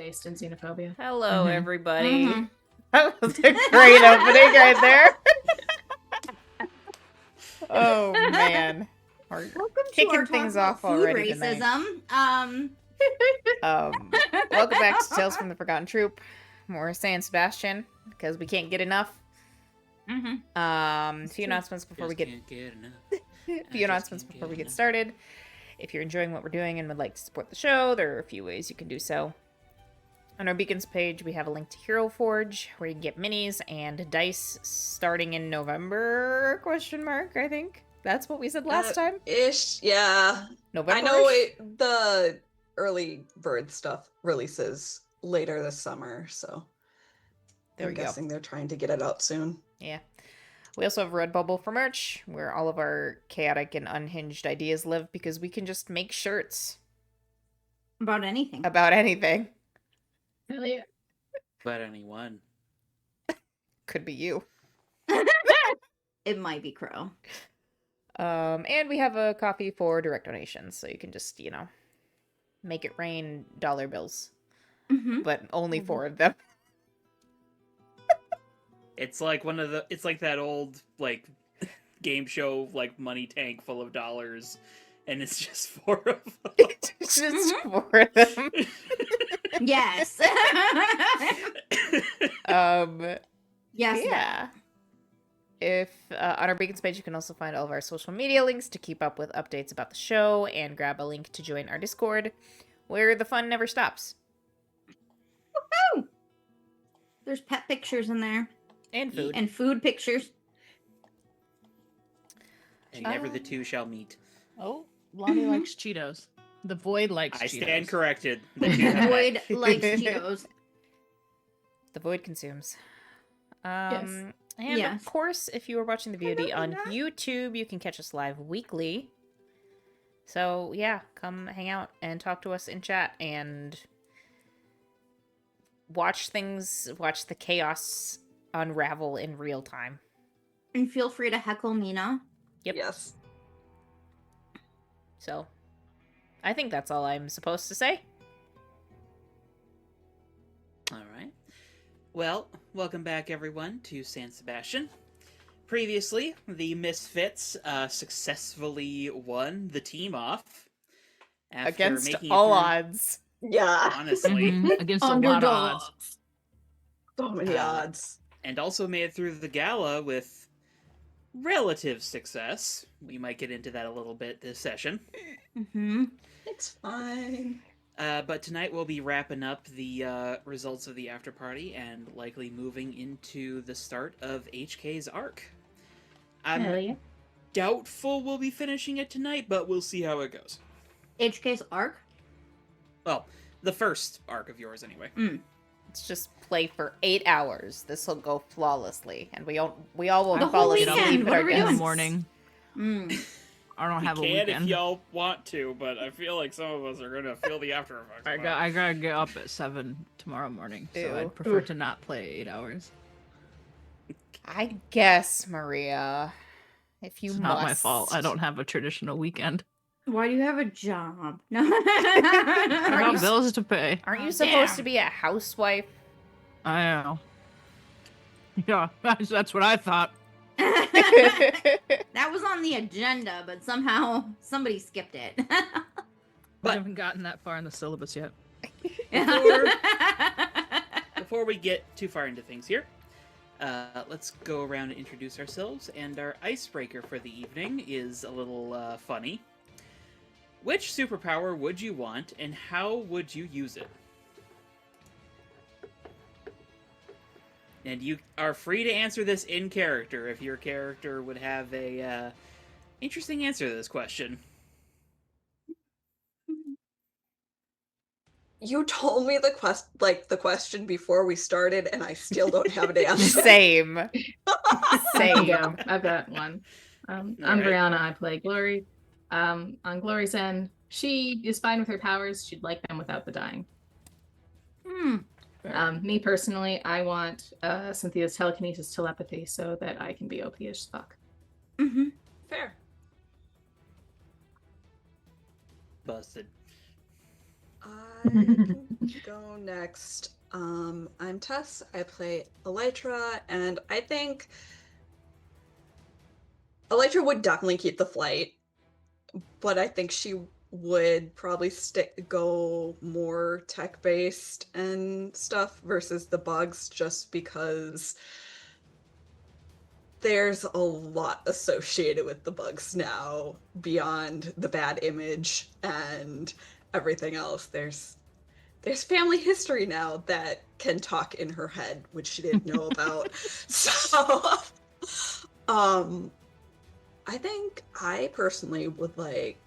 based in xenophobia. Hello, everybody. Mm-hmm. That was a great opening right there. Oh, man. We're Welcome kicking to our things talk off about food already tonight. racism. Welcome back to Tales from the Forgotten Troop. More San Sebastian, because we can't get enough. A few announcements before we get started. If you're enjoying what we're doing and would like to support the show, there are a few ways you can do so. On our Beacons page, we have a link to Hero Forge, where you can get minis and dice starting in November, ? I think. That's what we said last time. Yeah. November. I know the early bird stuff releases later this summer, so I'm guessing they're trying to get it out soon. Yeah. We also have Redbubble for merch, where all of our chaotic and unhinged ideas live, because we can just make shirts. About anything. Hell yeah. But anyone. Could be you. It might be Crow. And we have a coffee for direct donations, so you can just, make it rain dollar bills. But only 4 of them. It's like it's like that old, game show, money tank full of dollars, and it's just 4 of them. It's just 4 of them. Yes. Yes. Yeah. If on our Beacons page, you can also find all of our social media links to keep up with updates about the show and grab a link to join our Discord, where the fun never stops. Woohoo! There's pet pictures in there. And food. And food pictures. And never the two shall meet. Oh, Lonnie likes Cheetos. The Void likes Cheetos. I stand corrected. The Void likes Cheetos. The Void consumes. Yes. And of course, if you are watching the VOD on YouTube, you can catch us live weekly. So yeah, come hang out and talk to us in chat and watch the chaos unravel in real time. And feel free to heckle Mina. Yep. Yes. So, I think that's all I'm supposed to say. All right. Well, welcome back, everyone, to San Sebastian. Previously, the Misfits successfully won the team off. Against all odds. Yeah. Honestly. Against a lot of odds. So many odds. And also made it through the gala with relative success. We might get into that a little bit this session. It's fine. But tonight we'll be wrapping up the results of the Afterparty and likely moving into the start of HK's arc. I'm doubtful we'll be finishing it tonight, but we'll see how it goes. HK's arc? Well, the first arc of yours, anyway. Let's just play for 8 hours. This will go flawlessly, and we all won't The fall whole asleep. weekend. What are we in the doing? morning. I don't have a You can weekend. if y'all want to, but I feel like some of us are going to feel the after effects. I gotta get up at 7 tomorrow morning, so Ew. I'd prefer to not play 8 hours. I guess, Maria, if you It's must. not my fault. I don't have a traditional weekend. Why do you have a job? No. I got bills to pay. Aren't you supposed to be a housewife? I know. Yeah, that's what I thought. That was on the agenda, but somehow somebody skipped it. We haven't gotten that far in the syllabus yet. Before we get too far into things here, let's go around and introduce ourselves. And our icebreaker for the evening is a little funny. Which superpower would you want, and how would you use it? And you are free to answer this in character if your character would have a interesting answer to this question. You told me the question before we started, and I still don't have an answer. Same. Same. Go. I've got one. I'm right. Brianna. I play Glory. On Glory's end, she is fine with her powers. She'd like them without the dying. Me personally, I want Cynthia's telekinesis telepathy so that I can be OP as fuck. Fair. Busted. I can go next. I'm Tess. I play Elytra, and I think Elytra would definitely keep the flight, but I think she would probably go more tech-based and stuff versus the bugs, just because there's a lot associated with the bugs now beyond the bad image and everything else. There's family history now that can talk in her head, which she didn't know about. So I think I personally would like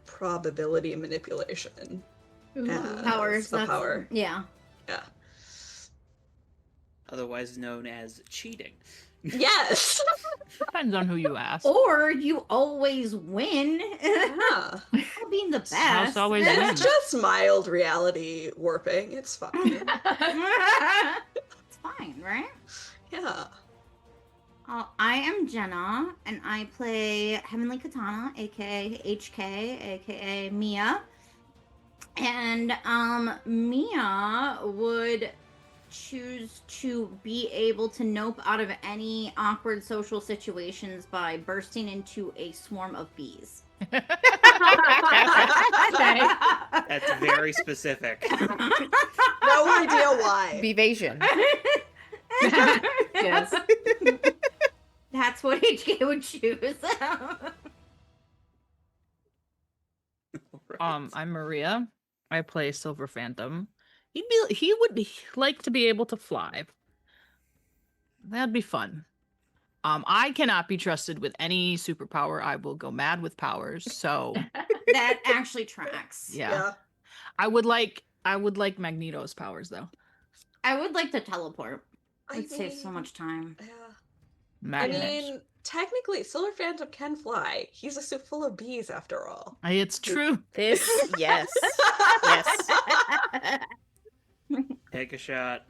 probability manipulation. Powers. A power. Yeah. Yeah. Otherwise known as cheating. Yes. Depends on who you ask. Or you always win. Yeah. Being the best. House always And wins. it's just mild reality warping. It's fine. It's fine, right? Yeah. I am Jenna, and I play Heavenly Katana, aka HK, aka Mia. And Mia would choose to be able to nope out of any awkward social situations by bursting into a swarm of bees. Okay. That's very specific. No idea why. Bevasion. Yes. That's what HK would choose. Right. I'm Maria. I play Silver Phantom. He would like to be able to fly. That'd be fun. I cannot be trusted with any superpower. I will go mad with powers. So That actually tracks. yeah. I would like Magneto's powers though. I would like to teleport. I It'd save so mean, much time. Yeah. Magnet. I mean, technically, Silver Phantom can fly. He's a suit full of bees, after all. It's true. This, yes. Yes. Take a shot.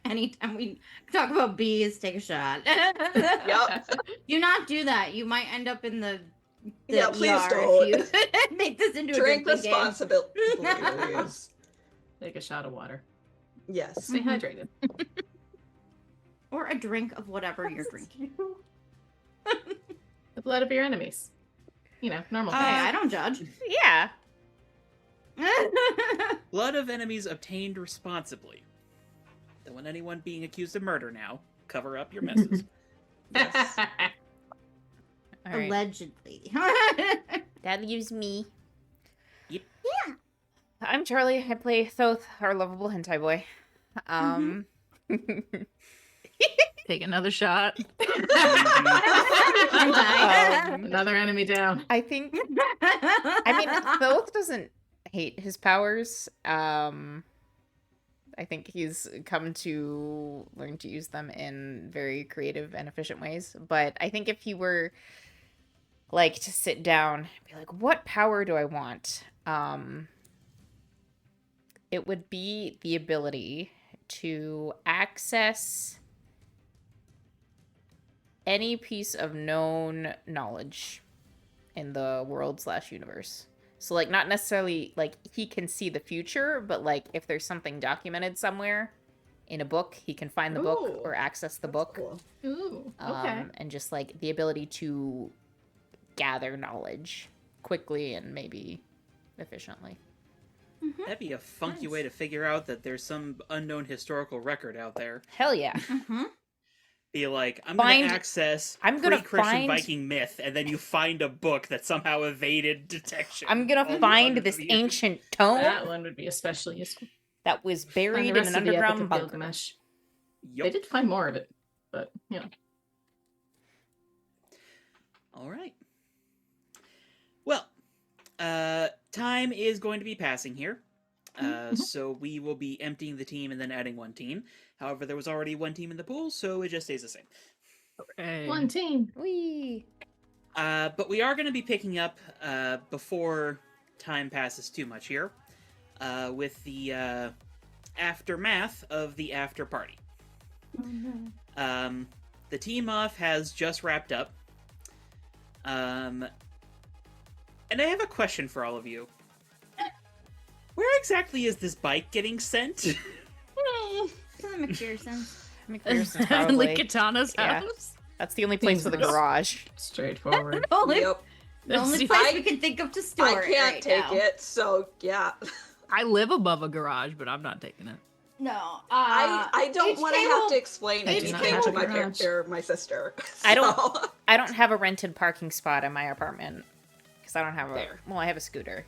Anytime we talk about bees, take a shot. Yep. Do not do that. You might end up in the Yeah, ER please if you make this into Drink a drinking game. responsibly, please. Take a shot of water. Yes. Stay hydrated. Or a drink of whatever you're drinking. The blood of your enemies. You know, normal Hey, thing. I don't judge. Yeah. Blood of enemies obtained responsibly. Then when anyone being accused of murder now, cover up your messes. Yes. All right. Allegedly. That leaves me. Yep. Yeah. I'm Charlie. I play Thoth, our lovable hentai boy. Take another shot. Another enemy down. I think. I mean, Thoth doesn't hate his powers. I think he's come to learn to use them in very creative and efficient ways. But I think if he were like to sit down and be like, what power do I want? It would be the ability to access any piece of known knowledge in the world/universe. So, like, not necessarily, like, he can see the future, but, like, if there's something documented somewhere in a book, he can find the book Ooh, or access the That's book. cool. Ooh, okay. And just, like, the ability to gather knowledge quickly and maybe efficiently. That'd be a funky way to figure out that there's some unknown historical record out there. Hell yeah. Mm-hmm. Be like, I'm Find- gonna access I'm gonna pre-Christian find- Viking myth, and then you find a book that somehow evaded detection. I'm all gonna these find hundreds this of years. ancient tome That one would be especially useful. that was And buried the in rest an of the Epic underground of bunker. Gilgamesh. Yup. They did find more of it, but you know. All right. Well, time is going to be passing here. So we will be emptying the team and then adding one team. However, there was already one team in the pool, so it just stays the same. Hey. One team. Whee! But we are going to be picking up, before time passes too much here, with the aftermath of the after party. The team off has just wrapped up. And I have a question for all of you. Where exactly is this bike getting sent? To the McPhersons. McPherson's Heavenly probably. Katana's Yeah. house. That's the only place Seems with a nice. garage. Straightforward. Only, Yep. the only See, place I- we can think of to store I it can't right take now. it, so yeah. I live above a garage, but I'm not taking it. No. I don't want to HK have will- to explain I do not HK have to a my garage. or my sister. I don't- so- I don't have a rented parking spot in my apartment because I don't have a. Fair. Well, I have a scooter.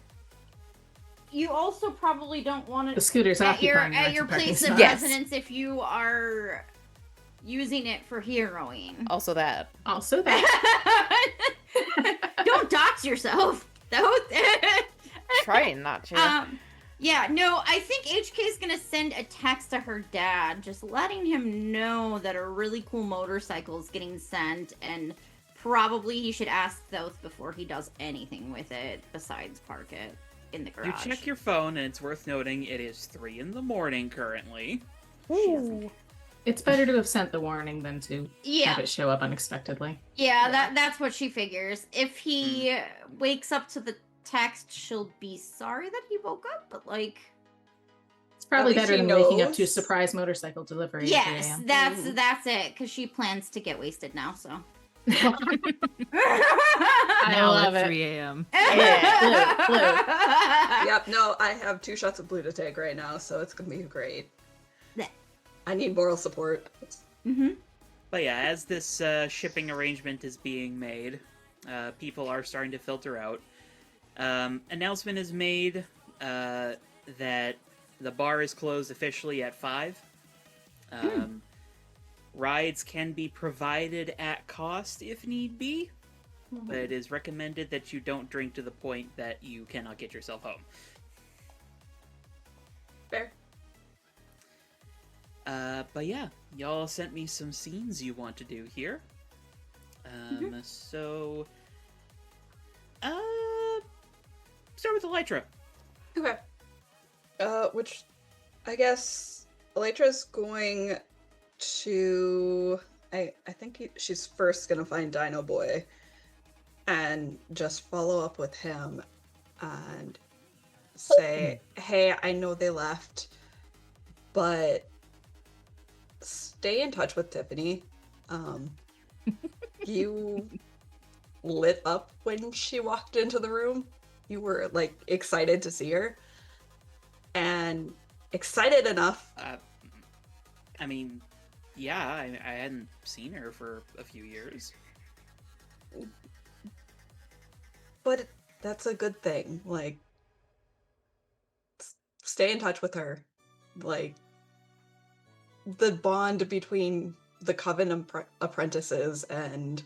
You also probably don't want The to scooter's at your occupying place of spot. Yes. residence if you are using it for heroing. Also, that. Also that. Don't dox yourself. Trying not to. Yeah, no, I think HK is gonna send a text to her dad, just letting him know that a really cool motorcycle is getting sent, and probably he should ask those before he does anything with it besides park it in the You garage. check your phone, and it's worth noting it is 3 a.m. currently. She doesn't- It's better to have sent the warning than to Yeah, have it show up unexpectedly. yeah, that's what she figures. If he wakes up to the text, she'll be sorry that he woke up, but like, It's probably least better he than waking up to a knows. surprise motorcycle delivery. at 3 yes, a.m. that's it, because she plans to get wasted now. So I Now love at it. 3 a.m. Yep, no, I have 2 shots of blue to take right now, so it's gonna be great. Yeah. I need moral support. Mm-hmm. But yeah, as this shipping arrangement is being made, people are starting to filter out. Announcement is made that the bar is closed officially at 5. Rides can be provided at cost if need be, but it is recommended that you don't drink to the point that you cannot get yourself home. Fair. But yeah, y'all sent me some scenes you want to do here. So, start with Elytra. Okay. Which I guess Elytra's going to. I think she's first gonna find Dino Boy, and just follow up with him, and say, "Hey, I know they left, but stay in touch with Tiffany. You lit up when she walked into the room. You were like excited to see her, and excited enough." I mean, yeah, I hadn't seen her for a few years. But that's a good thing. Like, stay in touch with her. Like, the bond between the Coven apprentices and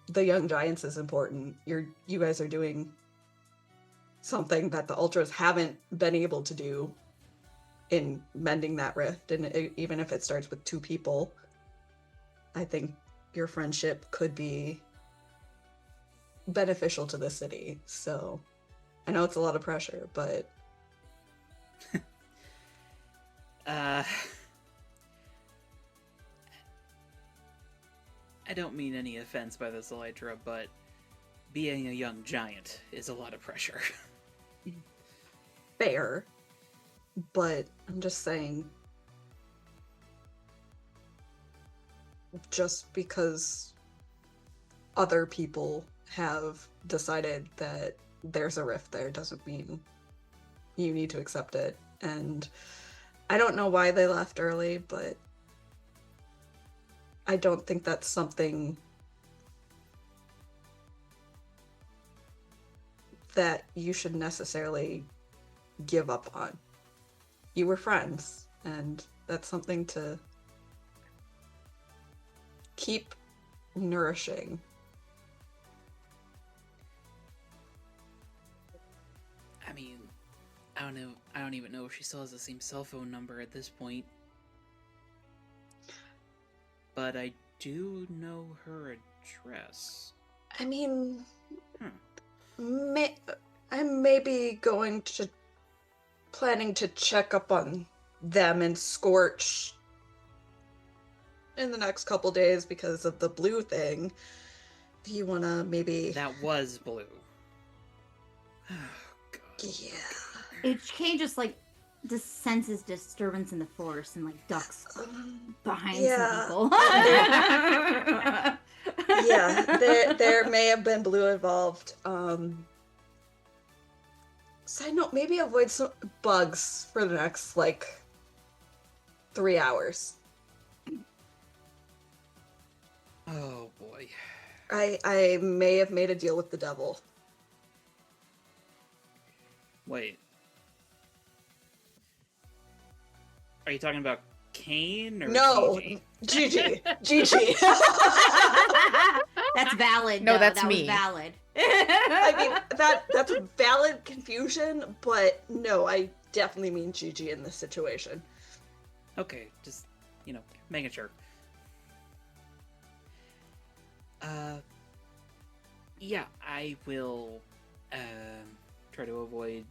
the Young Giants is important. You guys are doing something that the Ultras haven't been able to do in mending that rift, and even if it starts with 2 people, I think your friendship could be beneficial to the city. So I know it's a lot of pressure, but I don't mean any offense by this, Elytra, but being a young giant is a lot of pressure. fair. But I'm just saying, just because other people have decided that there's a rift there doesn't mean you need to accept it. And I don't know why they left early, but I don't think that's something that you should necessarily give up on. You were friends, and that's something to keep nourishing. I mean, I don't know. I don't even know if she still has the same cell phone number at this point. But I do know her address. I mean, Hmm. I'm maybe planning to check up on them and Scorch in the next couple days because of the blue thing. Do you want to maybe... That was blue. God. Yeah. HK just like senses disturbance in the forest and like ducks behind yeah. some people. Yeah, there may have been blue involved. Side note, maybe avoid some bugs for the next like 3 hours. Oh boy. I may have made a deal with the devil. Wait. Are you talking about Kane or No, Gigi? Gigi. That's valid. No, though. that's that me. Was valid. I mean that's a valid confusion, but no, I definitely mean Gigi in this situation. Okay, just making sure. Yeah, I will try to avoid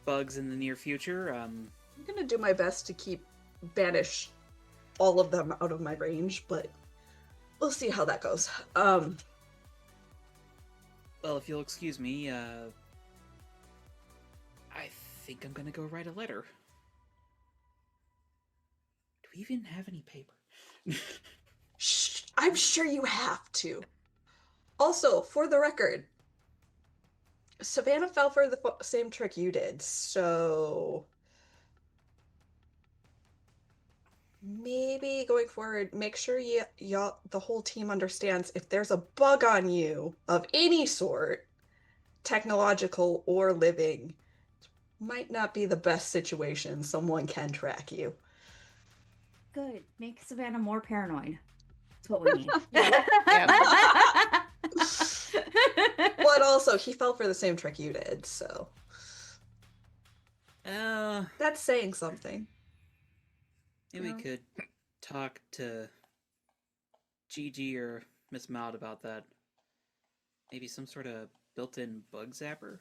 bugs in the near future. I'm gonna do my best to banish all of them out of my range, but we'll see how that goes. Well, if you'll excuse me, I think I'm gonna go write a letter. Do we even have any paper? Shh, I'm sure you have to. Also, for the record, Savannah fell for the same trick you did, so maybe going forward, make sure y'all, the whole team understands if there's a bug on you of any sort, technological or living, might not be the best situation. Someone can track you. Good. Make Savannah more paranoid. That's what we need. But also, he fell for the same trick you did, so that's saying something. Maybe we could talk to Gigi or Miss Maud about that. Maybe some sort of built-in bug zapper?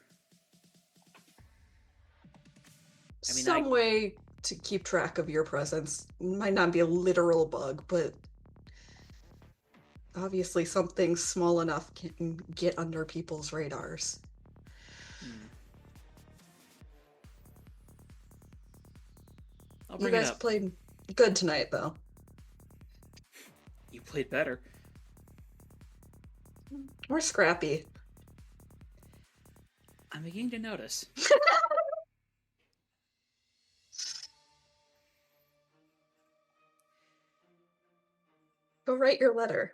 Some way to keep track of your presence. Might not be a literal bug, but obviously something small enough can get under people's radars. I'll You bring it guys up. played good tonight, though. You played better. We're scrappy. I'm beginning to notice. Go write your letter,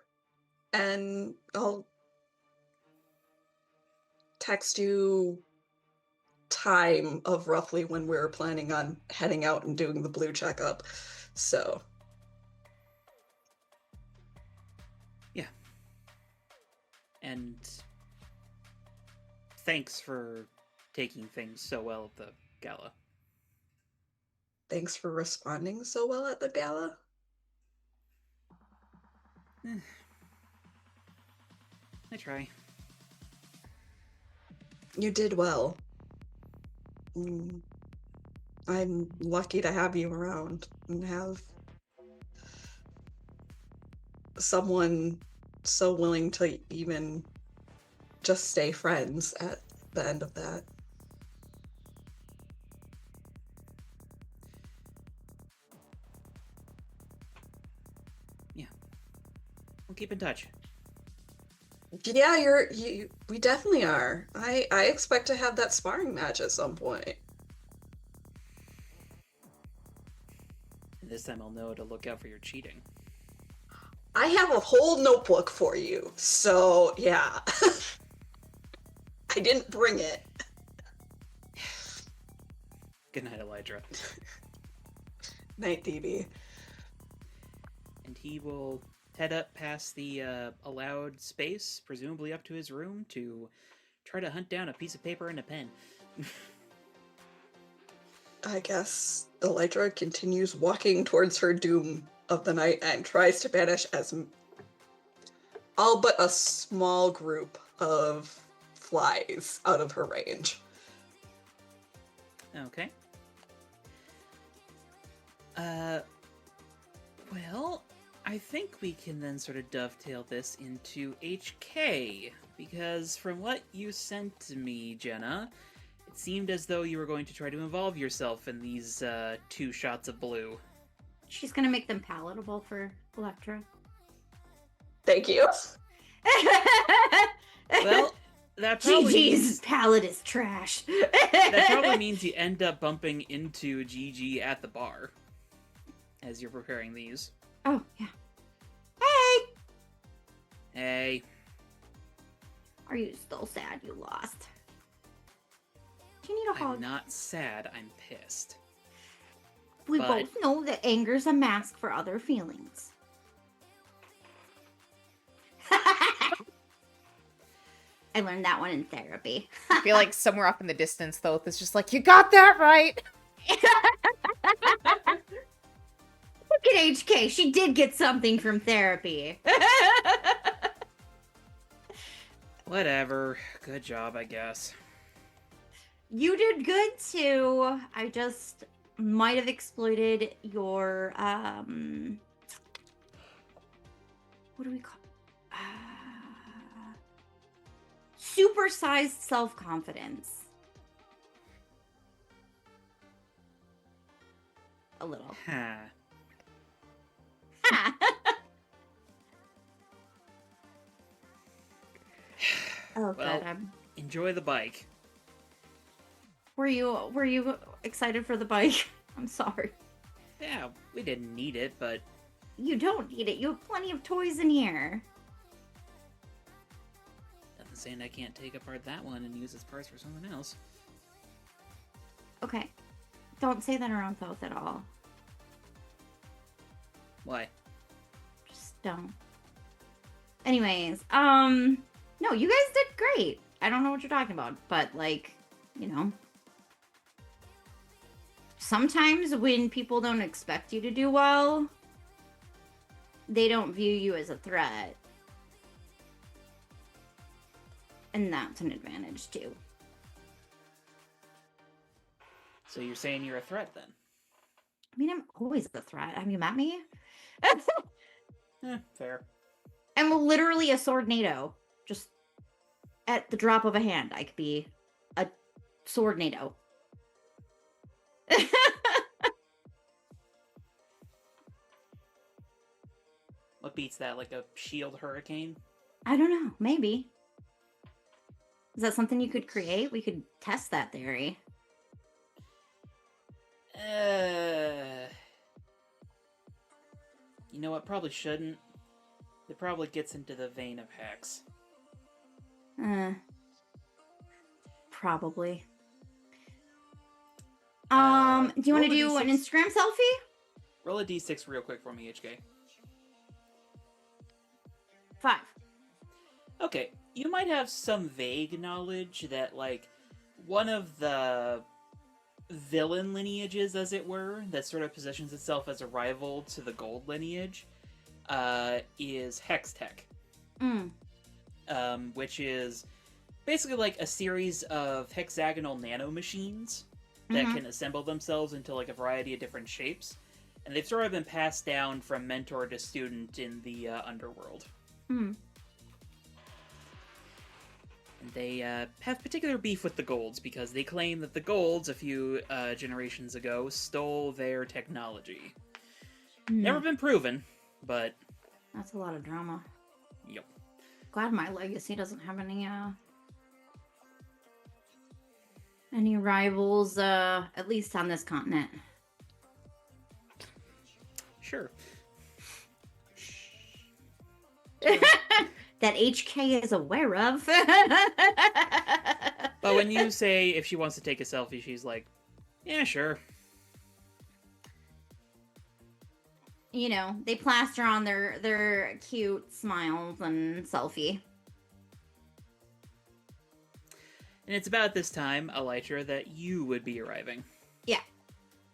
and I'll text you time of roughly when we're planning on heading out and doing the blue checkup. So Yeah. And thanks for taking things so well at the gala. thanks for responding so well at the gala. I try. You did well. I'm lucky to have you around and have someone so willing to even just stay friends at the end of that. Yeah. We'll keep in touch. Yeah, we definitely are. I expect to have that sparring match at some point. And this time I'll know to look out for your cheating. I have a whole notebook for you, so yeah. I didn't bring it. Good night, Elytra. Night, DB. And he will head up past the allowed space, presumably up to his room, to try to hunt down a piece of paper and a pen. I guess Elytra continues walking towards her doom of the night and tries to banish all but a small group of flies out of her range. Okay. Well, I think we can then sort of dovetail this into HK. because from what you sent to me, Jenna, it seemed as though you were going to try to involve yourself in these 2 shots of blue. She's gonna make them palatable for Electra. Thank you. Well, that probably Gigi's means, palate is trash. that probably means you end up bumping into Gigi at the bar as you're preparing these. Oh, yeah. Hey! Hey, Are you still sad you lost? Do you need a hug? I'm not sad, I'm pissed. We but- both know that anger's a mask for other feelings. I learned that one in therapy. I feel like somewhere up in the distance, though, it's just like, you got that right! Look at HK. She did get something from therapy. Whatever. Good job, I guess. You did good too. I just might have exploited your what do we call supersized self-confidence. A little. Huh. Oh, Well- good. Enjoy the bike. Were you excited for the bike? I'm sorry. Yeah, we didn't need it, but You don't need it. You have plenty of toys in here. nothing saying I can't take apart that one and use its parts for something else. Okay. Don't say that around Thoth at all. Why? Just don't. Anyways, no, you guys did great. I don't know what you're talking about, but like, you know, sometimes when people don't expect you to do well, they don't view you as a threat. And that's an advantage too. So you're saying you're a threat then? I mean, I'm always a threat. Have you met me? Fair. I'm literally a swordnado. Just at the drop of a hand, I could be a swordnado. What beats that? Like a shield hurricane? I don't know. Maybe. Is that something you could create? We could test that theory. You know what? Probably shouldn't. It probably gets into the vein of Hex. Probably. Uh, Do you want to roll a do an D6. Instagram selfie? Roll a d6 real quick for me, HK. 5. Okay, you might have some vague knowledge that, like, one of the villain lineages, as it were, that sort of positions itself as a rival to the gold lineage, is Hextech. Which is basically like a series of hexagonal nanomachines that can assemble themselves into like a variety of different shapes. And they've sort of been passed down from mentor to student in the underworld. And they have particular beef with the Golds because they claim that the Golds, a few generations ago, stole their technology. Never been proven, but... That's a lot of drama. Yep. Glad my legacy doesn't have any rivals, at least on this continent. Sure. That HK is aware of. But when you say if she wants to take a selfie, she's like, yeah, sure. You know, they plaster on their cute smiles and selfie. And it's about this time, Elytra, that you would be arriving. Yeah.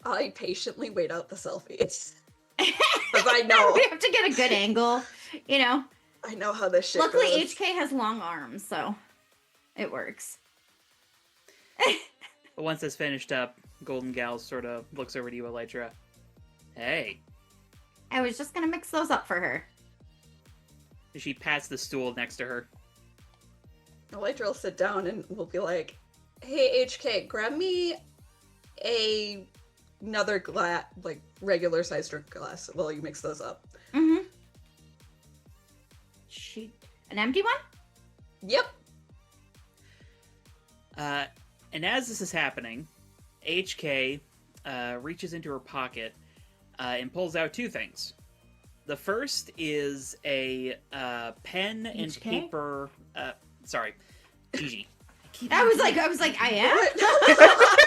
I patiently wait out the selfies. Because I know. We have to get a good angle, you know. I know how this shit Luckily, goes. HK has long arms, so it works. But once that's finished up, Golden Gal sort of looks over to you, Elytra. Hey. I was just gonna mix those up for her. She pats the stool next to her. Elytra will sit down and will be like, "Hey, HK, grab me another glass, like regular sized drink glass while you mix those up." Mm-hmm. An empty one? Yep. And as this is happening, HK reaches into her pocket and pulls out two things. The first is a pen and HK? paper. Sorry, Gigi. I was like, I am?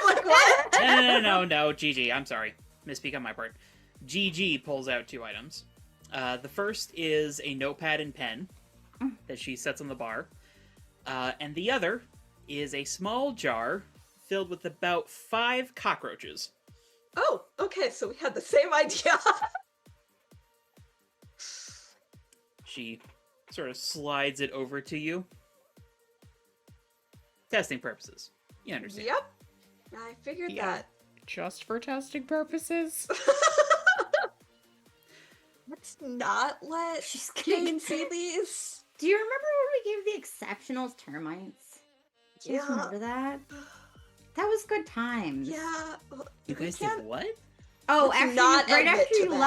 Like, what? No, Gigi. I'm sorry. Misspeak on my part. GG pulls out two items. The first is a notepad and pen that she sets on the bar. And the other is a small jar filled with about 5 cockroaches. Oh, okay, so we had the same idea. She sort of slides it over to you. Testing purposes. You understand. Yep. I figured Yeah. that. Just for testing purposes. Let's not let She's gonna Jane see these. Do you remember when we gave the exceptionals termites? Do you guys Yeah. remember that? That was good times. Yeah. You we guys can't- did what? Oh, Let's actually, not right admit after to you that.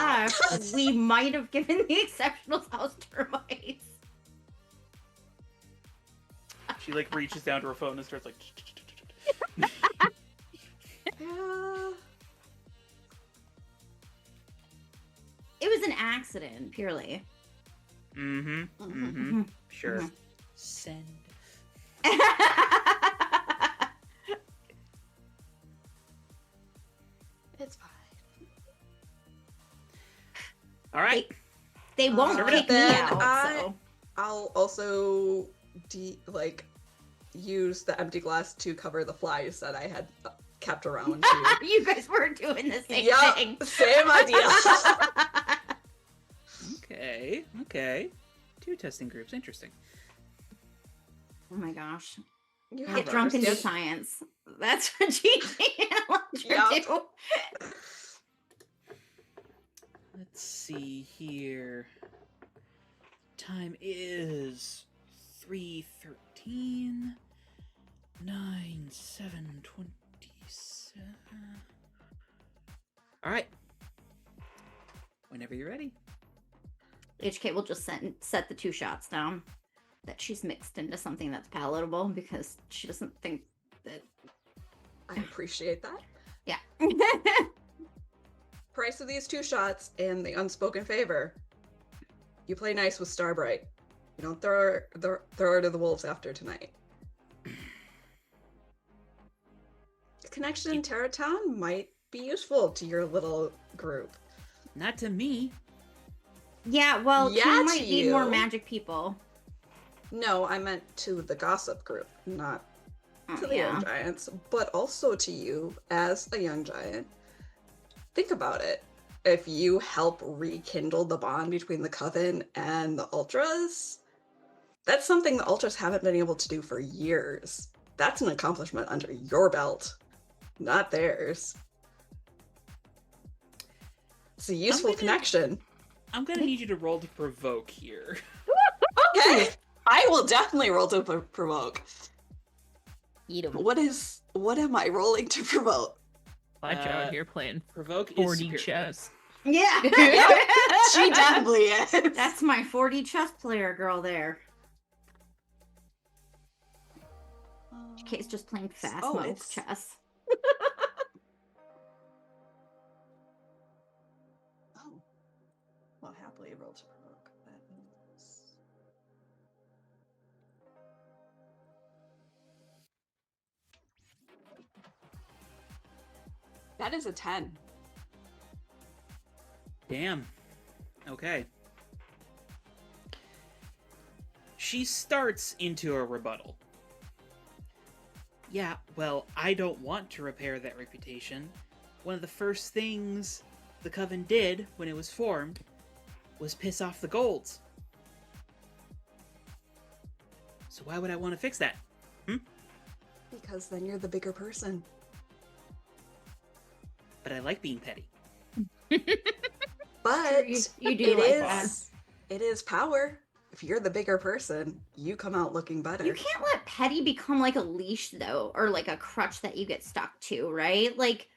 left, we might have given the exceptionals house termites. She like reaches down to her phone and starts like. Yeah. It was an accident, purely. Mm-hmm. Mhm. Mm-hmm. Sure. Mhm. Send. It's fine. All right. They won't Serve it kick up. me Then out, so. I'll also use the empty glass to cover the flies that I had kept around too. You guys were doing the same Yup, thing. same idea. Okay. 2 testing groups. Interesting. Oh my gosh. You Get have drunk and do understood. science. That's what Gigi and Electra Yup. do. Let's see here. Time is 3:13. 9/7/27. All right. Whenever you're ready. HK will just set the 2 shots down that she's mixed into something that's palatable because she doesn't think that. I appreciate that. Yeah. Price of these 2 shots and the unspoken favor. You play nice with Starbright. You don't throw her to the wolves after tonight. Connection in Terratown might be useful to your little group. Not to me. Yeah, well, Yeah, King to might need more you. magic people. No, I meant to the gossip group, not to the yeah. young giants, but also to you as a young giant. Think about it. If you help rekindle the bond between the Coven and the Ultras, that's something the Ultras haven't been able to do for years. That's an accomplishment under your belt, not theirs. It's a useful gonna- connection. I'm gonna need you to roll to provoke here. Okay, I will definitely roll to provoke. Eat 'em. What am I rolling to provoke? Elijah out here playing Provoke is 4D superior. chess. Yeah. She definitely is. That's my 4D chess player girl there. HK's just playing fast mode it's- chess. Oh. Well, happily roll to provoke. That means... That is a 10. Damn. Okay. She starts into a rebuttal. Yeah, well, I don't want to repair that reputation. One of the first things the Coven did when it was formed was piss off the Golds. So why would I want to fix that? Because then you're the bigger person. But I like being petty. But You do it like is that. it is power. if you're the bigger person, you come out looking better. You can't let petty become like a leash though, or like a crutch that you get stuck to, right? Like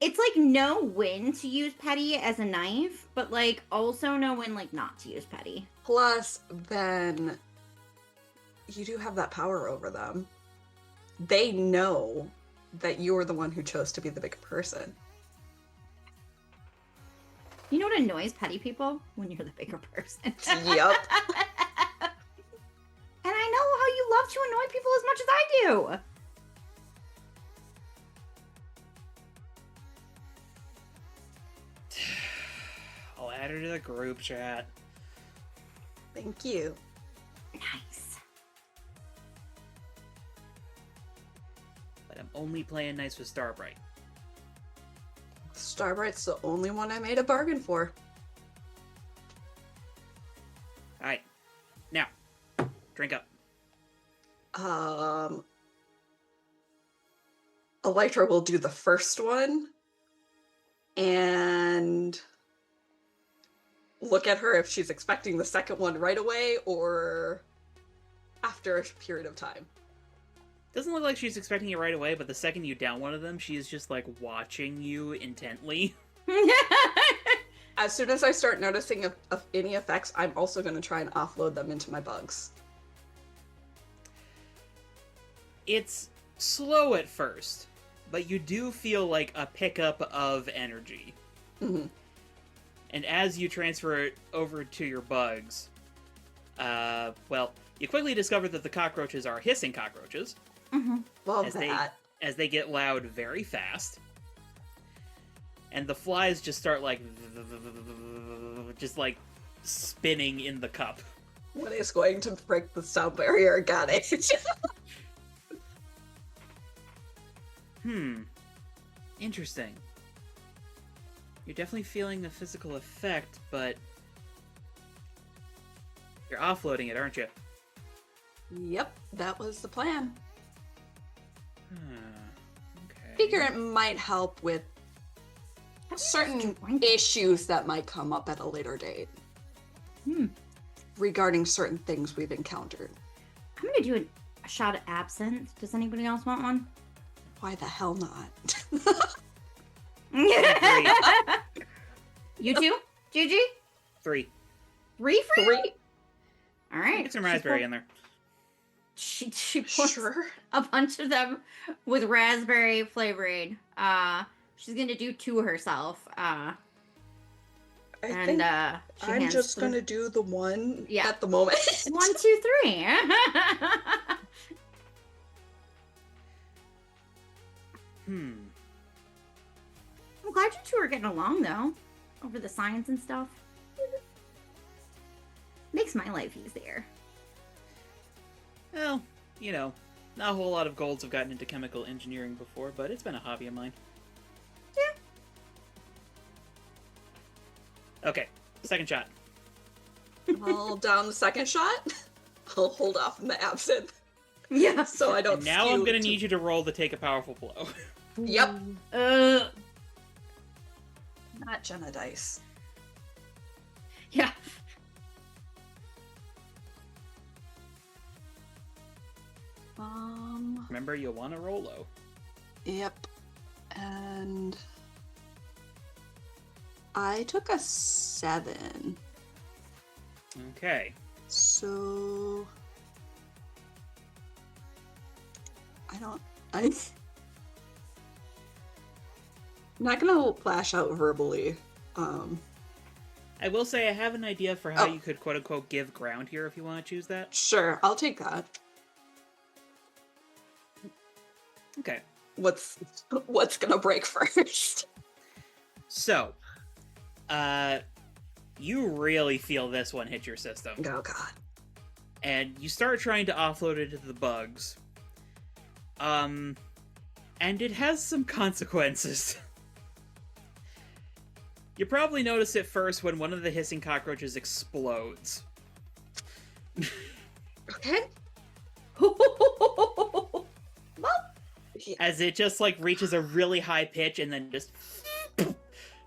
it's like know when to use petty as a knife, but like also know when like not to use petty. Plus, then you do have that power over them. They know that you're the one who chose to be the bigger person. You know what annoys petty people? When you're the bigger person. Yep. And I know how you love to annoy people as much as I do. I'll add her to the group chat. Thank you. Nice. But I'm only playing nice with Starbright. Starbright's the only one I made a bargain for. Alright. Now, drink up. Electra will do the first one and look at her if she's expecting the second one right away or after a period of time. Doesn't look like she's expecting it right away, but the second you down one of them, she is just like watching you intently. As soon as I start noticing of any effects, I'm also going to try and offload them into my bugs. It's slow at first, but you do feel like a pickup of energy. Mm-hmm. And as you transfer it over to your bugs, well, you quickly discover that the cockroaches are hissing cockroaches. Mm-hmm. Love as that. as they get loud very fast. And the flies just start like just like spinning in the cup. What is going to break the sound barrier? Got it. Interesting. You're definitely feeling the physical effect, but you're offloading it, aren't you? Yep, that was the plan. Okay. Figure it might help with certain issues that might come up at a later date. Regarding certain things we've encountered. I'm gonna do a shot of absinthe. Does anybody else want one? Why the hell not? You too? Gigi? 3. 3 for you? 3? All right. Get some raspberry in there. She pours Sure. a bunch of them with raspberry flavoring. She's gonna do 2 herself. I And think she I'm hands just through- gonna do the one Yeah. at the moment. 1, 2, 3. I'm glad you two are getting along though, over the science and stuff. Makes my life easier. Well, you know, not a whole lot of golds have gotten into chemical engineering before, but it's been a hobby of mine. Yeah. Okay, second shot. I'll down the second shot. I'll hold off on the absinthe. Yeah. So I don't And now I'm skew gonna too- need you to roll to take a powerful blow. Yep. Uh. Not Jenna dice. Yeah. Remember, you'll want to roll low. Yep. And I took a 7. Okay. So I'm not gonna flash out verbally. I will say I have an idea for how Oh. you could quote-unquote give ground here if you want to choose that. Sure, I'll take that. Okay. What's gonna break first? So, you really feel this one hit your system. Oh god. And you start trying to offload it to the bugs. And it has some consequences. You probably notice it first when one of the hissing cockroaches explodes. Okay. As it just, like, reaches a really high pitch and then just...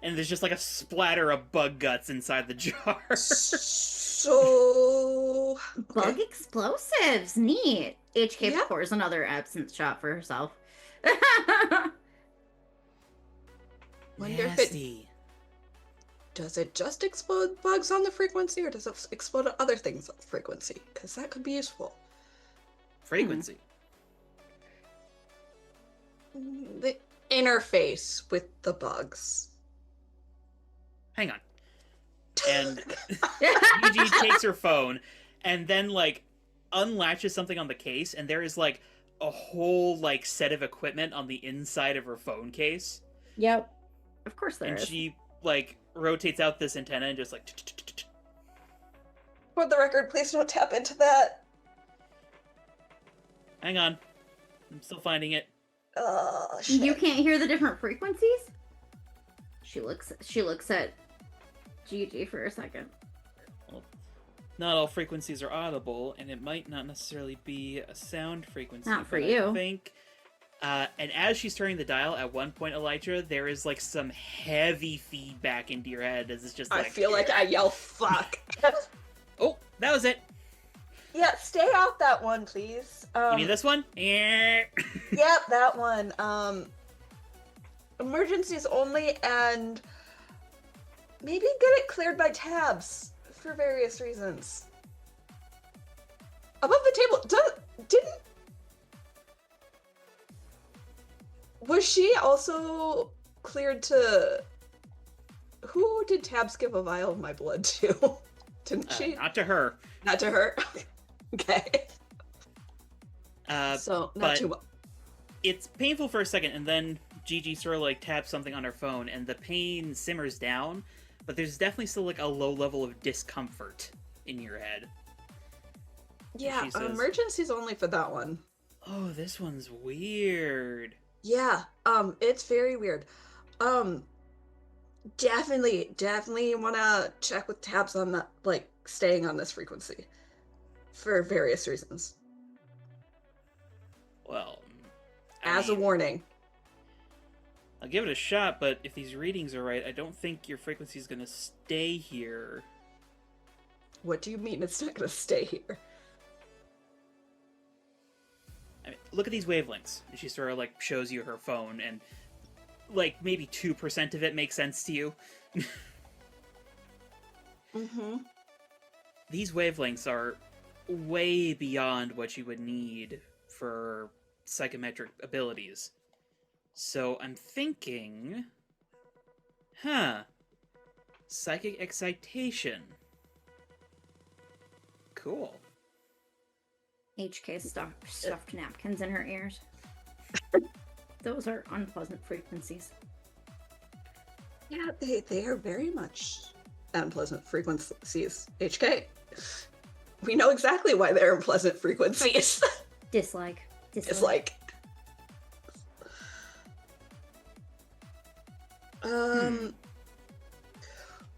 And there's just, like, a splatter of bug guts inside the jar. So So Bug okay. explosives. Neat. HK Yeah. pours another absinthe shot for herself. Wonder if it Nasty. does it just explode bugs on the frequency, or does it explode other things on the frequency? Because that could be useful. Frequency. The interface with the bugs. Hang on. And Gigi takes her phone and then like unlatches something on the case, and there is like a whole like set of equipment on the inside of her phone case. Yep. Of course there And is. she like rotates out this antenna and just like For the record, please don't tap into that. hang on. I'm still finding it. Oh shit. You can't hear the different frequencies? She looks at Gigi for a second. Not all frequencies are audible, and it might not necessarily be a sound frequency. Not for but you. I think. And as she's turning the dial, at one point, Elytra, there is like some heavy feedback into your head as it's just I like. feel like I yell fuck. Oh, that was it. Yeah, stay off that one, please. You mean this one? Yep, that one. Emergencies only, and maybe get it cleared by tabs for various reasons. Above the table, didn't. Was she also cleared to? Who did tabs give a vial of my blood to? Didn't she? Not to her. Not to her. Okay. So not but- too well. It's painful for a second, and then Gigi sort of like taps something on her phone, and the pain simmers down, but there's definitely still like a low level of discomfort in your head. Yeah, she says- emergencies only for that one. Oh, this one's weird. Yeah, it's very weird. Definitely wanna check with tabs on that, like, staying on this frequency. For various reasons. Well, As a warning. I'll give it a shot, but if these readings are right, I don't think your frequency is gonna stay here. What do you mean it's not gonna stay here? I mean, look at these wavelengths. And she sort of like shows you her phone, and like maybe 2% of it makes sense to you. Mm-hmm. These wavelengths are way beyond what you would need for psychometric abilities. So I'm thinking... Psychic excitation. Cool. HK stuffed napkins in her ears. Those are unpleasant frequencies. Yeah, they are very much unpleasant frequencies. HK. We know exactly why they're unpleasant frequencies. Dislike. It's like...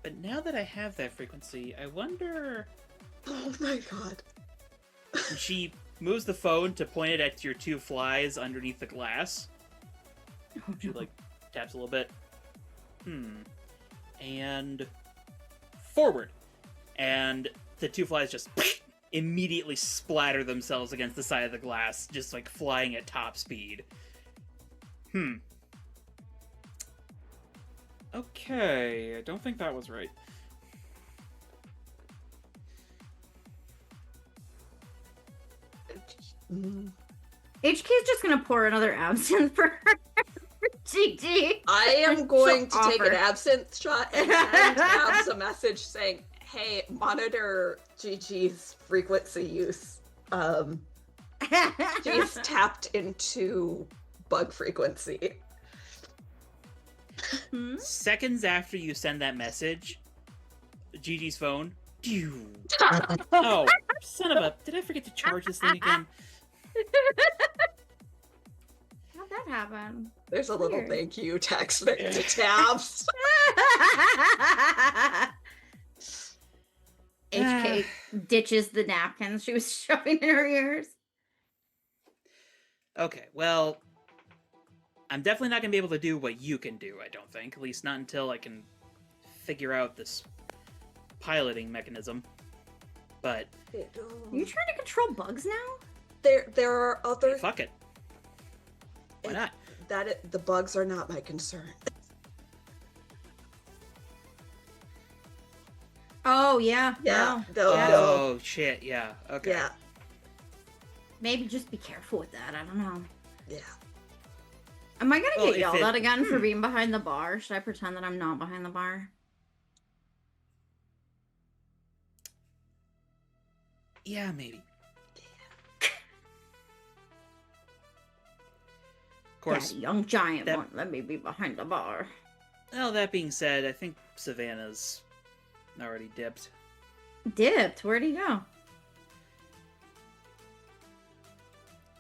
But now that I have that frequency, I wonder... Oh my god. And she moves the phone to point it at your two flies underneath the glass. Oh, She, no. like, taps a little bit. And... forward. And the two flies just immediately splatter themselves against the side of the glass, just, like, flying at top speed. Okay, I don't think that was right. HK's just gonna pour another absinthe for her. GG. I am going to take an offer. absinthe shot and send Tabs a message saying, hey, monitor Gigi's frequency use. She's tapped into bug frequency. Hmm? Seconds after you send that message, Gigi's phone. Oh, son of a... Did I forget to charge this thing again? How'd that happen? There's a little Weird. thank you text to Tabs. HK ditches the napkins she was shoving in her ears. Okay, well... I'm definitely not going to be able to do what you can do, I don't think. At least not until I can figure out this piloting mechanism. But Are you trying to control bugs now? There are other fuck it. Why not? the bugs are not my concern. Oh yeah. Yeah. No. Yeah. Oh shit, yeah. Okay. Yeah. Maybe just be careful with that. I don't know. Yeah. Am I gonna Well, get if yelled it- at again for being behind the bar? Should I pretend that I'm not behind the bar? Yeah, maybe. Of course. Daddy, young giant that- won't let me be behind the bar. Well, that being said, I think Savannah's already dipped. Dipped? Where'd he go?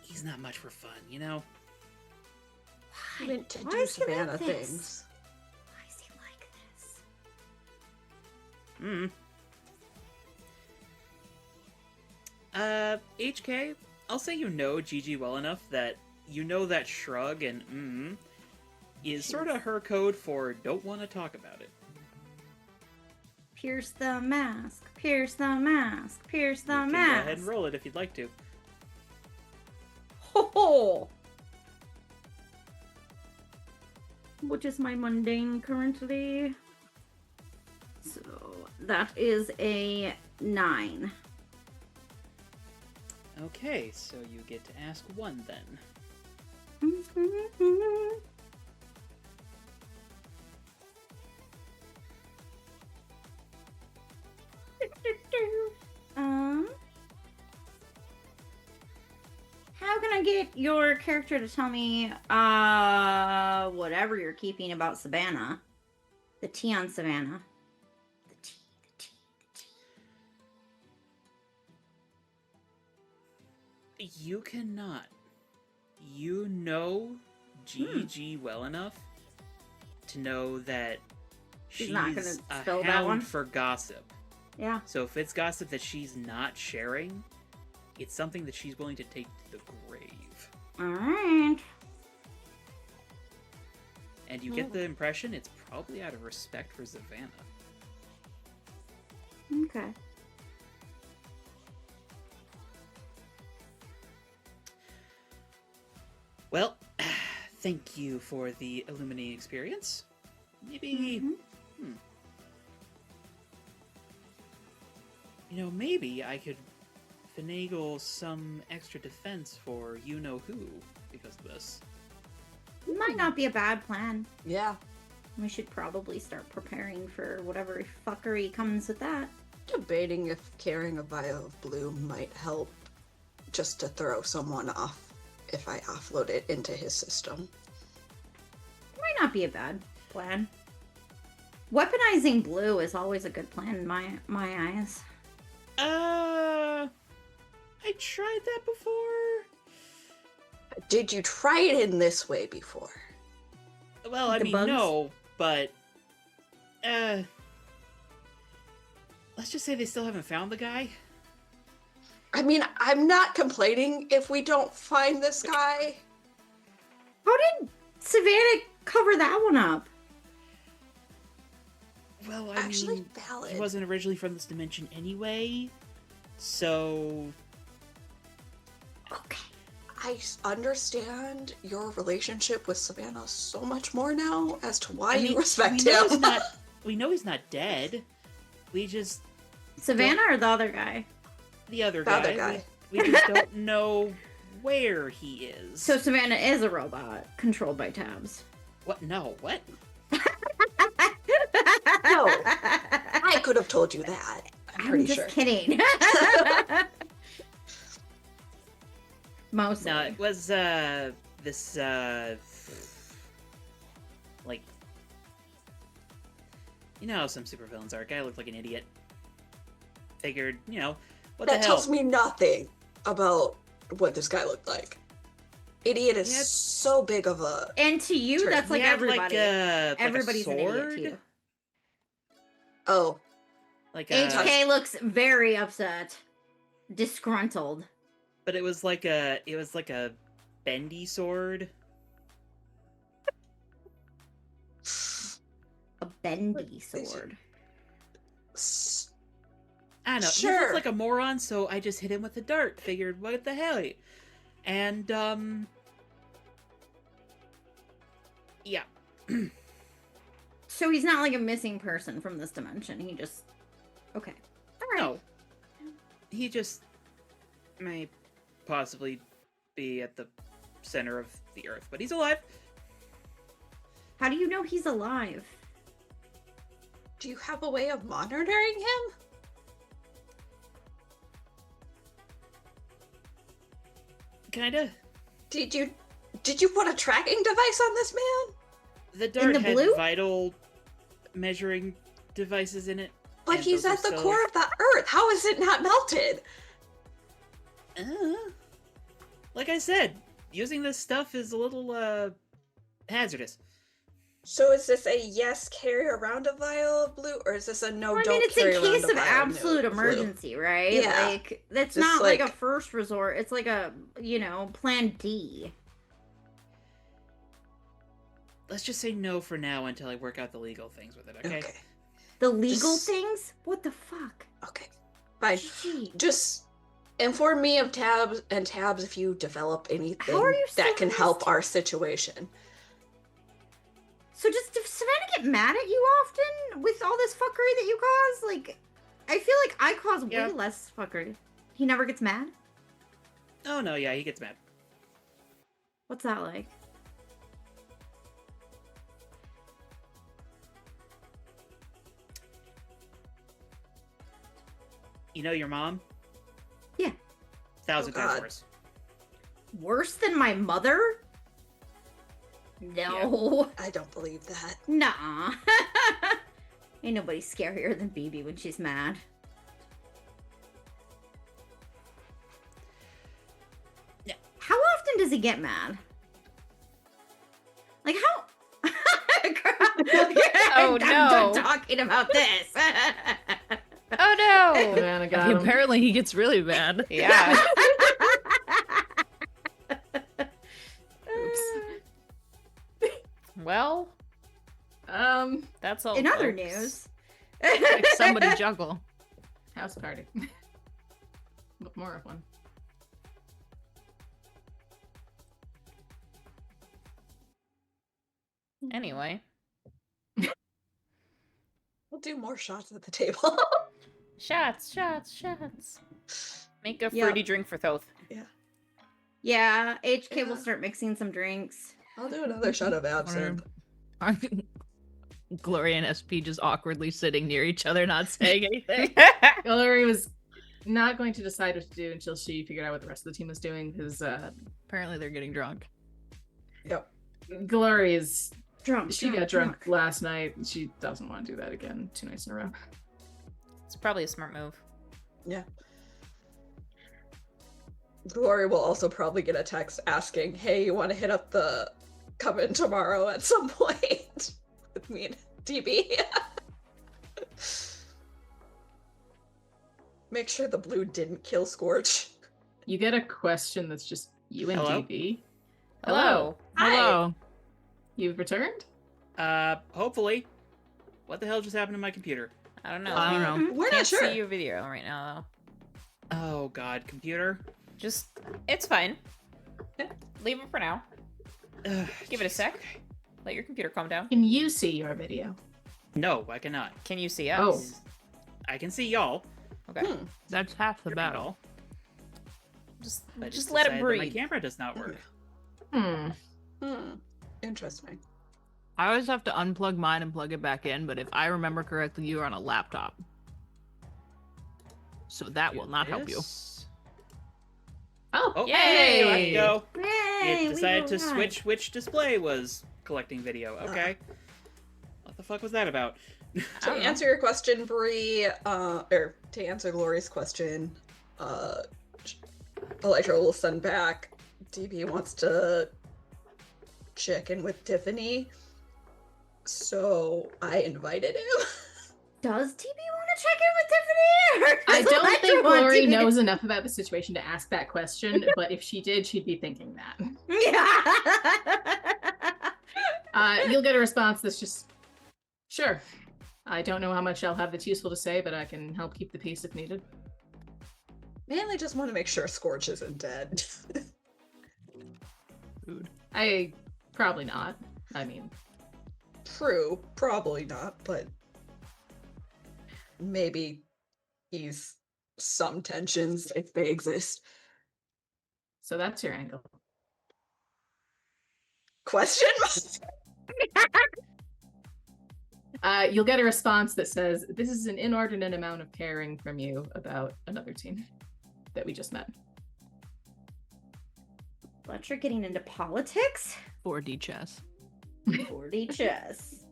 He's not much for fun, you know? I meant to Why do is he like Savannah this? things. Why is he like this? HK, I'll say you know Gigi well enough that you know that shrug and is sort of her code for don't want to talk about it. Pierce the mask. Pierce the mask. Pierce the You can mask. go ahead and roll it if you'd like to. Ho ho! Which is my mundane currently. So that is a 9. Okay, so you get to ask one then. How can I get your character to tell me whatever you're keeping about Savannah? The tea on Savannah. The tea, the tea, the tea. You cannot. You know Gigi well enough to know that she's not gonna a spill that hound one? for gossip. Yeah. So if it's gossip that she's not sharing, it's something that she's willing to take to the grave. Alright. And you get the impression it's probably out of respect for Savannah. Okay. Well, thank you for the illuminating experience. Maybe, maybe I could finagle some extra defense for you-know-who because of this. Might not be a bad plan. Yeah. We should probably start preparing for whatever fuckery comes with that. Debating if carrying a vial of blue might help just to throw someone off if I offload it into his system. Might not be a bad plan. Weaponizing blue is always a good plan in my eyes. I tried that before. Did you try it in this way before? Well, I The mean, bugs? no, but let's just say they still haven't found the guy. I mean, I'm not complaining if we don't find this guy. How did Savannah cover that one up? Well, I Actually, mean, valid. he wasn't originally from this dimension anyway, so Okay. I understand your relationship with Savannah so much more now as to why I mean, you respect we know him. he's not. We know he's not dead. We just Savannah or the other guy? the other The guy. other guy. We just don't know where he is. So Savannah is a robot controlled by tabs. What? No. What? No. I could have told you that. I'm I'm pretty just sure. kidding. Mostly. No, it was this like how some supervillains are. Guy looked like an idiot. Figured, what That the hell? tells me nothing about what this guy looked like. Idiot is Yeah. so big of a. And to you, Sure. that's like He had, everybody. like a Everybody's an idiot sword, to you. Oh, like a, HK looks very upset, disgruntled. but it was like a bendy sword. A bendy What is it? sword. I don't know. He Sure. looked like a moron, so I just hit him with a dart. Figured, what the hell? And, yeah. So he's not like a missing person from this dimension. He just... Okay. All right. No. He just may possibly be at the center of the Earth, but he's alive. How do you know he's alive? Do you have a way of monitoring him? Kinda. Did you put a tracking device on this man? The dart the had blue? vital measuring devices in it. But and he's those are at the still- core of the Earth. How is it not melted? Like I said, using this stuff is a little, hazardous. So is this a yes, carry around a vial of blue, or is this a no, Well, I don't mean, it's carry in around case a of vial absolute of blue? emergency, right? Yeah. Like, that's Just not like a like- first resort. It's like a, plan D. Let's just say no for now until I work out the legal things with it, okay? Okay. The legal Just- things? What the fuck? Okay. Fine. Gee. Just inform me of tabs if you develop anything How are you so that can help honest? our situation. So does Savannah get mad at you often with all this fuckery that you cause? Like, I feel like I cause Yeah. way less fuckery. He never gets mad? Oh no, yeah, he gets mad. What's that like? You know your mom? Yeah. 1,000 Oh, times God. worse. Worse than my mother? No. I don't believe that. Nah. Ain't nobody scarier than BB when she's mad. Yeah. How often does he get mad? Like how? Oh, I'm no. done talking about this. Oh no! Savannah got him. Apparently, he gets really mad. Yeah. Oops. Well, that's all. In other folks. news, Like somebody juggle. House party. But more of one. Anyway, We'll do more shots at the table. shots. Make a Yep. fruity drink for Thoth. yeah, HK will Yeah. start mixing some drinks. I'll do another shot of absinthe. Gloria and SP just awkwardly sitting near each other, not saying anything. Hillary was not going to decide what to do until she figured out what the rest of the team was doing, because Apparently, they're getting drunk. Yep. Glory is... Drunk. She got drunk last night. She doesn't want to do that again 2 nights in a row. It's probably a smart move. Yeah. Glory will also probably get a text asking, hey, you want to hit up the coven tomorrow at some point with me and DB? Make sure the blue didn't kill Scorch. You get a question that's just you and Hello? DB. Hello. Hi. Hello. You've returned? Hopefully. What the hell just happened to my computer? I don't know. I don't know. We're Can't not sure. see your video right now Oh god, computer. though. Just, it's fine. Yeah. Leave it for now. Ugh, Give it a jeez, sec. okay. Let your computer calm down. Can you see your video? No, I cannot. Can you see us? Oh. I can see y'all. Okay. Hmm. That's half the You're battle. Just, I just let it decided that breathe. My camera does not work. Hmm. Interesting. I always have to unplug mine and plug it back in, but if I remember correctly, you are on a laptop. So that will not help you. This- Oh, Oh, Yay! hey, let's go. Yay, It we decided were to right. switch which display was collecting video. Okay. What the fuck was that about? To don't know. answer your question, Bree, or to answer Glory's question, Elytra will send back. DB wants to check in with Tiffany, so I invited him. Does TB want to check in with Tiffany? Or I does don't Elytra think want Glory TB to- knows enough about the situation to ask that question, but if she did, she'd be thinking that. Yeah. You'll get a response that's just, sure. I don't know how much I'll have that's useful to say, but I can help keep the peace if needed. Mainly just want to make sure Scorch isn't dead. Food. I probably not. I mean, True, probably not, but maybe ease some tensions if they exist. so that's your angle. Question? You'll get a response that says, "This is an inordinate amount of caring from you about another team that we just met." Fletcher getting into politics? 4D chess. 4D chess.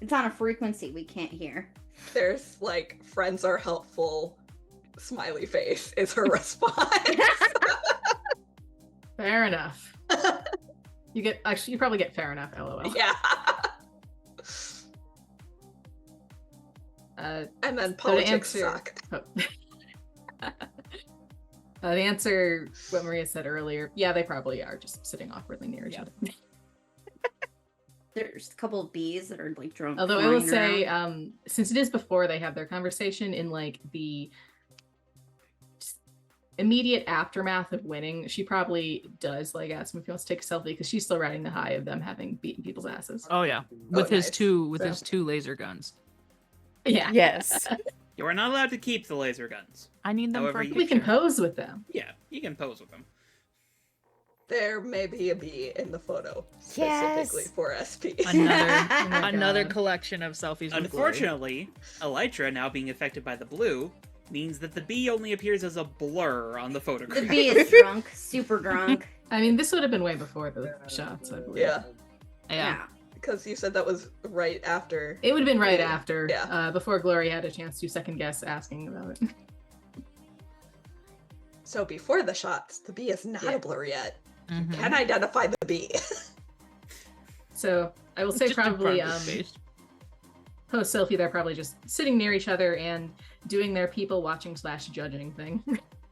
It's on a frequency we can't hear. There's like, friends are helpful, smiley face is her response. Fair enough. You probably get fair enough, lol. Yeah. And then politics suck. The answer, what Maria said earlier, yeah, they probably are just sitting awkwardly near each other. There's a couple of bees that are like drunk. Although I will flying say, around. since it is before they have their conversation, in like the immediate aftermath of winning, she probably does like ask him if he wants to take a selfie because she's still riding the high of them having beaten people's asses. Oh yeah, with his nice. his two laser guns. Yeah. Yes. You are not allowed to keep the laser guns. I need them However, for a you We can picture. pose with them. Yeah, you can pose with them. There may be a bee in the photo specifically Yes. for SP. Another my another God. collection of selfies. With Glory. Unfortunately, Elytra now being affected by the blue means that the bee only appears as a blur on the photograph. The bee is drunk, super drunk. I mean, this would have been way before the shots, I believe. Yeah, Yeah. because you said that was right after. It would have been right Yeah. after, Yeah. before Glory had a chance to second guess asking about it. So before the shots, the bee is not Yeah. a blur yet. Mhm. Can identify the bee. So I will say Just in front probably of his face. post selfie, they're probably just sitting near each other and doing their people watching / judging thing.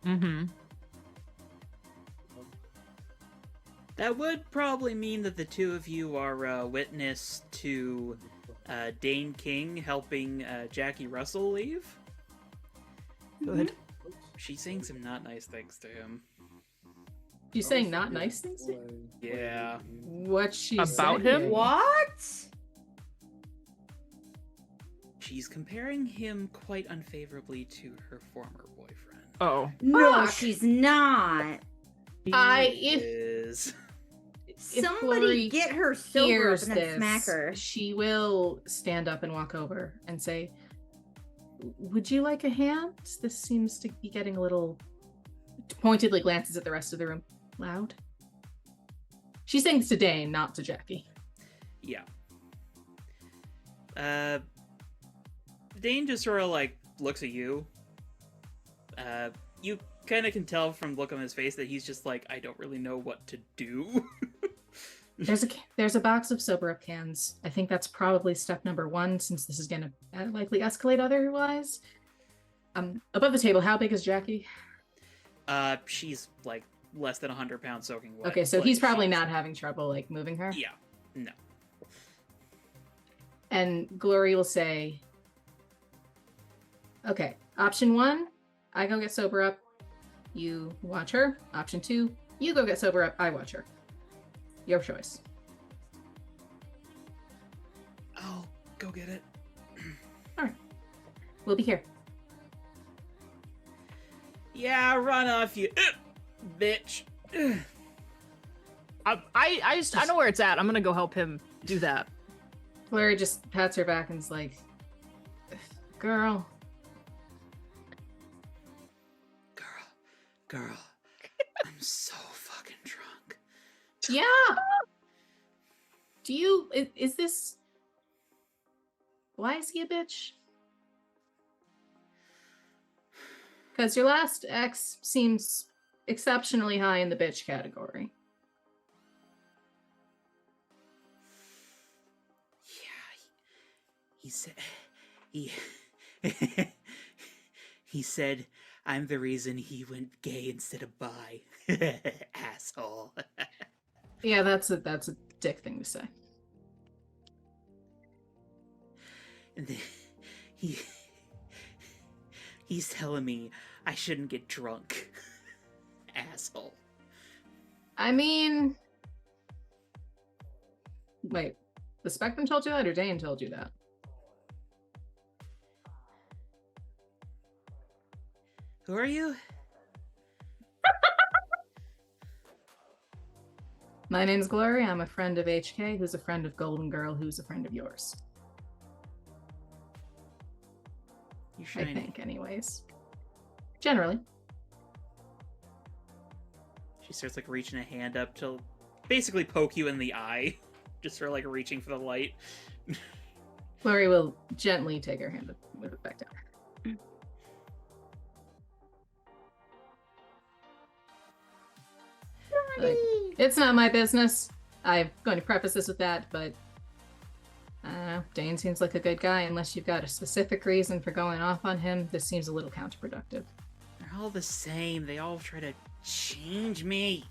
Mm-hmm. That would probably mean that the two of you are witness to Dane King helping Jackie Russell leave. Good. She's saying some not nice things to him. She's saying not nice things to Yeah. what she About him? What? She's comparing him quite unfavorably to her former boyfriend. Oh. No, Fuck. she's not. If Is Somebody Glory get her sober up hears and then this, smack her. she will stand up and walk over and say, "Would you like a hand? This seems to be getting a little," pointedly glances at the rest of the room, "loud." She's saying this to Dane, not to Jackie. yeah. Dane just sort of like looks at you. You kind of can tell from the look on his face that he's just like, I don't really know what to do. There's a box of sober up cans. I think that's probably step number 1, since this is gonna likely escalate otherwise. Above the table, how big is Jackie? She's like less than 100 pounds soaking wet. Okay, so Like, he's probably she's- not having trouble like moving her. Yeah. No. And Glory will say, "Okay, option 1, I go get sober up, you watch her. Option 2, you go get sober up, I watch her. Your choice." I'll go get it. We'll be here. Yeah, run off, you bitch. I know where it's at. I'm gonna go help him do that. Glory just pats her back and is like, "Girl, Girl, I'm so fucking drunk. yeah. Do you, is this, why is he a bitch? Because your last ex seems exceptionally high in the bitch category." Yeah, he said he he said I'm the reason he went gay instead of bi. Asshole. Yeah, that's a dick thing to say. And then, He he's telling me I shouldn't get drunk. Asshole. I mean, wait, the Spectrum told you that, or Dane told you that? Who are you? My name's Glory. I'm a friend of HK, who's a friend of Golden Girl, who's a friend of yours. You I shiny. think, anyways. Generally. She starts like reaching a hand up to basically poke you in the eye. Just for like reaching for the light. Glory will gently take her hand and move it back down. Like, it's not my business. I'm going to preface this with that, but I don't know. Dane seems like a good guy. Unless you've got a specific reason for going off on him, this seems a little counterproductive. They're all the same. They all try to change me.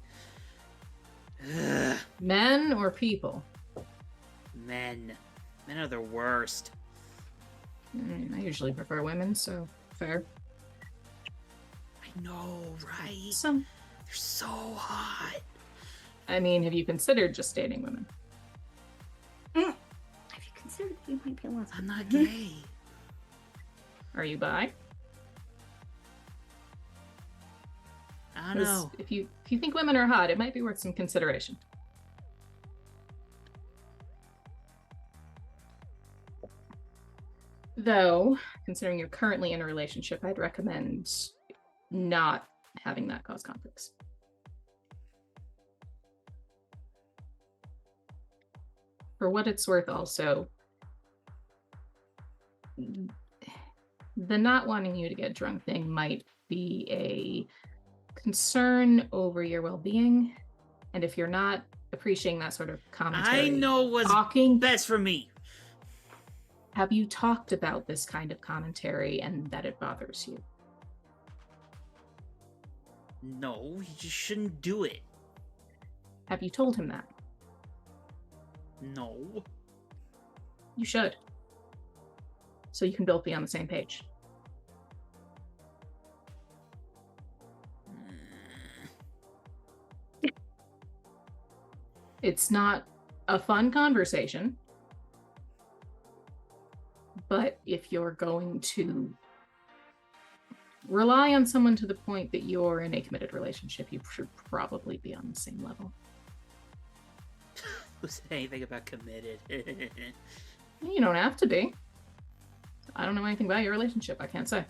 Ugh. Men or people? Men. Men are the worst. I usually prefer women, so fair. I know, right? So, They're so hot. I mean, have you considered just dating women? Have you considered that you might be a lesbian? I'm not gay. Are you bi? I don't 'Cause know. if you think women are hot, it might be worth some consideration. Though, considering you're currently in a relationship, I'd recommend not having that cause conflicts. For what it's worth, also, the not wanting you to get drunk thing might be a concern over your well-being, and if you're not appreciating that sort of commentary, I know what's talking. best for me. Have you talked about this kind of commentary and that it bothers you? No, you just shouldn't do it. Have you told him that? No. You should. So you can both be on the same page. It's not a fun conversation, but if you're going to rely on someone to the point that you're in a committed relationship, you should probably be on the same level. Who said anything about committed? You don't have to be. I don't know anything about your relationship. I can't say.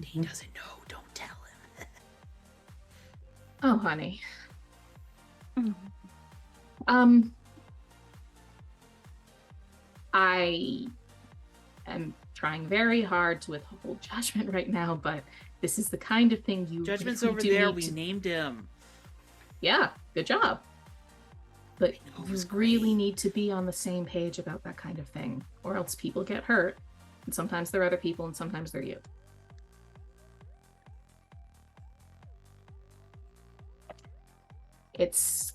He doesn't know. Don't tell him. Oh, honey. Mhm. I am trying very hard to withhold judgment right now, but this is the kind of thing you Judgment's really over do there. need We to- named him. Yeah, good job. But I know, it you was really great. need to be on the same page about that kind of thing, or else people get hurt. And sometimes they're other people, and sometimes they're you. It's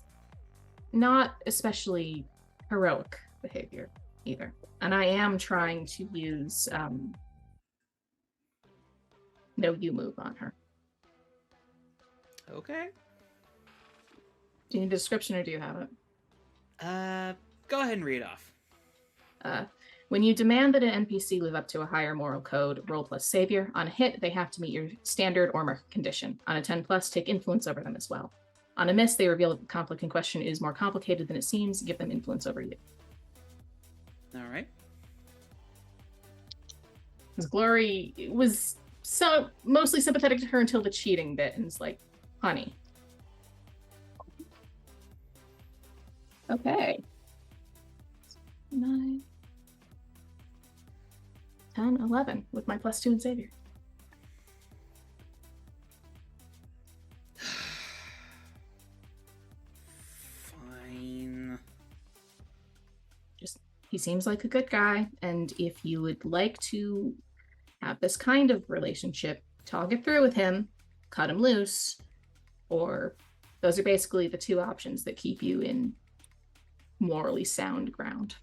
not especially heroic behavior either. And I am trying to use no you move on her. Okay. Do you need a description or do you have it? Go ahead and read off. When you demand that an NPC live up to a higher moral code, roll plus savior. On a hit, they have to meet your standard or market condition. On a 10 plus, take influence over them as well. On a miss, they reveal that the conflict in question is more complicated than it seems. Give them influence over you. All right. Because Glory was so mostly sympathetic to her until the cheating bit, and it's like, honey. Okay. 9, 10, 11 with my +2 in savior. Fine. He seems like a good guy, and if you would like to have this kind of relationship, talk it through with him, cut him loose, or those are basically the two options that keep you in morally sound ground.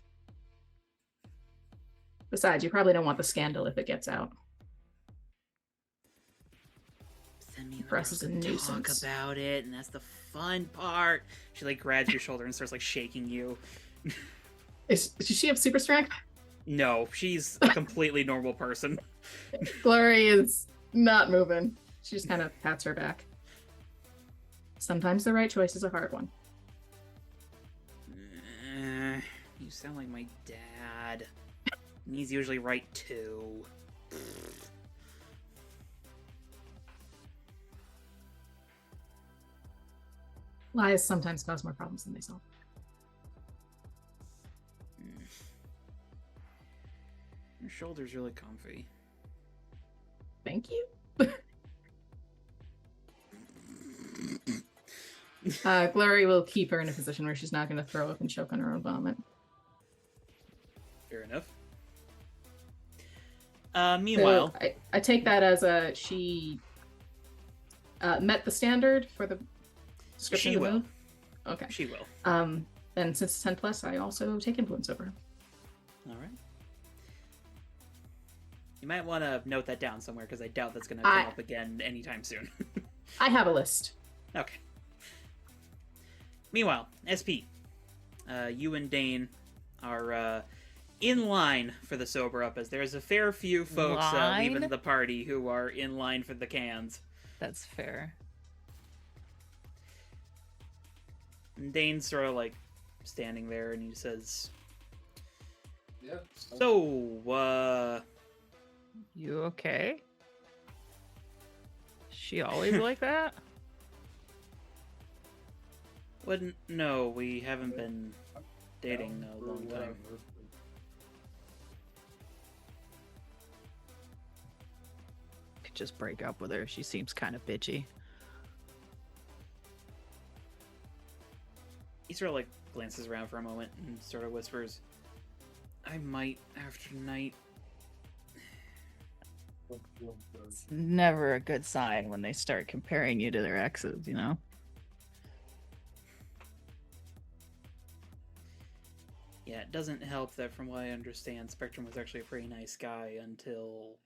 Besides, you probably don't want the scandal if it gets out. Then me and the Press girls is a can talk nuisance. about it, and that's the fun part. She like grabs your shoulder and starts like shaking you. Does she have super strength? No, she's a completely normal person. Glory is not moving. She just kind of pats her back. Sometimes the right choice is a hard one. You sound like my dad. And he's usually right too. Lies sometimes cause more problems than they solve. Your shoulder's really comfy. Thank you. Glory will keep her in a position where she's not going to throw up and choke on her own vomit. Fair enough. Meanwhile, So I take that as she met the standard for the description she of the will. move. Okay. She will. And since it's 10 plus, I also take influence over her. All right. You might want to note that down somewhere because I doubt that's going to come up again anytime soon. I have a list. Okay. Meanwhile, SP, you and Dane are in line for the sober up, as there's a fair few folks leaving the party who are in line for the cans. That's fair. And Dane's sort of like standing there, and he says, Yeah. "So, You okay? She always like that? wouldn't no, we haven't been dating a long time." Could just break up with her. She seems kind of bitchy. He sort of like glances around for a moment and sort of whispers, "I might after tonight." It's never a good sign when they start comparing you to their exes, you know? Yeah, it doesn't help that from what I understand, Spectrum was actually a pretty nice guy until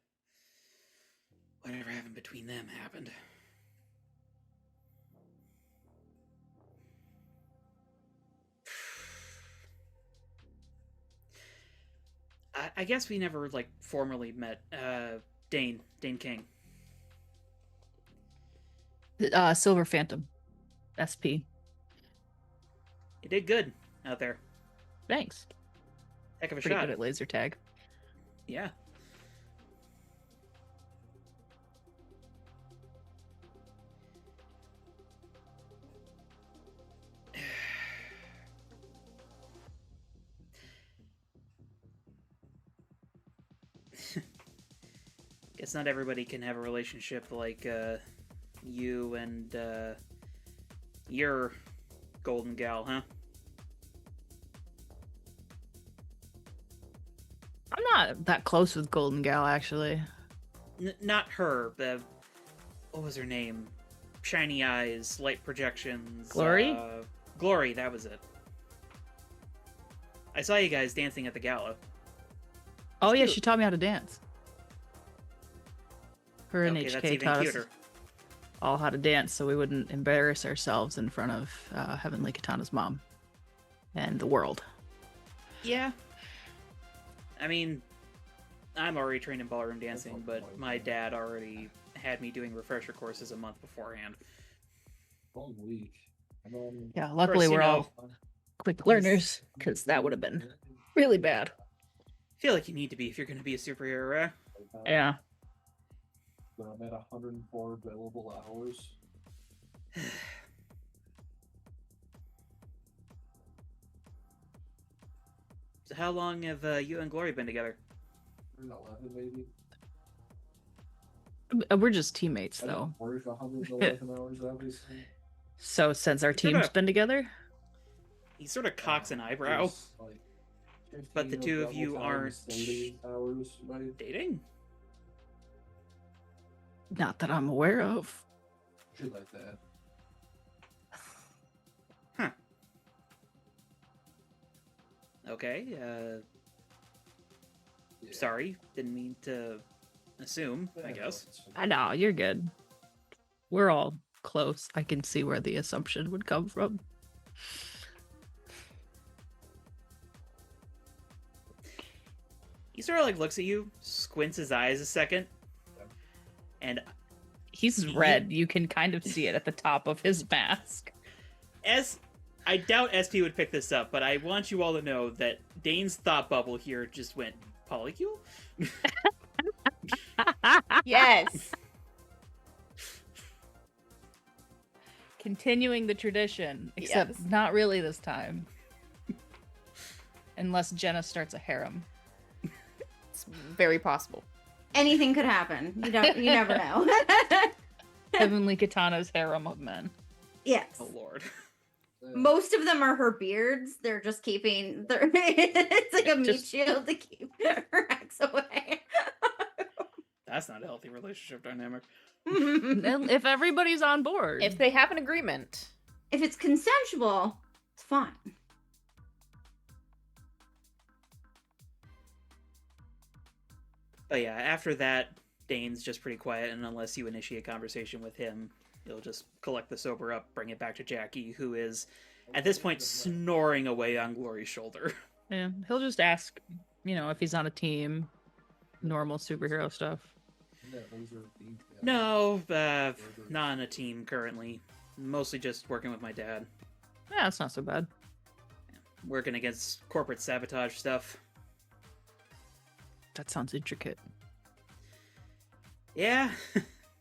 whatever happened between them happened. I guess we never, like, formally met. Dane King. Silver Phantom. SP. You did good out there. Thanks. Heck of a Pretty shot. good at laser tag. Yeah. Guess not everybody can have a relationship like you and your golden gal, huh? I'm not that close with Golden Gal, actually. Not her. What was her name? Shiny eyes, light projections. Glory? Glory, that was it. I saw you guys dancing at the gala. Oh, yeah, cute. she taught me how to dance. Her and Okay, that's HK even taught cuter. us all how to dance so we wouldn't embarrass ourselves in front of Heavenly Katana's mom and the world. Yeah. I mean, I'm already trained in ballroom dancing, but my dad already had me doing refresher courses a month beforehand. Long week. Yeah, luckily you we're know- all quick learners, because that would have been really bad. I feel like you need to be if you're going to be a superhero, right? Yeah. But I'm at 104 available hours. So how long have you and Glory been together? 111 maybe. We're just teammates, I though. don't work 111 hours, obviously. So since our It's sort team's of- been together, He sort of cocks an eyebrow. There's, like, But the 15 two of you double aren't- times 30 hours, right? Dating? not that I'm aware of. Shit like that. Okay, Sorry, didn't mean to assume, I guess. I know, you're good. We're all close. I can see where the assumption would come from. He sort of like looks at you, squints his eyes a second, and He's red. You can kind of see it at the top of his mask. as I doubt SP would pick this up, but I want you all to know that Dane's thought bubble here just went polycule. Yes. Continuing the tradition, except Yes. not really this time. Unless Jenna starts a harem. It's very possible. Anything could happen. You never know. Heavenly Katana's harem of men. Yes. Oh lord. Most of them are her beards. They're just keeping. It's like a meat Just- shield to keep her ex away. That's not a healthy relationship dynamic. And if everybody's on board. If they have an agreement. If it's consensual, it's fine. But yeah, after that, Dane's just pretty quiet, and unless you initiate conversation with him, he'll just collect the sober up, bring it back to Jackie, who is, at this point, snoring away on Glory's shoulder. Yeah, he'll just ask, if he's on a team, normal superhero stuff. No, not on a team currently. Mostly just working with my dad. Yeah, it's not so bad. Working against corporate sabotage stuff. That sounds intricate. Yeah,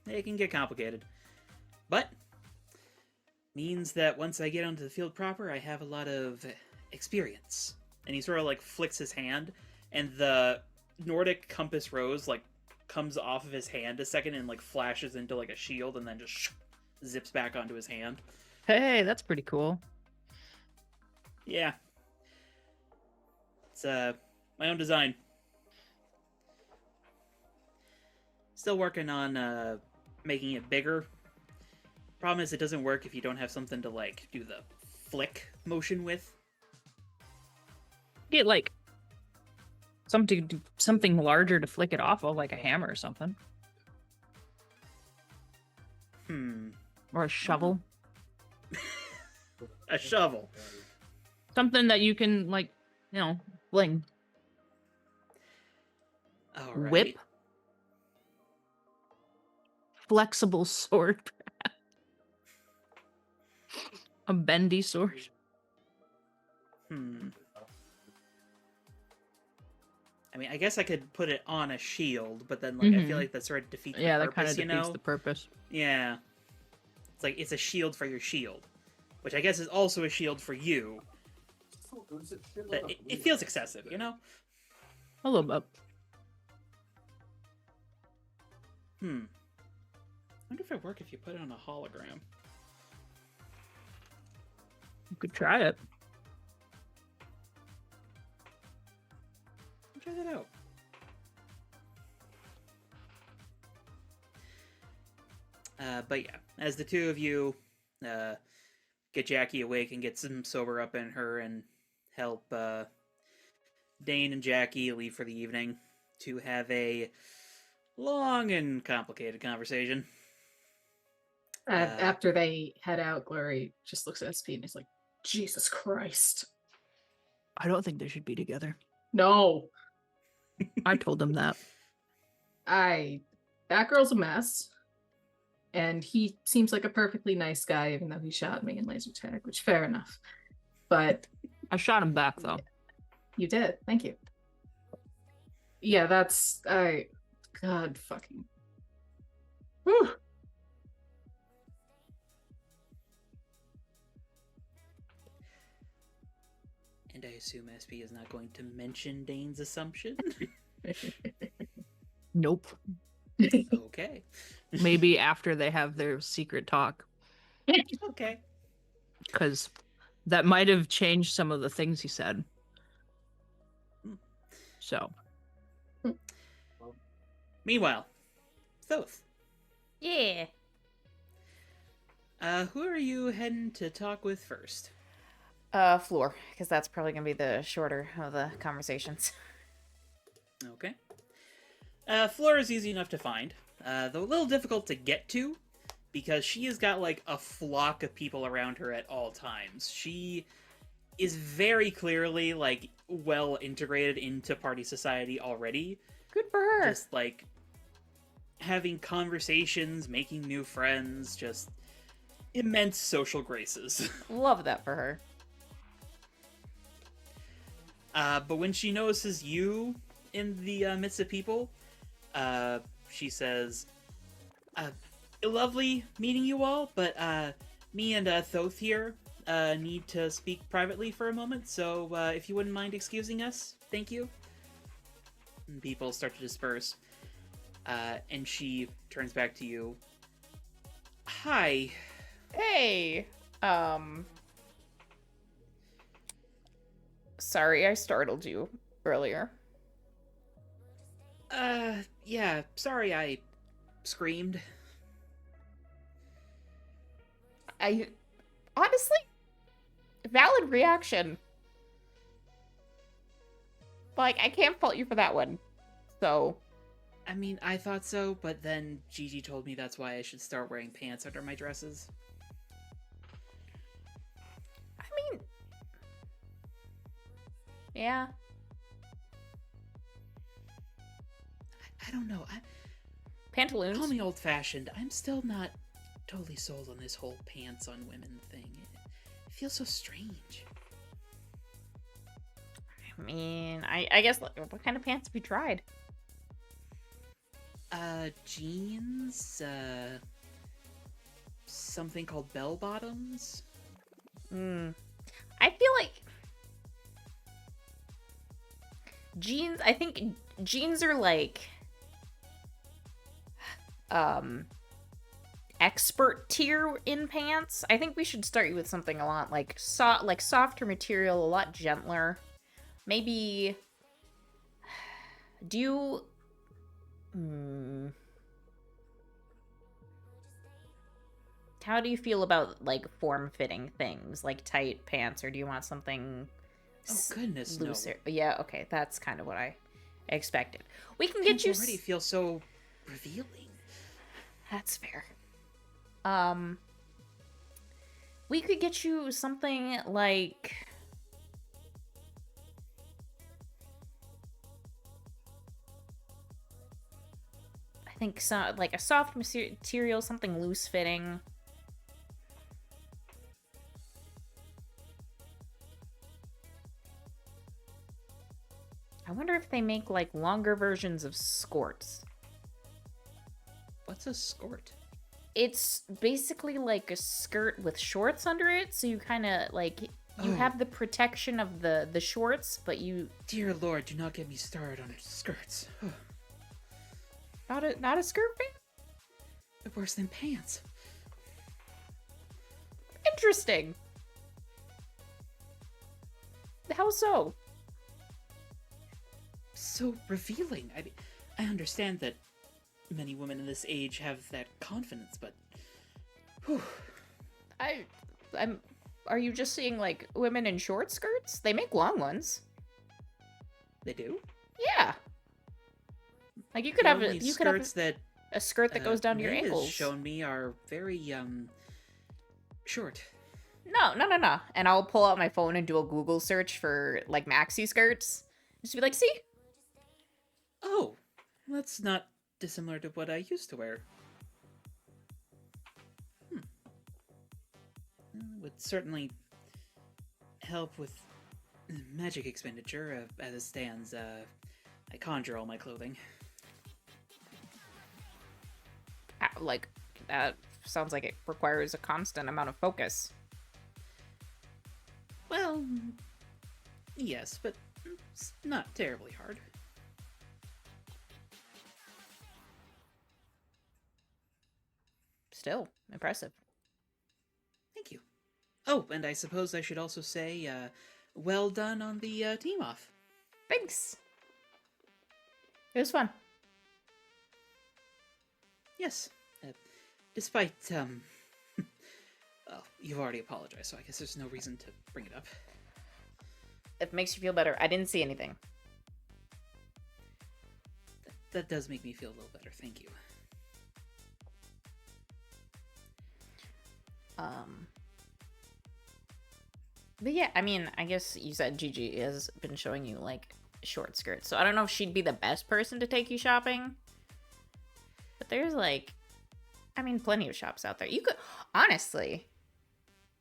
it can get complicated. But, means that once I get onto the field proper, I have a lot of experience. And he sort of, flicks his hand, and the Nordic compass rose, comes off of his hand a second and, flashes into, a shield, and then just zips back onto his hand. Hey, that's pretty cool. Yeah. It's, my own design. Still working on, making it bigger. Problem is, it doesn't work if you don't have something to, do the flick motion with. Get, something larger to flick it off of, like a hammer or something. Or a shovel. A shovel. Something that you can, bling. All right. Whip. Flexible sword. A bendy sword. I mean, I guess I could put it on a shield, but then, I feel like that sort of defeats the Yeah, that purpose, kind of you defeats know? the purpose. Yeah. It's a shield for your shield. Which I guess is also a shield for you. But it feels excessive, you know? A little bit. I wonder if it would work if you put it on a hologram. You could try it. Try that out. But yeah, as the two of you get Jackie awake and get some sober up in her and help Dane and Jackie leave for the evening to have a long and complicated conversation. After they head out, Glory just looks at SP and is like, Jesus Christ. I don't think they should be together. No. I told them that. That girl's a mess. And he seems like a perfectly nice guy, even though he shot me in laser tag, which fair enough. But I shot him back, though. you did. Thank you. Yeah, that's God fucking. Whew. And I assume SP is not going to mention Dane's assumption. Nope. Okay. Maybe after they have their secret talk. Okay. Because that might have changed some of the things he said. So. Meanwhile, Thoth, Yeah. who are you heading to talk with first? Floor, because that's probably gonna be the shorter of the conversations. Okay. Flora is easy enough to find, though a little difficult to get to, because she has got, like, a flock of people around her at all times. She is very clearly, like, well integrated into party society already. Good for her. Just, like, having conversations, making new friends, just immense social graces. Love that for her. But when she notices you in the midst of people, she says, lovely meeting you all, but me and Thoth here need to speak privately for a moment, so if you wouldn't mind excusing us, thank you. And people start to disperse, and she turns back to you. Hi. Hey, sorry I startled you earlier. Yeah, sorry I screamed. I honestly, valid reaction. Like, I can't fault you for that one. So, I mean, I thought so, but then Gigi told me that's why I should start wearing pants under my dresses. I mean, yeah. I don't know. Pantaloons. Call me old-fashioned. I'm still not totally sold on this whole pants on women thing. It feels so strange. I mean, I guess, what kind of pants have you tried? Jeans, something called bell bottoms. I feel like jeans, I think jeans are like expert tier in pants. I think we should start you with something a lot like softer material, a lot gentler. Maybe do you how do you feel about like form-fitting things, like tight pants, or do you want something Oh goodness, looser? No. Yeah, okay, that's kind of what I expected. We can Pants get you already feel so revealing. That's fair. We could get you something like I think like a soft material, something loose fitting. I wonder if they make like longer versions of skirts. What's a skort? It's basically like a skirt with shorts under it, so you kind of like you Oh. have the protection of the shorts, but you Dear Lord, do not get me started on skirts. not a skirt pant. They're worse than pants. Interesting. How so? So revealing. I understand that many women in this age have that confidence, but whew. I'm. Are you just seeing like women in short skirts? They make long ones. They do? Yeah. Like you could The have only you could have skirts that a skirt that goes down to your May has ankles. shown me are very short. No. And I'll pull out my phone and do a Google search for like maxi skirts. Just be like, see? Oh, that's not dissimilar to what I used to wear. Would certainly help with magic expenditure. As it stands, I conjure all my clothing. Like that sounds like it requires a constant amount of focus. Well, yes, but it's not terribly hard. Still impressive. Thank you. Oh, and I suppose I should also say, well done on the team off. Thanks. It was fun. Yes. Despite, well, you've already apologized, so I guess there's no reason to bring it up. If it makes you feel better, I didn't see anything. that does make me feel a little better. Thank you. But yeah, I mean, I guess you said Gigi has been showing you, like, short skirts. So I don't know if she'd be the best person to take you shopping. But there's, like, I mean, plenty of shops out there. You could, honestly,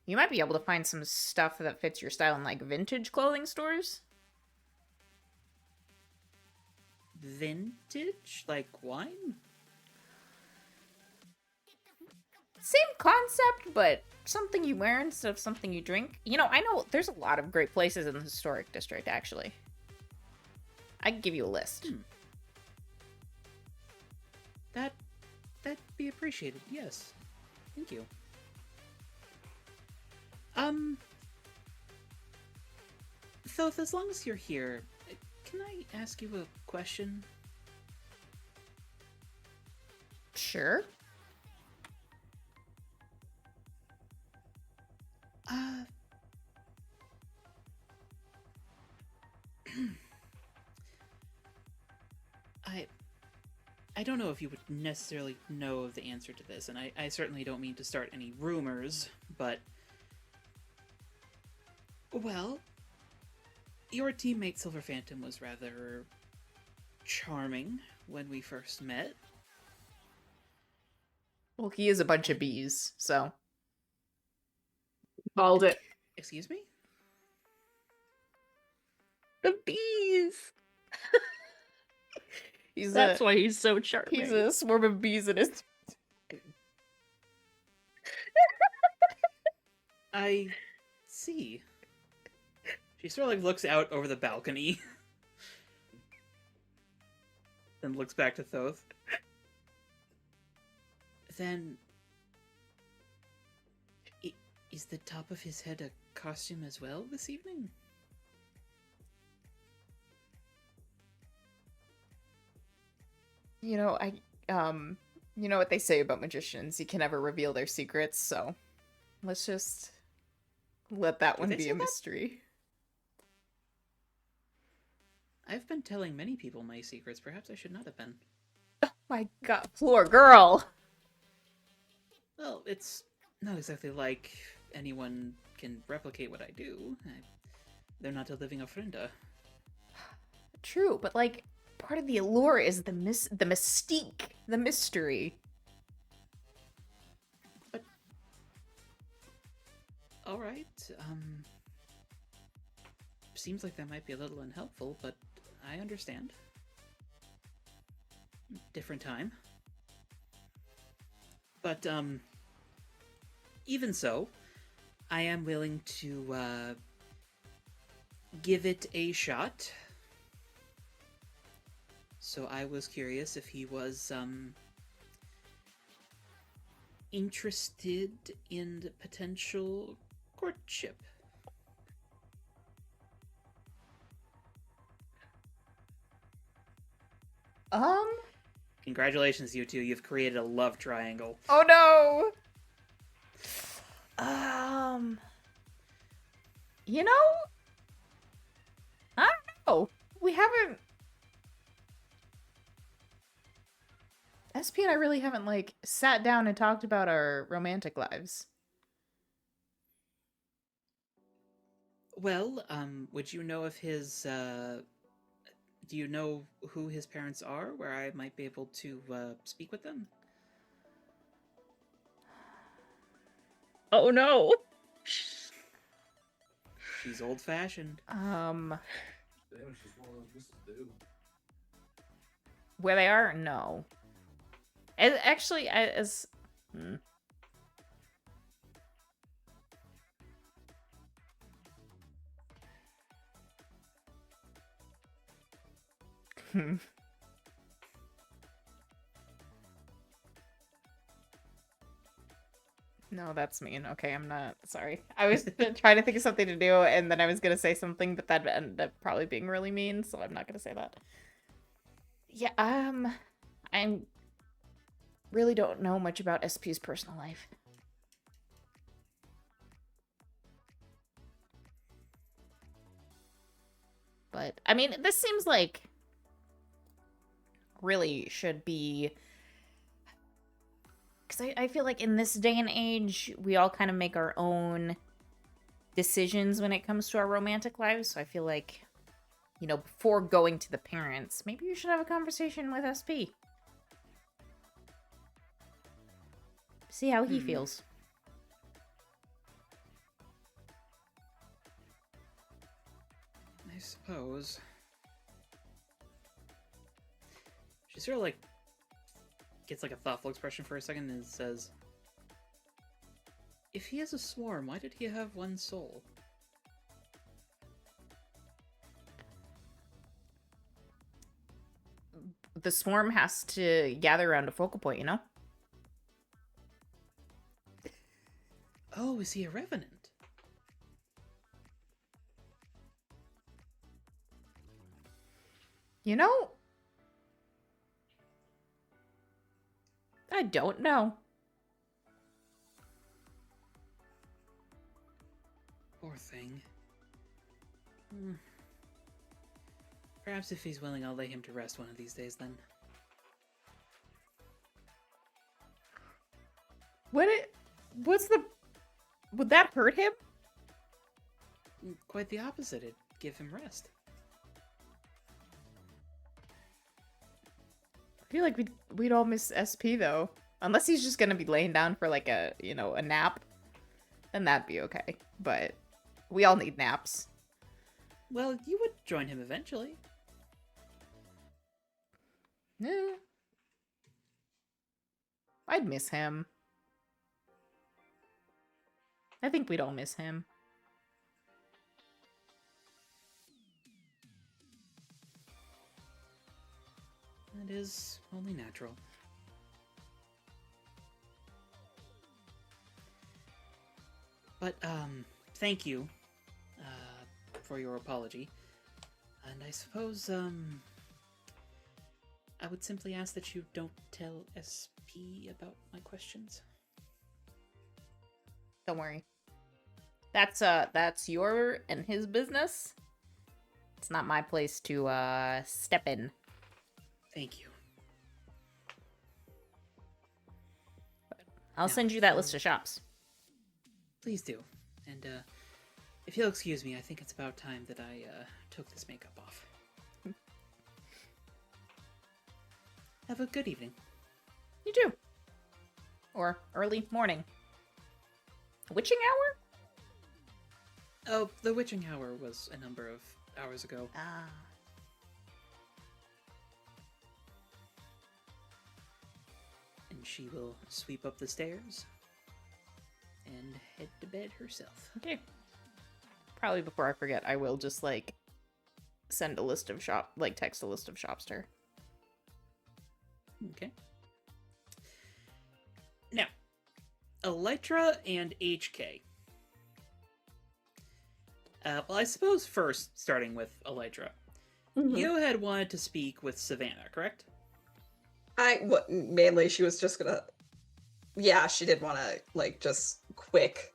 you might be able to find some stuff that fits your style in, like, vintage clothing stores. Vintage? Like wine? Same concept, but something you wear instead of something you drink. You know, I know there's a lot of great places in the historic district, actually. I can give you a list. That'd be appreciated, yes. Thank you. Thoth, as long as you're here, can I ask you a question? Sure. I don't know if you would necessarily know the answer to this, and I certainly don't mean to start any rumors, but... Well, your teammate Silver Phantom was rather charming when we first met. Well, he is a bunch of bees, so. Called it. Excuse me? The bees. That's Why he's so charming. He's a swarm of bees in his. I see. She sort of like looks out over the balcony. Then looks back to Thoth. Then... Is the top of his head a costume as well this evening? You know, you know what they say about magicians, you can never reveal their secrets, so let's just let that one be a mystery. I've been telling many people my secrets. Perhaps I should not have been. Oh my god, poor girl! Well, it's not exactly like anyone can replicate what I do. They're not a living ofrenda. True, but like, part of the allure is the mystique, the mystery. But... Alright, seems like that might be a little unhelpful, but I understand. Different time. But, even so, I am willing to, give it a shot. So I was curious if he was, interested in the potential courtship. Congratulations, you two. You've created a love triangle. Oh no! You know? I don't know. We haven't... SP and I really haven't, like, sat down and talked about our romantic lives. Well, would you know if his, do you know who his parents are, where I might be able to, speak with them? Oh no. She's old-fashioned. Damn, she's one of those Mrs. Do. Where they are? No. Actually, as... No, that's mean. Okay, I'm not... Sorry. I was trying to think of something to do, and then I was going to say something, but that ended up probably being really mean, so I'm not going to say that. Yeah, I really don't know much about SP's personal life. But, I mean, this seems like really should be, because I feel like in this day and age, we all kind of make our own decisions when it comes to our romantic lives. So I feel like, before going to the parents, maybe you should have a conversation with SP. See how he feels. I suppose. She sort of gets a thoughtful expression for a second and says, "If he has a swarm, why did he have one soul?" The swarm has to gather around a focal point, Oh, is he a revenant? I don't know. Poor thing. Perhaps if he's willing, I'll lay him to rest one of these days then. Would that hurt him? Quite the opposite. It'd give him rest. I feel like we'd all miss SP though. Unless he's just gonna be laying down for a nap. Then that'd be okay. But we all need naps. Well, you would join him eventually. Yeah. I'd miss him. I think we'd all miss him. That is only natural. But, thank you, for your apology. And I suppose, I would simply ask that you don't tell SP about my questions. Don't worry. That's your and his business. It's not my place to step in. Thank you. I'll send you that list of shops. Please do. And, if you'll excuse me, I think it's about time that I, took this makeup off. Have a good evening. You do. Or early morning. Witching hour? Oh, the witching hour was a number of hours ago. Ah. And she will sweep up the stairs and head to bed herself. Okay. Probably before I forget, I will just send a list of text a list of shops to her. Okay. Now, Elytra and HK. Well, I suppose first, starting with Elytra. Mhm. You had wanted to speak with Savannah, correct? Mainly she was just gonna, yeah, she did want to, just quick.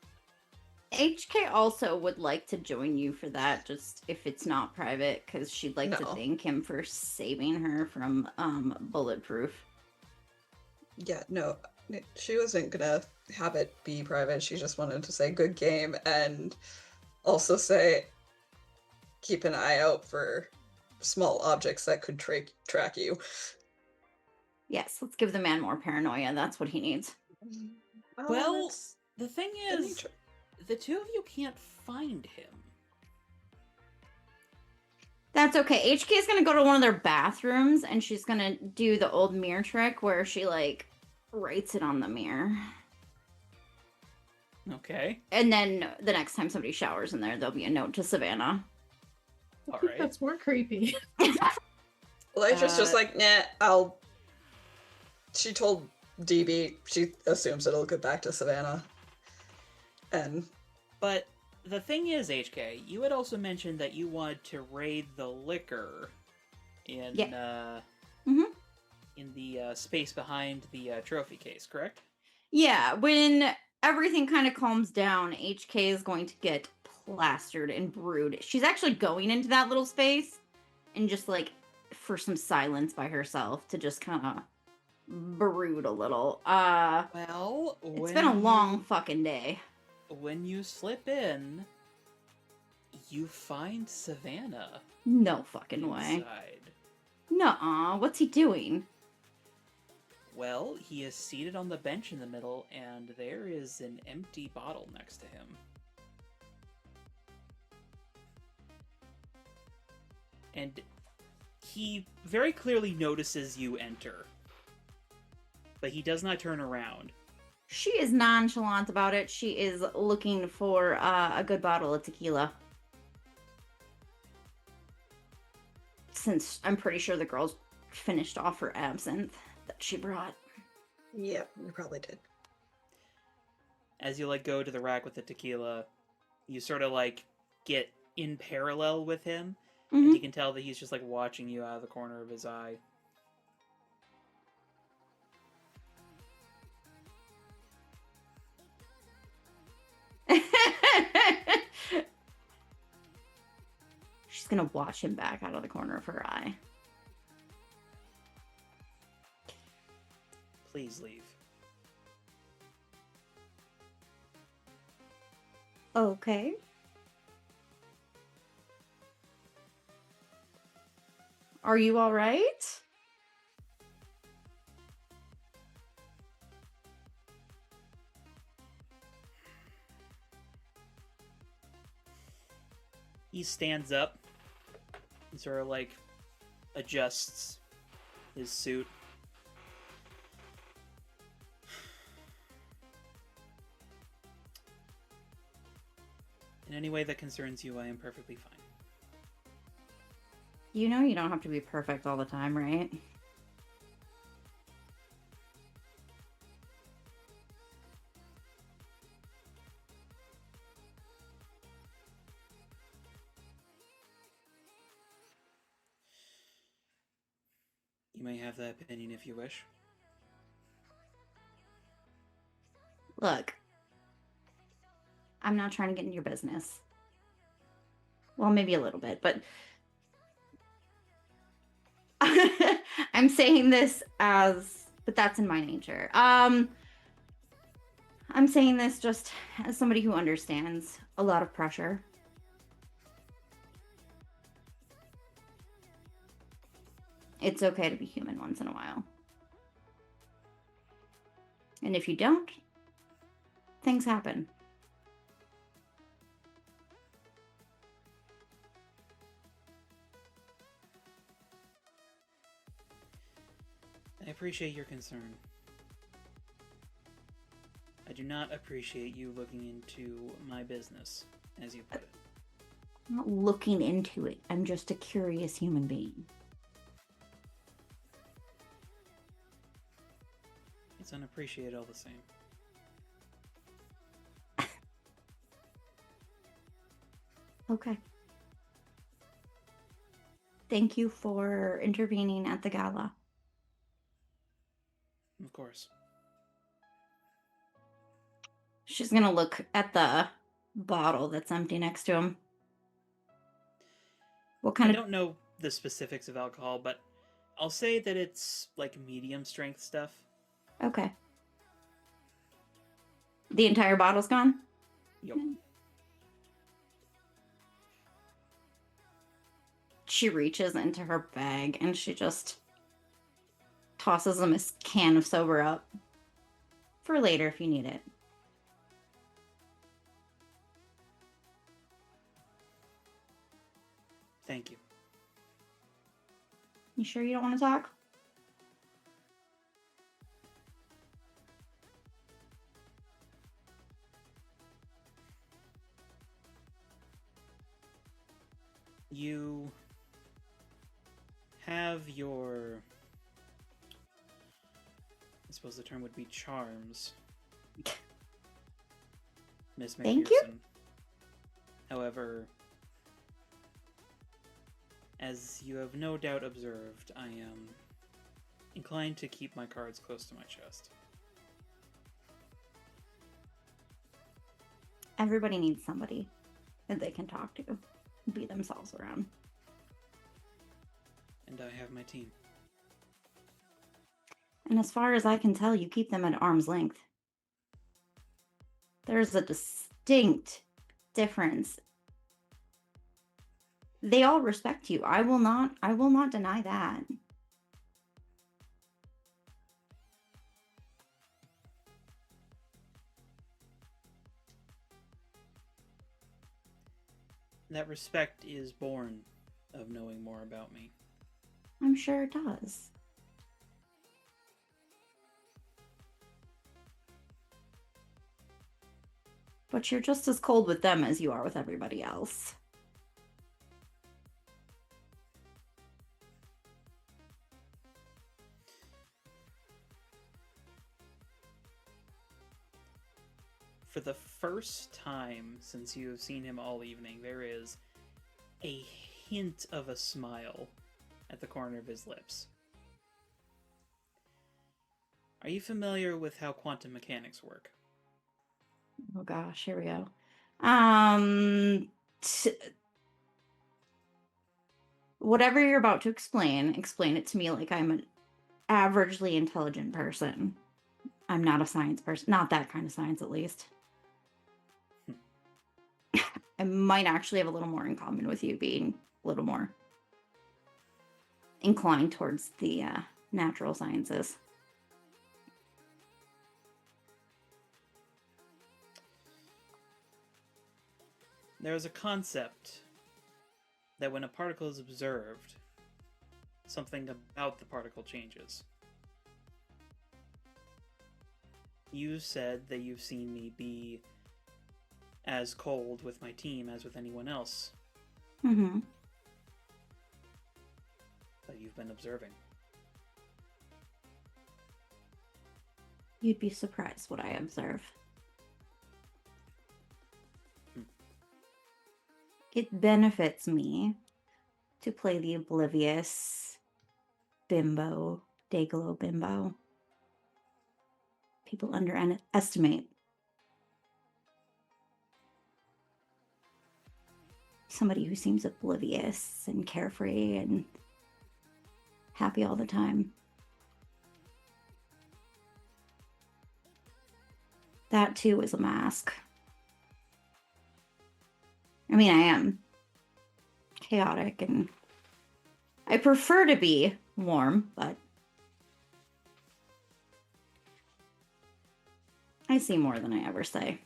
HK also would like to join you for that, just if it's not private, because she'd like to No. thank him for saving her from bulletproof. Yeah, no, she wasn't gonna have it be private. She just wanted to say good game and also say keep an eye out for small objects that could track you. Yes, let's give the man more paranoia. That's what he needs. Well, it's the thing the is, nature. the two of you can't find him. That's okay. HK is gonna go to one of their bathrooms and she's gonna do the old mirror trick where she writes it on the mirror. Okay. And then the next time somebody showers in there, there'll be a note to Savannah. All right. That's more creepy. Elytra's just nah, she told DB, she assumes it'll get back to Savannah. And But the thing is, HK, you had also mentioned that you wanted to raid the liquor in in the space behind the trophy case, correct? Yeah, when everything kind of calms down, HK is going to get plastered and brewed. She's actually going into that little space and just for some silence by herself to just kind of brood a little. Well, It's been a long fucking day. When you slip in, you find Savannah No fucking way. inside. Nuh-uh. What's he doing? Well, he is seated on the bench in the middle, and there is an empty bottle next to him. And he very clearly notices you enter, but he does not turn around. She is nonchalant about it. She is looking for a good bottle of tequila. Since I'm pretty sure the girls finished off her absinthe that she brought. Yep, we probably did. As you go to the rack with the tequila, you sort of get in parallel with him, and you can tell that he's just watching you out of the corner of his eye. She's gonna watch him back out of the corner of her eye. Please leave. Okay. Are you all right? He stands up and sort of adjusts his suit. In any way that concerns you, I am perfectly fine. You know you don't have to be perfect all the time, right? You may have that opinion if you wish. Look, I'm not trying to get in your business. Well, maybe a little bit, but I'm saying this but that's in my nature. I'm saying this just as somebody who understands a lot of pressure. It's okay to be human once in a while. And if you don't, things happen. I appreciate your concern. I do not appreciate you looking into my business, as you put it. I'm not looking into it. I'm just a curious human being. It's unappreciated all the same. Okay. Thank you for intervening at the gala. Of course. She's gonna look at the bottle that's empty next to him. What kind I of... don't know the specifics of alcohol, but I'll say that it's medium strength stuff. Okay. The entire bottle's gone? Yep. She reaches into her bag and she just tosses him a can of sober up. For later if you need it. Thank you. You sure you don't want to talk? You have your... I suppose the term would be charms, Miss McPherson. Thank you. However, as you have no doubt observed, I am inclined to keep my cards close to my chest. Everybody needs somebody that they can talk to and be themselves around. And I have my team. And as far as I can tell, you keep them at arm's length. There's a distinct difference. They all respect you. I will not deny that. That respect is born of knowing more about me. I'm sure it does. But you're just as cold with them as you are with everybody else. For the first time since you have seen him all evening, there is a hint of a smile at the corner of his lips. Are you familiar with how quantum mechanics work? Oh gosh, here we go. Whatever you're about to explain it to me like I'm an averagely intelligent person. I'm not a science person. Not that kind of science, at least. I might actually have a little more in common with you, being a little more inclined towards the natural sciences. There is a concept that when a particle is observed, something about the particle changes. You said that you've seen me be as cold with my team as with anyone else. Mm-hmm. That you've been observing. You'd be surprised what I observe. It benefits me to play the oblivious bimbo, Dayglow bimbo. People underestimate somebody who seems oblivious and carefree and happy all the time. That too is a mask. I mean, I am chaotic and I prefer to be warm, but I see more than I ever say.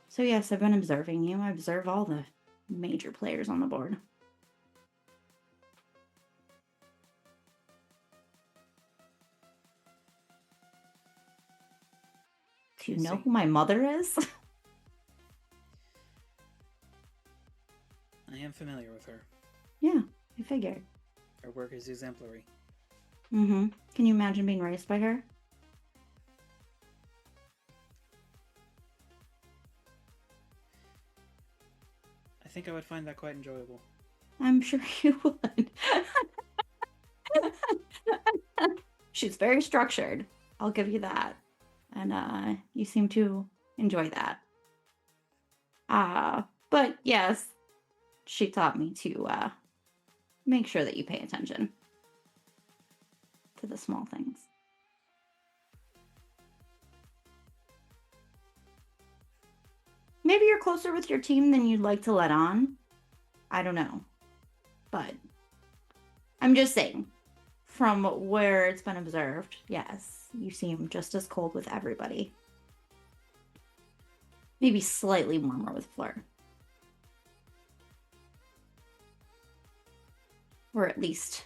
So yes, I've been observing you. I observe all the major players on the board. Do you know who my mother is? I am familiar with her. Yeah, I figured. Her work is exemplary. Mm-hmm. Can you imagine being raised by her? I think I would find that quite enjoyable. I'm sure you would. She's very structured. I'll give you that. And you seem to enjoy that. But yes, she taught me to make sure that you pay attention to the small things. Maybe you're closer with your team than you'd like to let on. I don't know. But I'm just saying, from where it's been observed, yes, you seem just as cold with everybody. Maybe slightly warmer with Fleur. Or at least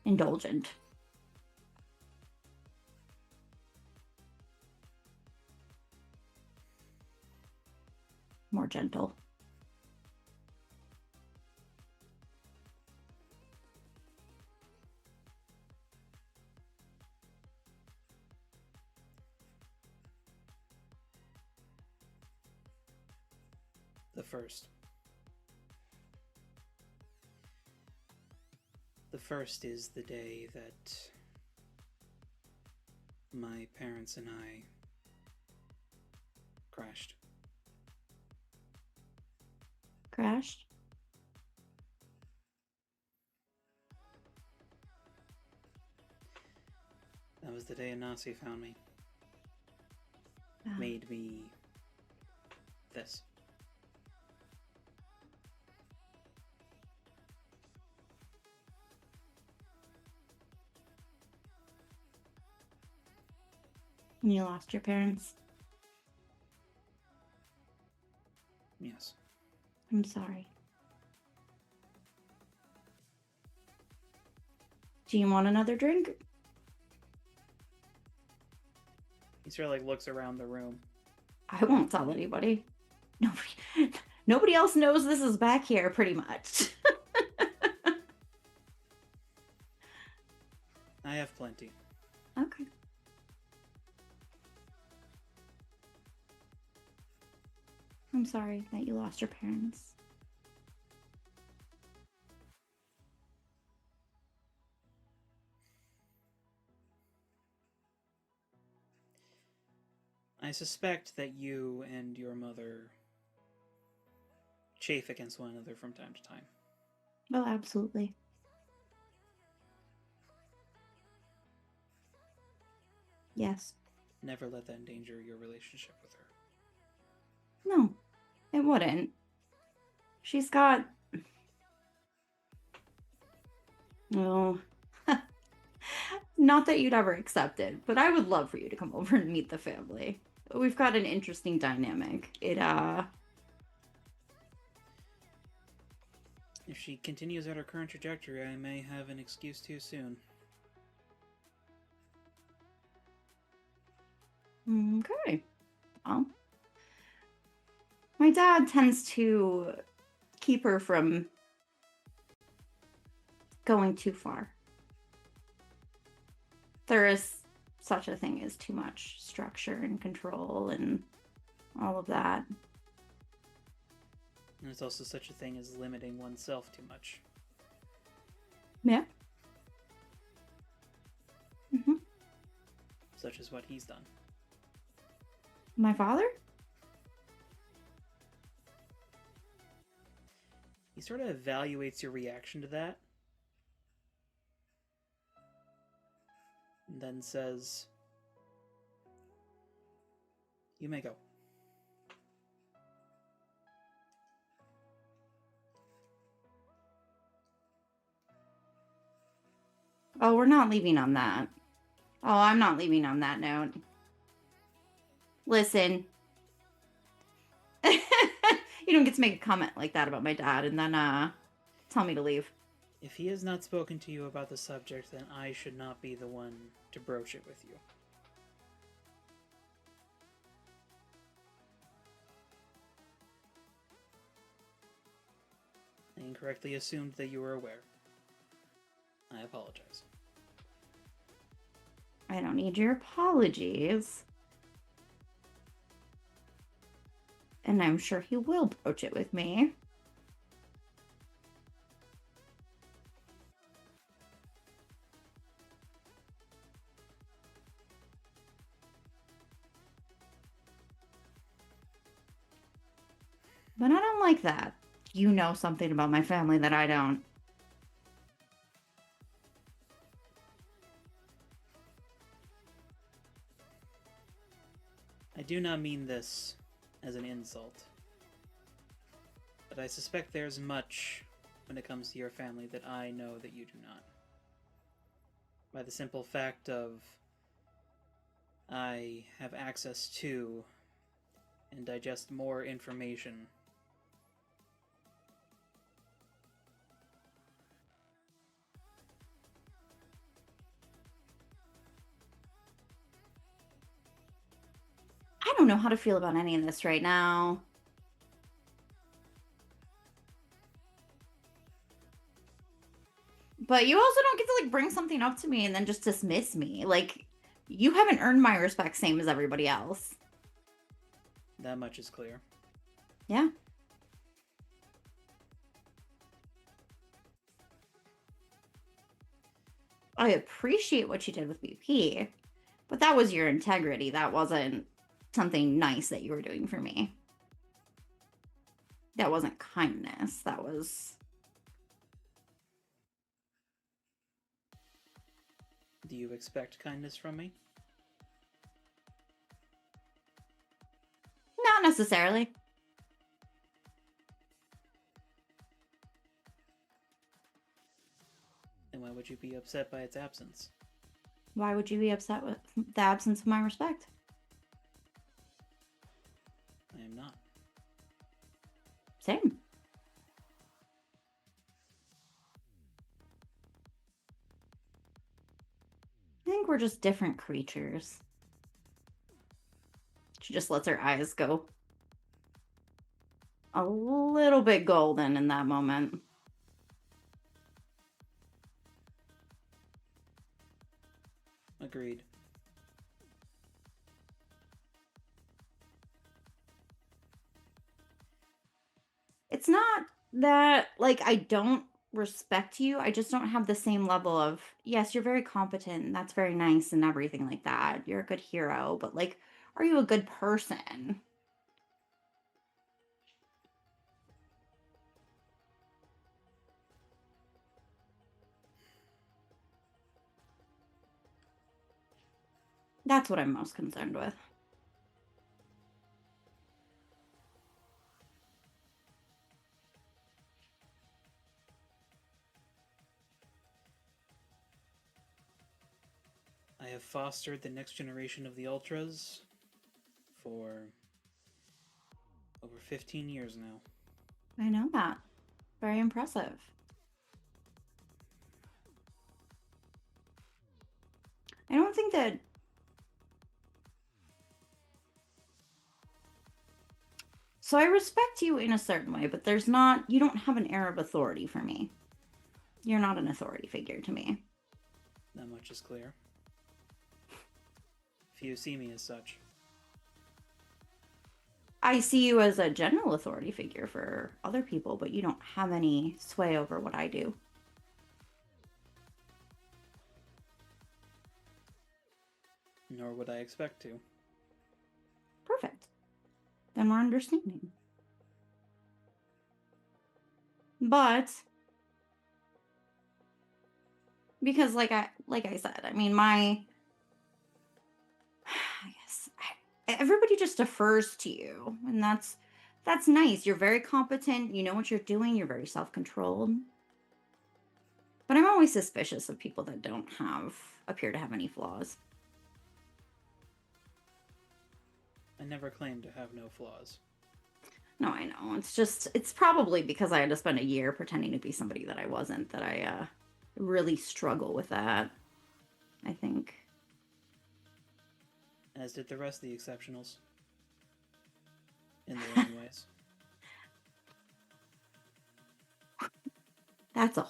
indulgent. More gentle. The first. The first is the day that my parents and I crashed. Crashed? That was the day Anasi found me. Ah. Made me this. You lost your parents. Yes. I'm sorry. Do you want another drink? He sort of like looks around the room. I won't tell anybody. Nobody else knows this is back here, pretty much. I have plenty. Okay. I'm sorry that you lost your parents. I suspect that you and your mother chafe against one another from time to time. Oh, absolutely. Yes. Never let that endanger your relationship with her. No, it wouldn't. She's got... Oh. Not that you'd ever accept it, but I would love for you to come over and meet the family. We've got an interesting dynamic. If she continues at her current trajectory, I may have an excuse too soon. Okay. Well, my dad tends to keep her from going too far. There is such a thing as too much structure and control and all of that. And there's also such a thing as limiting oneself too much. Yeah. Such as what he's done. My father? He sort of evaluates your reaction to that. And then says, "You may go." Oh, we're not leaving on that. Oh, I'm not leaving on that note. Listen. You don't get to make a comment like that about my dad and then tell me to leave. If he has not spoken to you about the subject, then I should not be the one to broach it with you. I incorrectly assumed that you were aware. I apologize. I don't need your apologies. And I'm sure he will broach it with me. But I don't like that. You know something about my family that I don't. I do not mean this as an insult, but I suspect there's much when it comes to your family that I know that you do not. By the simple fact of I have access to and digest more information I don't know how to feel about any of this right now. But you also don't get to, like, bring something up to me and then just dismiss me. Like, you haven't earned my respect same as everybody else. That much is clear. Yeah. I appreciate what you did with BP, but that was your integrity. That wasn't something nice that you were doing for me. That wasn't kindness. That was... Do you expect kindness from me? Not necessarily. Then why would you be upset by its absence? Why would you be upset with the absence of my respect? I am not. Same. I think we're just different creatures. She just lets her eyes go a little bit golden in that moment. Agreed. It's not that, like, I don't respect you. I just don't have the same level of, yes, you're very competent and that's very nice and everything like that. You're a good hero, but, like, are you a good person? That's what I'm most concerned with. I have fostered the next generation of the Ultras for over 15 years now. I know that. Very impressive. I don't think that. So I respect you in a certain way, but you don't have an air of authority for me. You're not an authority figure to me. Not much is clear. Few see me as such. I see you as a general authority figure for other people, but you don't have any sway over what I do. Nor would I expect to. Perfect. Then we're understanding. But because like I said, I mean, everybody just defers to you, and that's nice. You're very competent, you know what you're doing, you're very self-controlled. But I'm always suspicious of people that don't appear to have any flaws. I never claimed to have no flaws. No, I know. It's probably because I had to spend a year pretending to be somebody that I wasn't that I really struggle with that, I think. As did the rest of the exceptionals. In their own ways. That's a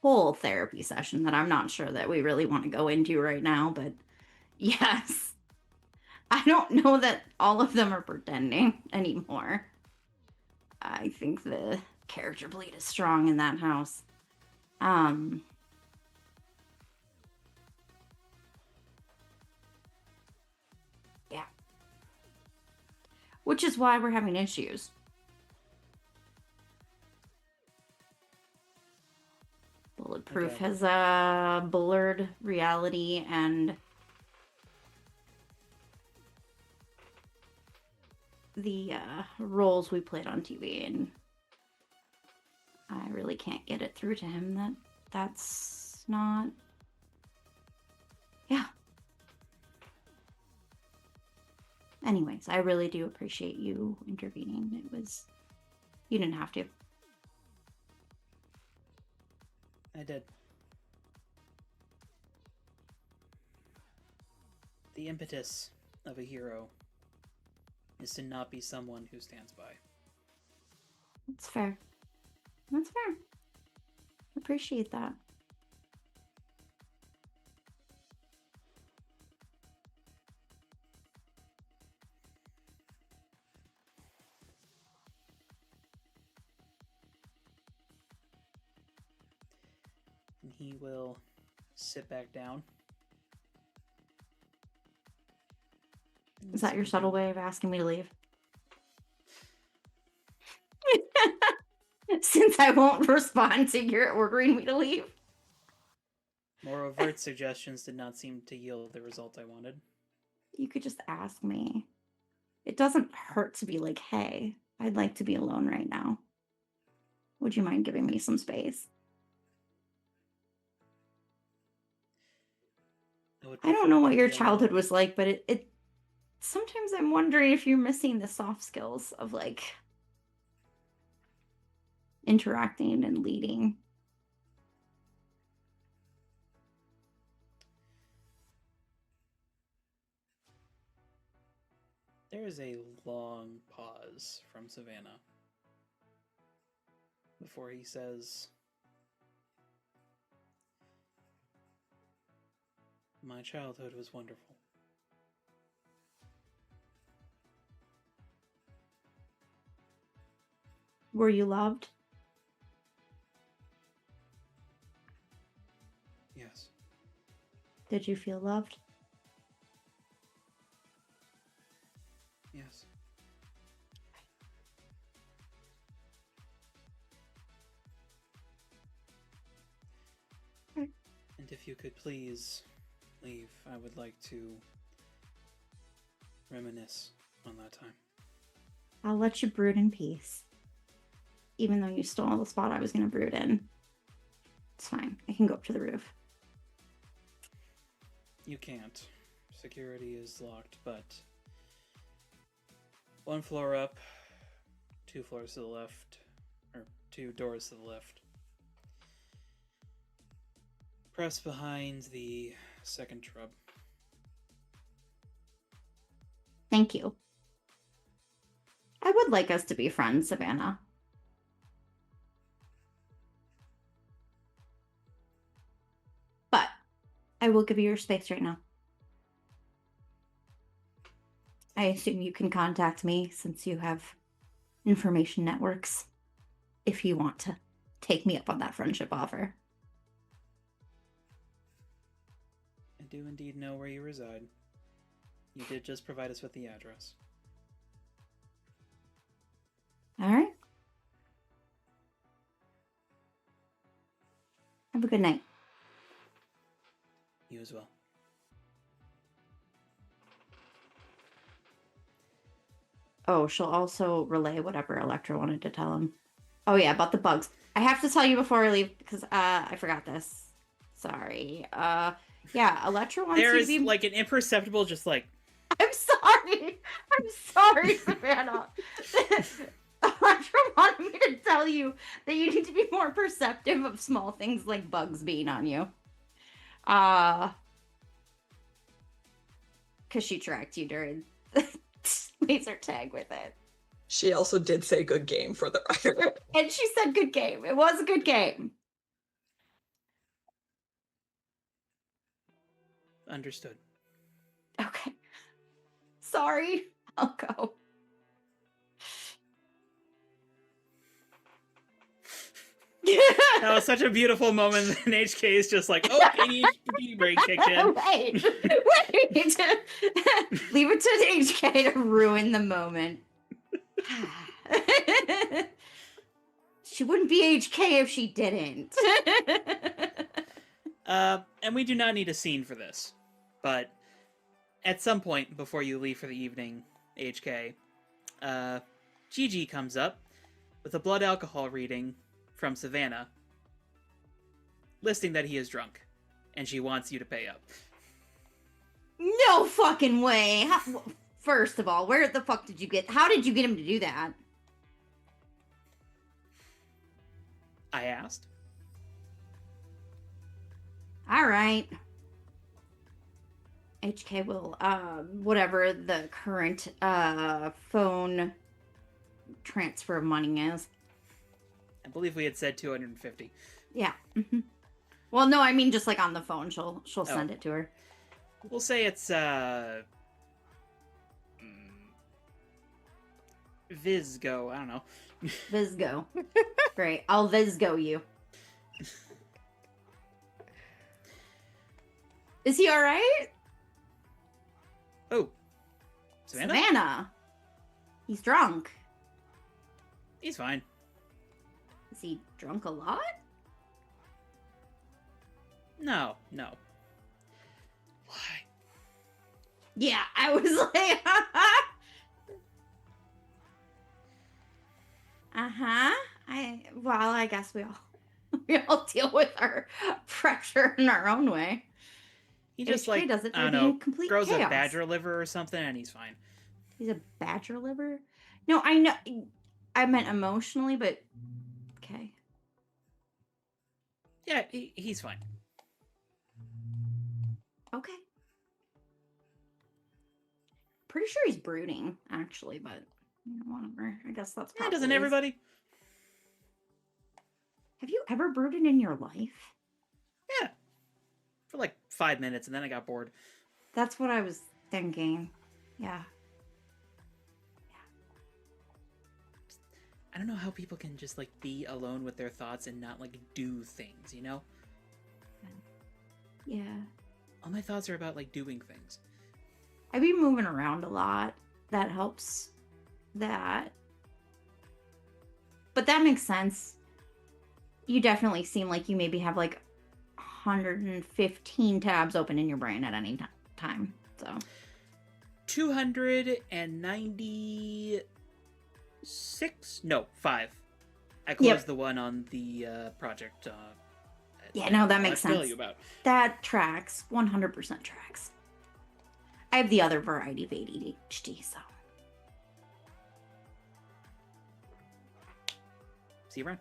whole therapy session that I'm not sure that we really want to go into right now, but yes. I don't know that all of them are pretending anymore. I think the character bleed is strong in that house. Yeah. Which is why we're having issues. Bulletproof Okay. has a blurred reality and the roles we played on TV, and I really can't get it through to him that that's not. Yeah. Anyways, I really do appreciate you intervening. You didn't have to. I did. The impetus of a hero is to not be someone who stands by. That's fair. That's fair. Appreciate that. And he will sit back down. Is that your subtle way of asking me to leave? Since I won't respond to your ordering me to leave. More overt suggestions did not seem to yield the result I wanted. You could just ask me. It doesn't hurt to be like, hey, I'd like to be alone right now. Would you mind giving me some space? I don't know what your childhood was like, but it sometimes I'm wondering if you're missing the soft skills of like interacting and leading. There is a long pause from Savannah before he says, "My childhood was wonderful." Were you loved? Yes. Did you feel loved? Yes. Okay. And if you could please leave, I would like to reminisce on that time. I'll let you brood in peace. Even though you stole the spot I was going to brood in. It's fine. I can go up to the roof. You can't. Security is locked, but 1 floor up, 2 floors to the left, or 2 doors to the left. Press behind the second shrub. Thank you. I would like us to be friends, Savannah. But I will give you your space right now. I assume you can contact me since you have information networks if you want to take me up on that friendship offer. I do indeed know where you reside. You did just provide us with the address. All right. Have a good night. You as well. Oh, she'll also relay whatever Electra wanted to tell him. Oh yeah, about the bugs. I have to tell you before I leave because I forgot this. Sorry. Yeah, Electra wants There you is to be like an imperceptible, just like, I'm sorry. I'm sorry, Savannah. Electra wanted me to tell you that you need to be more perceptive of small things like bugs being on you. Because she tracked you during the laser tag with it. She also did say good game for the record. And she said good game. It was a good game. understood. Okay. Sorry. I'll go. That was such a beautiful moment. And HK is just like, oh, ADHD brain kicked in. Wait. Leave it to HK to ruin the moment. She wouldn't be HK if she didn't. And we do not need a scene for this. But at some point before you leave for the evening, HK, Gigi comes up with a blood alcohol reading from Savannah, listing that he is drunk, and she wants you to pay up. No fucking way. First of all, where the fuck did you get... How did you get him to do that? I asked. All right. HK will, whatever the current, phone transfer of money is. I believe we had said 250. Yeah. Mm-hmm. Well, no, I mean just like on the phone. She'll send it to her. We'll say it's, Vizgo, I don't know. Vizgo. Great. I'll Vizgo you. Is he all right? Oh. Savannah? Savannah. He's drunk. He's fine. Is he drunk a lot? No. Why? Yeah, I was like, I guess we all deal with our pressure in our own way. He just HK like, does it I by don't know, being complete grows a chaos. badger liver or something, and he's fine. He's a badger liver? No, I know. I meant emotionally, but okay. Yeah, he's fine. Okay. Pretty sure he's brooding, actually, but whatever. I guess that's Yeah, probably doesn't his- everybody? Have you ever brooded in your life? Yeah. For like 5 minutes, and then I got bored. That's what I was thinking. Yeah. I don't know how people can just like be alone with their thoughts and not like do things, you know? Yeah. All my thoughts are about like doing things. I be moving around a lot. That helps that. But that makes sense. You definitely seem like you maybe have like 115 tabs open in your brain at any time. So 296? No, 5. I closed the one on the project. Yeah, no, that makes I'll tell sense. you about. That tracks. 100% tracks. I have the other variety of ADHD, so. See you around.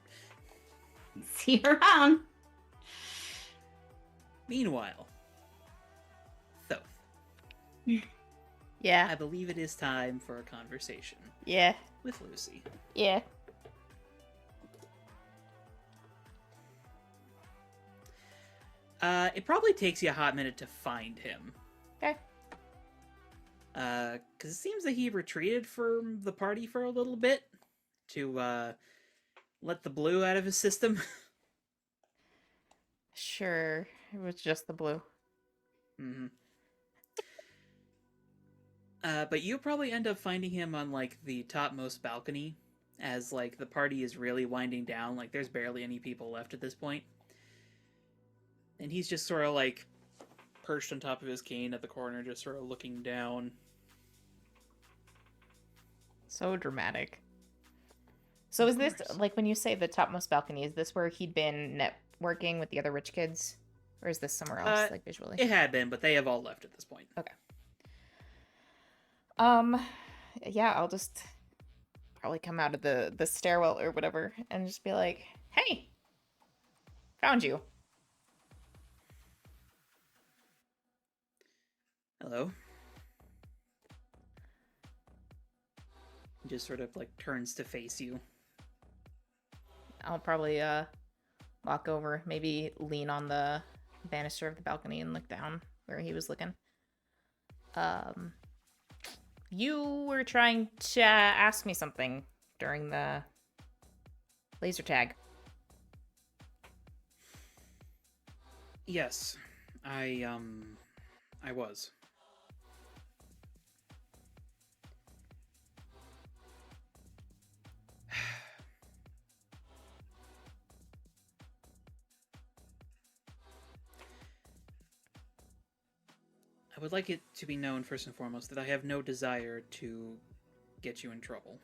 See you around. Meanwhile, Thoth, Yeah. I believe it is time for a conversation Yeah. with Lucy. Yeah. It probably takes you a hot minute to find him. Okay. Because it seems that he retreated from the party for a little bit to let the blue out of his system. Sure. It was just the blue. Mm-hmm. But you'll probably end up finding him on like the topmost balcony, as like the party is really winding down. Like there's barely any people left at this point, and he's just sort of like perched on top of his cane at the corner, just sort of looking down. So dramatic. So Of is this, course. like, when you say the topmost balcony, is this where he'd been networking with the other rich kids? Or is this somewhere else, like, visually? It had been, but they have all left at this point. Okay. Yeah, I'll just probably come out of the stairwell or whatever and just be like, hey, found you. Hello. He just sort of like turns to face you. I'll probably walk over, maybe lean on the banister of the balcony and look down where he was looking. You were trying to ask me something during the laser tag. Yes, I was. I would like it to be known, first and foremost, that I have no desire to get you in trouble.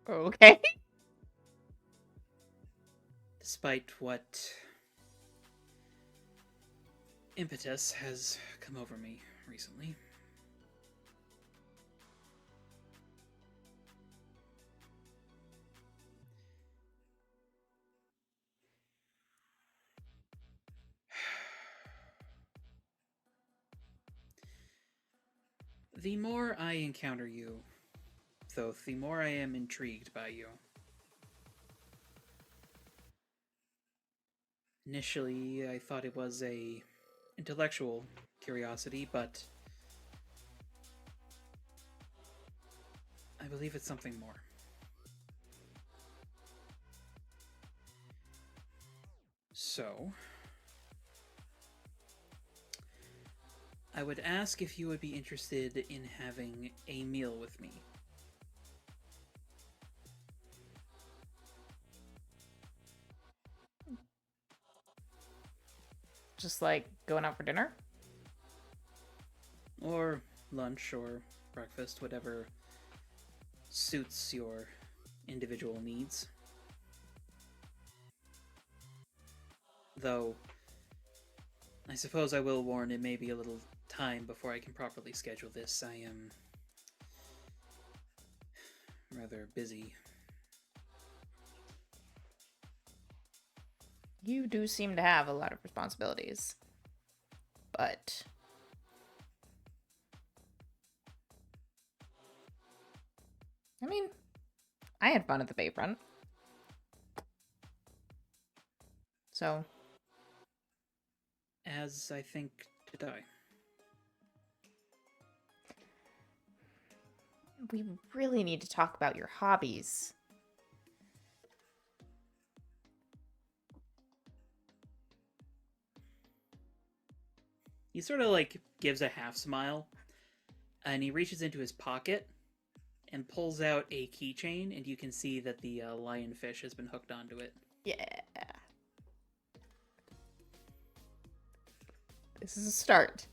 Okay. Despite what impetus has come over me recently. The more I encounter you, Thoth, the more I am intrigued by you. Initially, I thought it was a intellectual curiosity, but I believe it's something more. So, I would ask if you would be interested in having a meal with me. Just like going out for dinner? Or lunch or breakfast, whatever suits your individual needs. Though, I suppose I will warn it may be a little time before I can properly schedule this. I am rather busy. You do seem to have a lot of responsibilities. But I mean, I had fun at the Bayfront. So, As I think did I. we really need to talk about your hobbies. He sort of like gives a half smile, and he reaches into his pocket and pulls out a keychain, and you can see that the lionfish has been hooked onto it. Yeah. This is a start.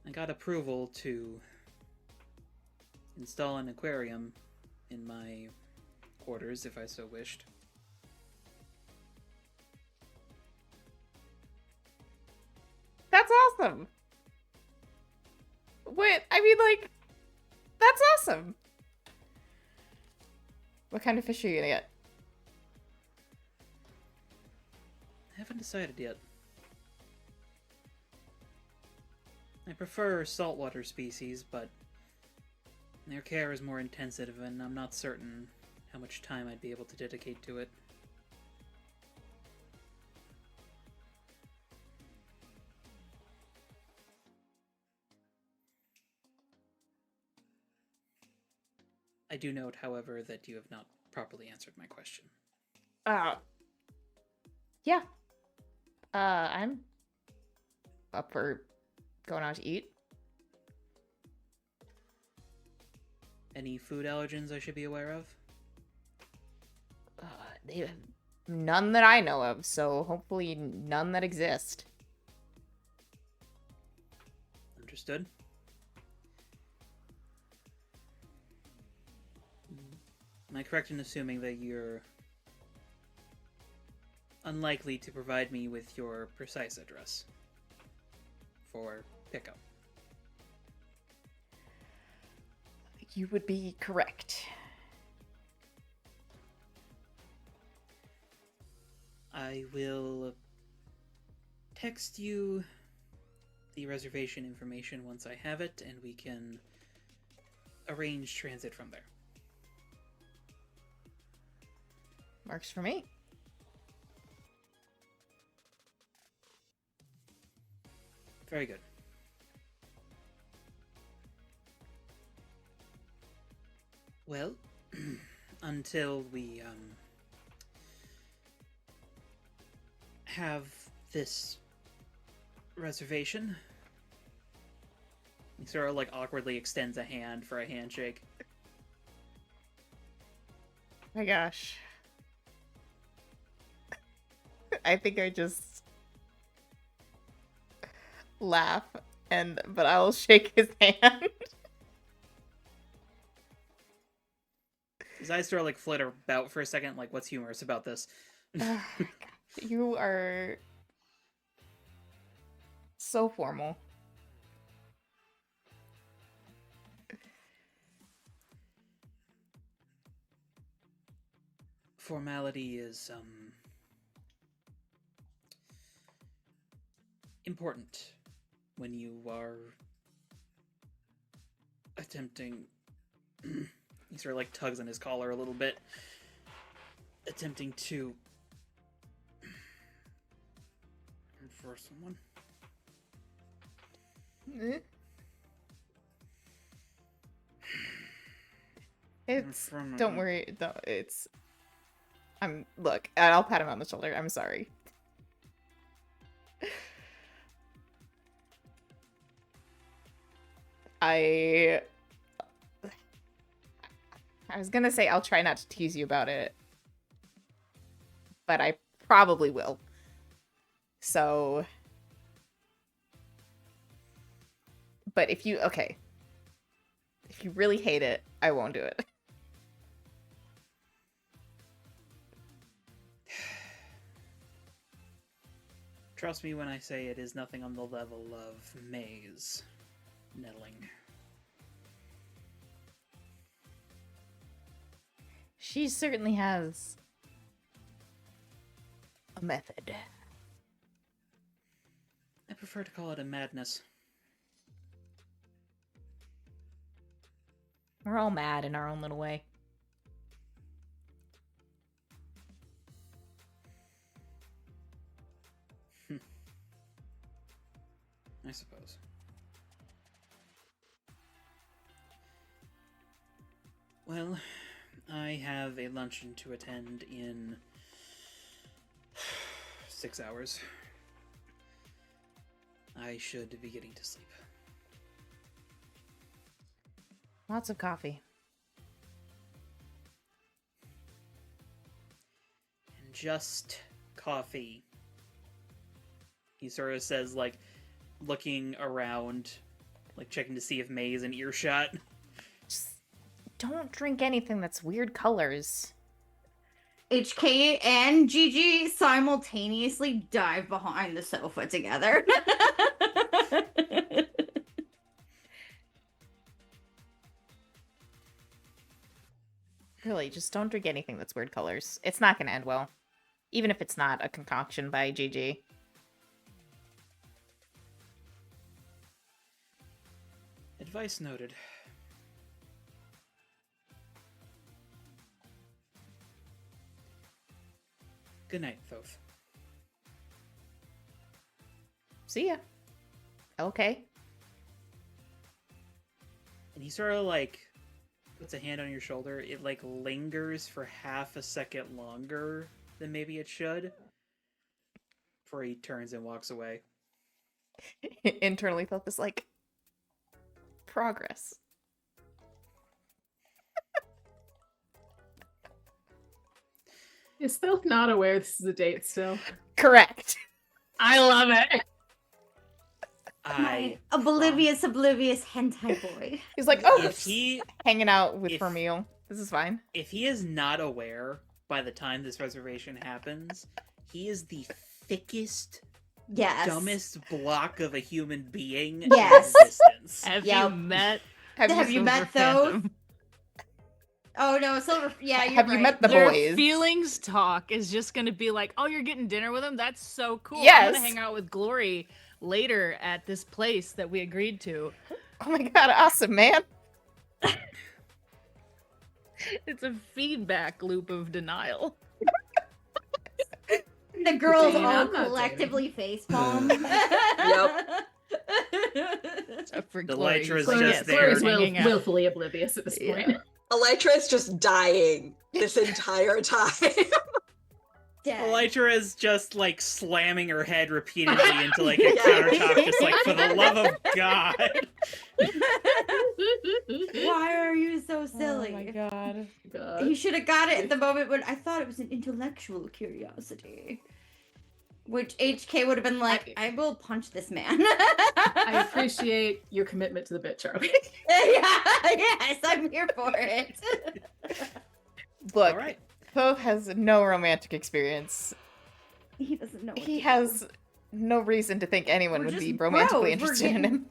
I got approval to install an aquarium in my quarters if I so wished. That's awesome. Wait, I mean, like, that's awesome. What kind of fish are you gonna get? I haven't decided yet. I prefer saltwater species, but their care is more intensive, and I'm not certain how much time I'd be able to dedicate to it. I do note, however, that you have not properly answered my question. Yeah. I'm up for going out to eat. Any food allergens I should be aware of? None that I know of, so hopefully none that exist. Understood. Am I correct in assuming that you're unlikely to provide me with your precise address for pickup? You would be correct. I will text you the reservation information once I have it, and we can arrange transit from there. Works for me. Very good. Well, until we have this reservation, he sort of like awkwardly extends a hand for a handshake. My gosh. I think I just laugh but I'll shake his hand. His eyes sort of like flitter about for a second, like, what's humorous about this? You are so formal. Formality is important when you are attempting. He sort of like tugs on his collar a little bit, attempting to for someone. It's don't worry. Look, I'll pat him on the shoulder. I'm sorry. I was gonna say I'll try not to tease you about it, but I probably will. So, but if you really hate it, I won't do it. Trust me when I say it is nothing on the level of May's nettling. She certainly has a method. I prefer to call it a madness. We're all mad in our own little way. I suppose. Well, I have a luncheon to attend in 6 hours. I should be getting to sleep. Lots of coffee. And just coffee. He sort of says, like, looking around, like checking to see if May is in earshot. Just don't drink anything that's weird colors. HK and Gigi simultaneously dive behind the sofa together. Really, just don't drink anything that's weird colors. It's not gonna end well. Even if it's not a concoction by Gigi. Advice noted. Good night, Thoth. See ya. Okay. And he sort of, like, puts a hand on your shoulder. It, like, lingers for half a second longer than maybe it should. Before he turns and walks away. Internally felt this like progress. Is Thoth not aware this is a date still? Correct. I love it. My oblivious hentai boy. He's like, oh, If he hanging out with if- Vermeil. This is fine. if he is not aware by the time this reservation happens, he is the thickest, Yes. dumbest block of a human being Yes. in existence. Have Yep. you met? Have you met Silver those? Phantom? Oh no, Silver. Yeah, you're Have you right. met the Their boys? feelings talk is just gonna be like, oh, you're getting dinner with him? That's so cool. I'm Yes. gonna hang out with Glory later at this place that we agreed to. Oh my god, awesome, man. It's a feedback loop of denial. The girls Dana, all I'm not collectively facepalm. Except for The Glory. Lytra is who's like, just yes, there. Claire's we're hanging out. willfully oblivious at this Yeah. point. Elytra is just dying this entire time. Dead. Elytra is just, like, slamming her head repeatedly into, like, a Yeah. countertop, just like, for the love of God. Why are you so silly? Oh my god. God. He should have got it at the moment when I thought it was an intellectual curiosity. Which HK would have been like, I will punch this man. I appreciate your commitment to the bit, Charlie. Yeah, yes, I'm here for it. Look, All right. Thoth has no romantic experience. He doesn't know. What He to has do. no reason to think anyone We're would be just romantically bros. We're interested in getting- him.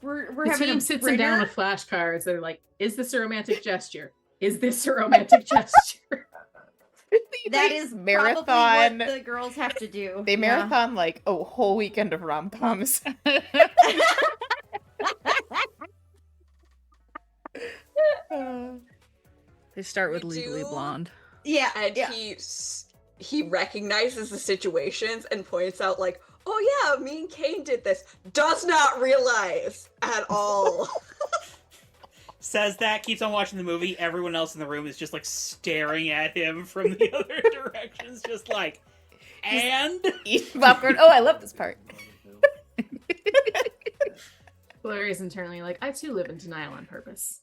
We're The having team a sits him down dinner. with flashcards. They're like, is this a romantic gesture? Is this a romantic gesture? That They is marathon. probably what the girls have to do. They Yeah. marathon like a whole weekend of rom-coms. They start with We Legally do- Blonde. Yeah, And yeah. he recognizes the situations and points out, like, oh yeah, me and Kane did this. Does not realize at all. Says that, keeps on watching the movie. Everyone else in the room is just, like, staring at him from the other directions, just like, and? Eat popcorn. Oh, I love this part. Gloria's internally like, I too live in denial on purpose.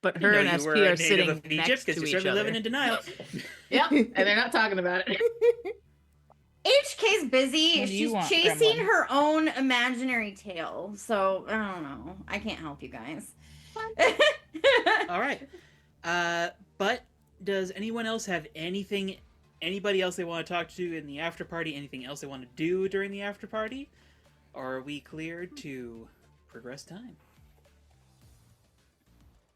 But You her know and you SP were a are native sitting of Egypt next because to you're each certainly other. living in denial. Yep, and they're not talking about it. HK's busy. What do you She's want, chasing Gremlin? her own imaginary tail. So I don't know. I can't help you guys. All right. But does anyone else have anything, anybody else they want to talk to in the after party? Anything else they want to do during the after party? Or are we cleared to progress time?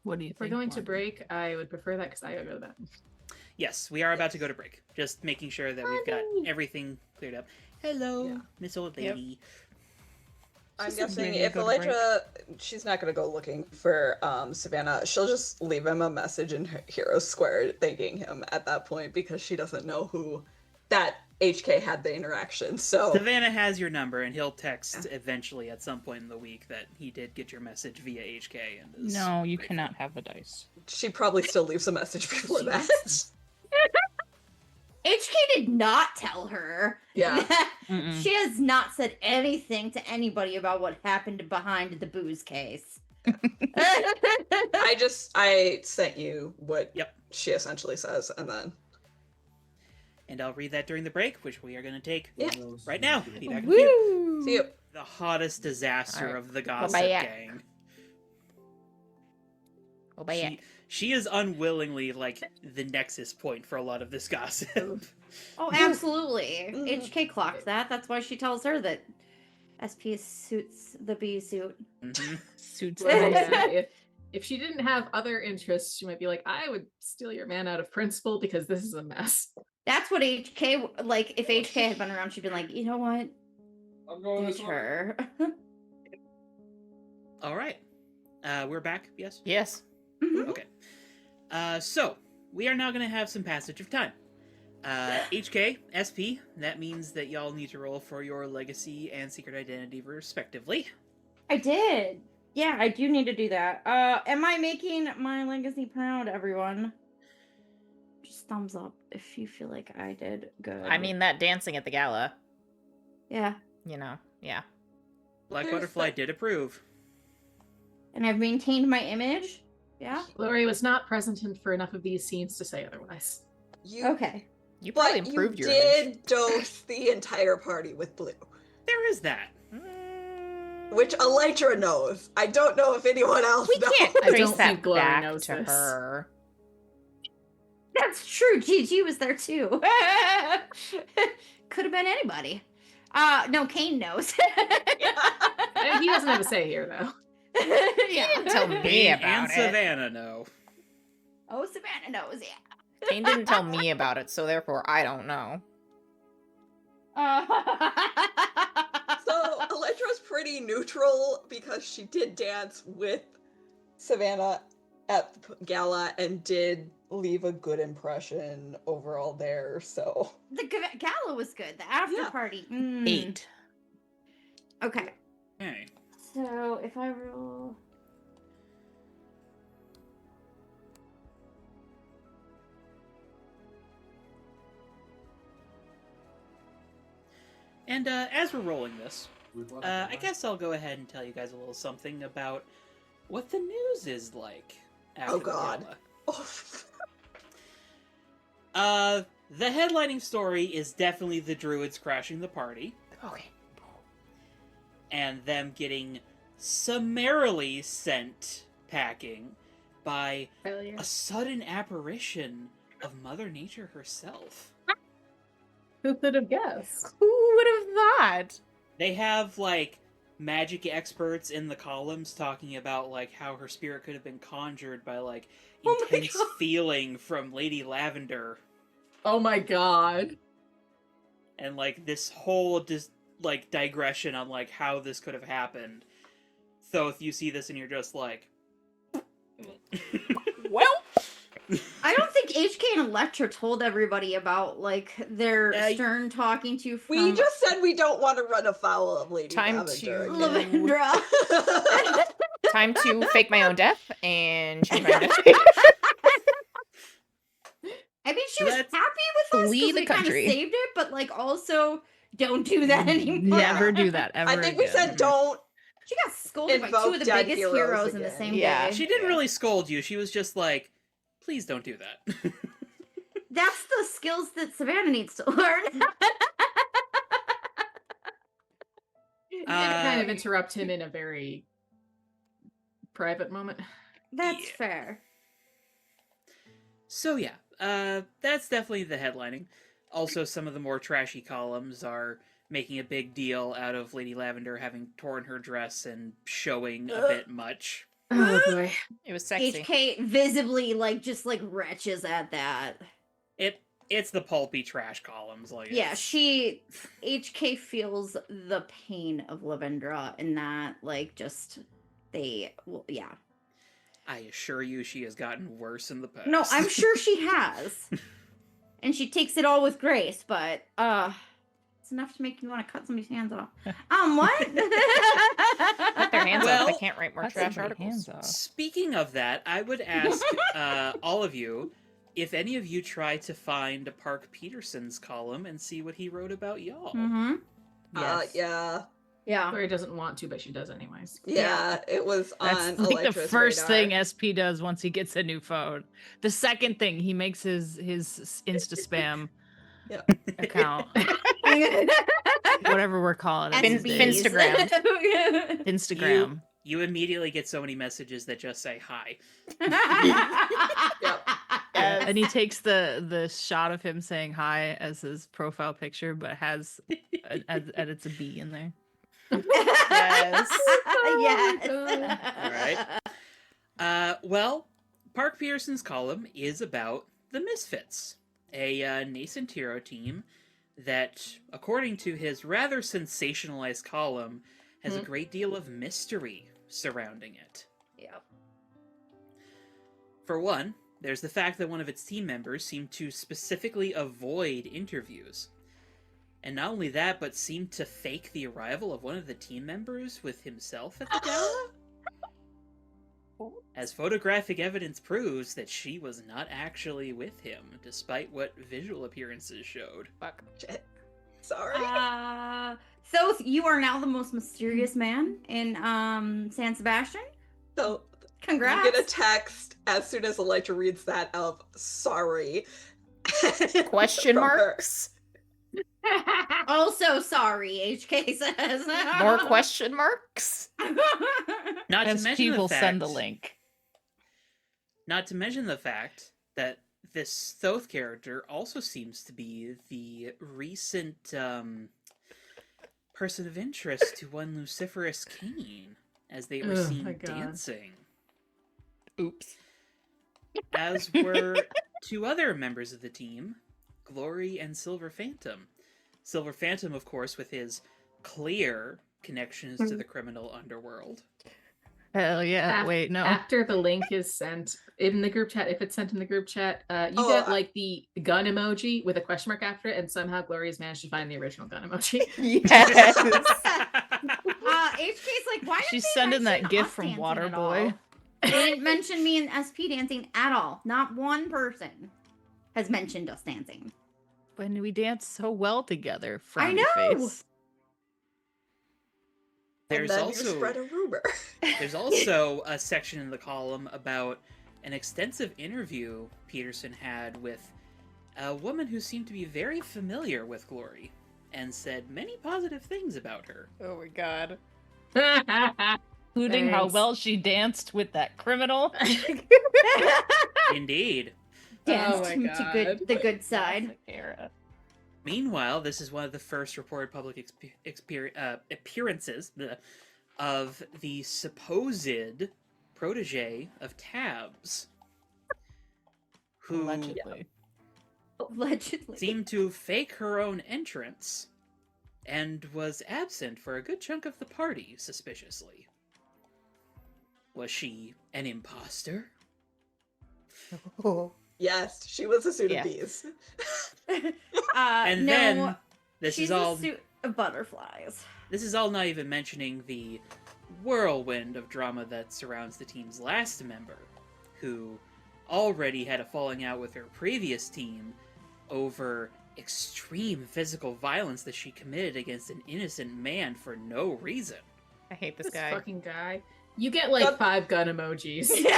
What do you If we're think? going to Morgan? break, I would prefer that because I gotta go to bed. Yes, we are about to go to break. Just making sure that we've got everything cleared up. Hello, Yeah. Miss Old Yep. Lady. I'm Just guessing ready to if go to break. Elytra, she's not gonna go looking for Savannah. She'll just leave him a message in Hero Square thanking him at that point because she doesn't know who that HK had the interaction. So Savannah has your number, and he'll text eventually at some point in the week that he did get your message via HK. And is No, you grateful. cannot have the dice. she probably still leaves a message before that. HK did not tell her. Yeah. Mm-mm. She has not said anything to anybody about what happened behind the booze case. I sent you what Yep. she essentially says, and then And I'll read that during the break, which we are going to take Yeah. right now. Be back in a few. Woo! see you. The hottest disaster Alright. of the gossip Bye-bye. gang. Oh, bye. She is unwillingly like the nexus point for a lot of this gossip. Oh, absolutely. Mhm. HK clocked that. That's why she tells her that SP suits the bee suit. Mhm. Suits Well, the yeah, if she didn't have other interests, she might be like, I would steal your man out of principle because this is a mess. That's what HK, like, if HK had been around, she'd been like, you know what? I'm going this Ditch way. her. All right. We're back, yes? Yes. Mhm. Okay. So, we are now going to have some passage of time. HK, SP, that means that y'all need to roll for your legacy and secret identity respectively. I did. Yeah, I do need to do that. Am I making my legacy proud, everyone? Just thumbs up if you feel like I did good. I mean, that dancing at the gala, yeah. you know, yeah. Black There's Butterfly the- did approve. And I've maintained my image. Yeah. Lori was not present for enough of these scenes to say otherwise. You, Okay. You probably but you improved your did image. dose the entire party with blue, There is that. which Elytra knows. I don't know if anyone else We knows. can't I trace don't that think Glory back knows to this. her. That's true. GG was there too. Could have been anybody. No, Kane knows. He doesn't have a say here, though. Yeah. didn't tell me Kane about and it. Savannah know. Oh, Savannah knows. Yeah. Kane didn't tell me about it, so therefore I don't know. So Elytra's pretty neutral because she did dance with Savannah at the gala and did leave a good impression overall there. So The gala was good. The after Yeah. party. 8. Okay. Okay. So if I roll. And as we're rolling this, I guess I'll go ahead and tell you guys a little something about what the news is like after Oh, the God. gala. oh, The headlining story is definitely the Druids crashing the party Okay. and them getting summarily sent packing by Failure. a sudden apparition of Mother Nature herself. Who could have guessed? Who would have thought? They have, like, magic experts in the columns talking about, like, how her spirit could have been conjured by, like, Oh my intense God. feeling from Lady Lavender. Oh my god. And, like, this whole, like, digression on, like, how this could have happened. So if you see this and you're just like... Well, I don't think HK and Electra told everybody about like their stern talking to from we just said we don't want to run afoul of Lady Time Lavender to- again. Lavendra. time to fake my own death and change my death. I mean, she So was that's- happy with us Flee because the we kind of country. saved it, but like also don't do that anymore. Never do that ever I think we again. said don't She got scolded by two Invoke of the dead biggest heroes heroes in the again. same Yeah. day. She didn't really scold you. She was just like, please don't do that. That's the skills that Savannah needs to learn. Did kind of interrupt him in a very private moment. That's Yeah. fair. So yeah, that's definitely the headlining. Also, some of the more trashy columns are making a big deal out of Lady Lavender having torn her dress and showing a bit much. Oh boy. It was sexy. HK visibly just retches at that. It's the pulpy trash columns, like Yeah, it's- HK feels the pain of Lavendra in that, yeah. I assure you, she has gotten worse in the past. No, I'm sure she has. And she takes it all with grace, but, it's enough to make you want to cut somebody's hands off. What? Cut their hands off. I Well, can't write more Cut trash somebody's articles. hands off. Speaking of that, I would ask all of you if any of you try to find Park Peterson's column and see what he wrote about y'all. Mm-hmm. Yes. Yeah. Yeah. Clary doesn't want to, but she does anyways. Yeah, it was on That's like the Electra's first thing radar. SP does once he gets a new phone. The second thing, he makes his Insta spam Yep. account, whatever we're calling it. Fin- these days. Finstagram. Instagram. You immediately get so many messages that just say hi. Yep. And he takes the shot of him saying hi as his profile picture, but has and it's a B in there. Yes. Yes. Alright. Well, Park Peterson's column is about the Misfits, a nascent hero team that, according to his rather sensationalized column, has a great deal of mystery surrounding it. Yep. For one, there's the fact that one of its team members seemed to specifically avoid interviews. And not only that, but seemed to fake the arrival of one of the team members with himself at the gala. As photographic evidence proves that she was not actually with him, despite what visual appearances showed. Fuck. Shit. Sorry. So you are now the most mysterious man in San Sebastian. So Congrats. you get a text as soon as Electra reads that of sorry. Question From her. marks? Also sorry, HK says. More question marks? Not to As mention people the fact, send the link. Not to mention the fact that this Thoth character also seems to be the recent person of interest to one Luciferus Kane, as they were Oh seen my God. dancing. Oops. As were two other members of the team, Glory and Silver Phantom. Silver Phantom, of course, with his clear connections to the criminal underworld. Hell yeah. Af- Wait, no. After the link is sent in the group chat, if it's sent in the group chat, you Oh, get like the gun emoji with a question mark after it, and somehow Glory's managed to find the original gun emoji. Yes. HK's like, why didn't She's they sending that mention gif us from dancing Water at Boy. all? They didn't mention me and SP dancing at all. Not one person has mentioned us dancing. When we dance so well together, I frowny know. face. And There's then also you spread a rumor. There's also a section in the column about an extensive interview Peterson had with a woman who seemed to be very familiar with Glory and said many positive things about her. Oh my god. Including how Thanks. well she danced with that criminal. Indeed. Danced my to the good side. Classic era. Meanwhile, this is one of the first reported public appearances of the supposed protege of Tabs, who Allegedly. Allegedly. seemed to fake her own entrance and was absent for a good chunk of the party, suspiciously. Was she an imposter? Yes, she was a suit Yeah. of bees. And no, then this she's is all a suit of butterflies. this is all not even mentioning the whirlwind of drama that surrounds the team's last member, who already had a falling out with her previous team over extreme physical violence that she committed against an innocent man for no reason. I hate this This guy. fucking guy. You get like 5 gun emojis. Question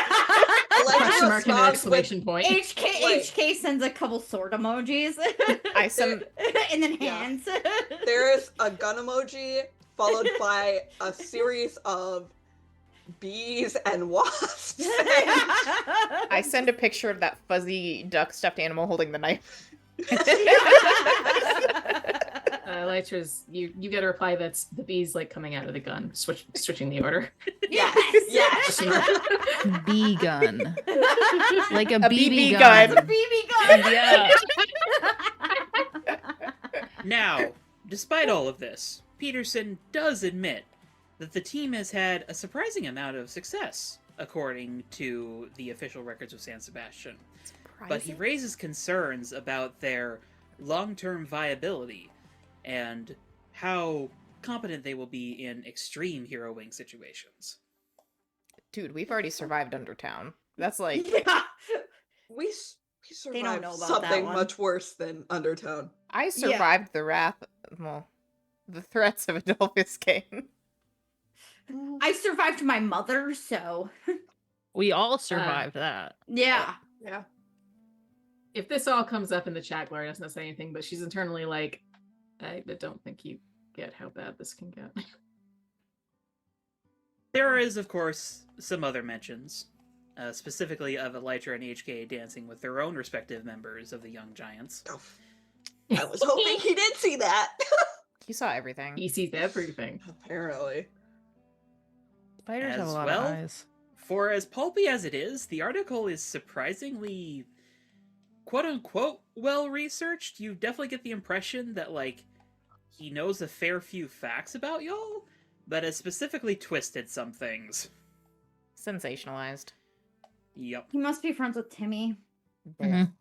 Alexa mark and an responds exclamation point. HK sends a couple sword emojis. I send and then Yeah. hands. There is a gun emoji followed by a series of bees and wasps. I send a picture of that fuzzy duck stuffed animal holding the knife. Elytra's, you get a reply that's the bees like coming out of the gun, switching the order. Yes. Yes. Bee gun. Like a, A BB BB gun. gun. BB gun. Yeah. Now, despite all of this, Peterson does admit that the team has had a surprising amount of success, according to the official records of San Sebastián. But he raises concerns about their long-term viability and how competent they will be in extreme heroing situations. Dude, we've already survived Undertown. That's like... Yeah. We They don't survived know about that something one. much worse than Undertone. I survived the wrath... Well, the threats of Adolphus Kane. I survived my mother, so We all survived that. yeah. Yeah. If this all comes up in the chat, Gloria doesn't say anything, but she's internally like, I don't think you get how bad this can get. There is, of course, some other mentions, specifically of Elytra and HK dancing with their own respective members of the Young Giants. Oh, I was hoping he did see that. He saw everything. He sees everything. Apparently. Spiders have a As lot well, of eyes. For as pulpy as it is, the article is surprisingly, quote-unquote, well-researched. You definitely get the impression that, like, he knows a fair few facts about y'all, but has specifically twisted some things. Sensationalized. Yep. He must be friends with Timmy. Mhm.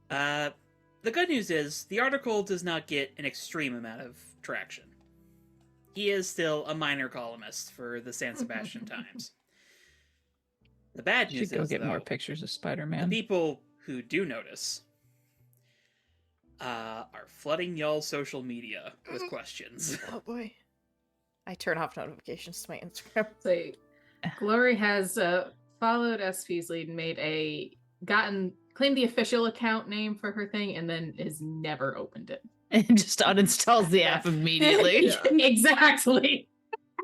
The good news is, the article does not get an extreme amount of traction. He is still a minor columnist for the San Sebastián Times. The bad news Should go is, get more though, pictures of the Spider-Man. people who do notice are flooding y'all's social media with questions. Oh boy. I turn off notifications to my Instagram. So Glory has followed SP's lead and claimed the official account name for her thing and then has never opened it. And just uninstalls the app immediately. Yeah. Exactly.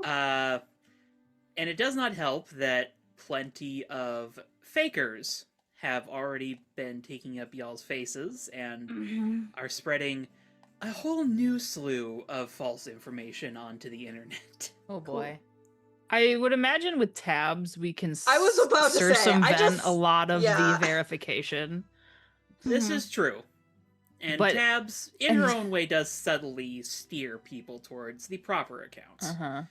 And it does not help that plenty of fakers have already been taking up y'all's faces and are spreading a whole new slew of false information onto the internet. Oh boy. I would imagine with tabs we can I was about to say, I circumvent just- a lot of yeah. the verification. This is true. And But- Tabs, in her own way, does subtly steer people towards the proper accounts. Uh-huh.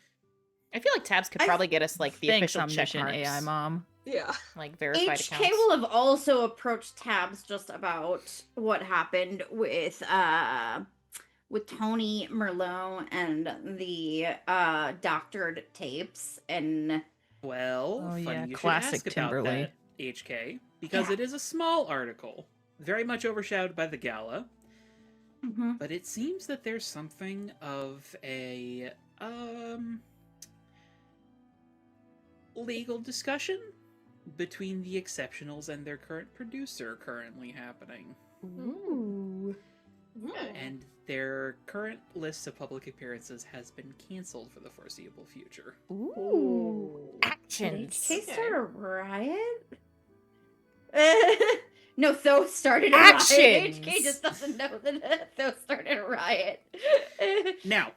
I feel like Tabs could I- probably get us like the Thanks, official check omniscient marks, AI mom. Yeah. like verified HK accounts. will have also approached Tabs just about what happened with Tony Merlot and the doctored tapes and Well, Oh, funny yeah, you classic should ask about Timberly. that, HK, because Yeah. it is a small article, very much overshadowed by the gala, but it seems that there's something of a legal discussion between the Exceptionals and their current producer currently happening. Ooh. And their current list of public appearances has been canceled for the foreseeable future. Ooh. Did Actions. HK start a riot? No, Thoth started a Actions! riot. HK just doesn't know that Thoth started a riot. Now,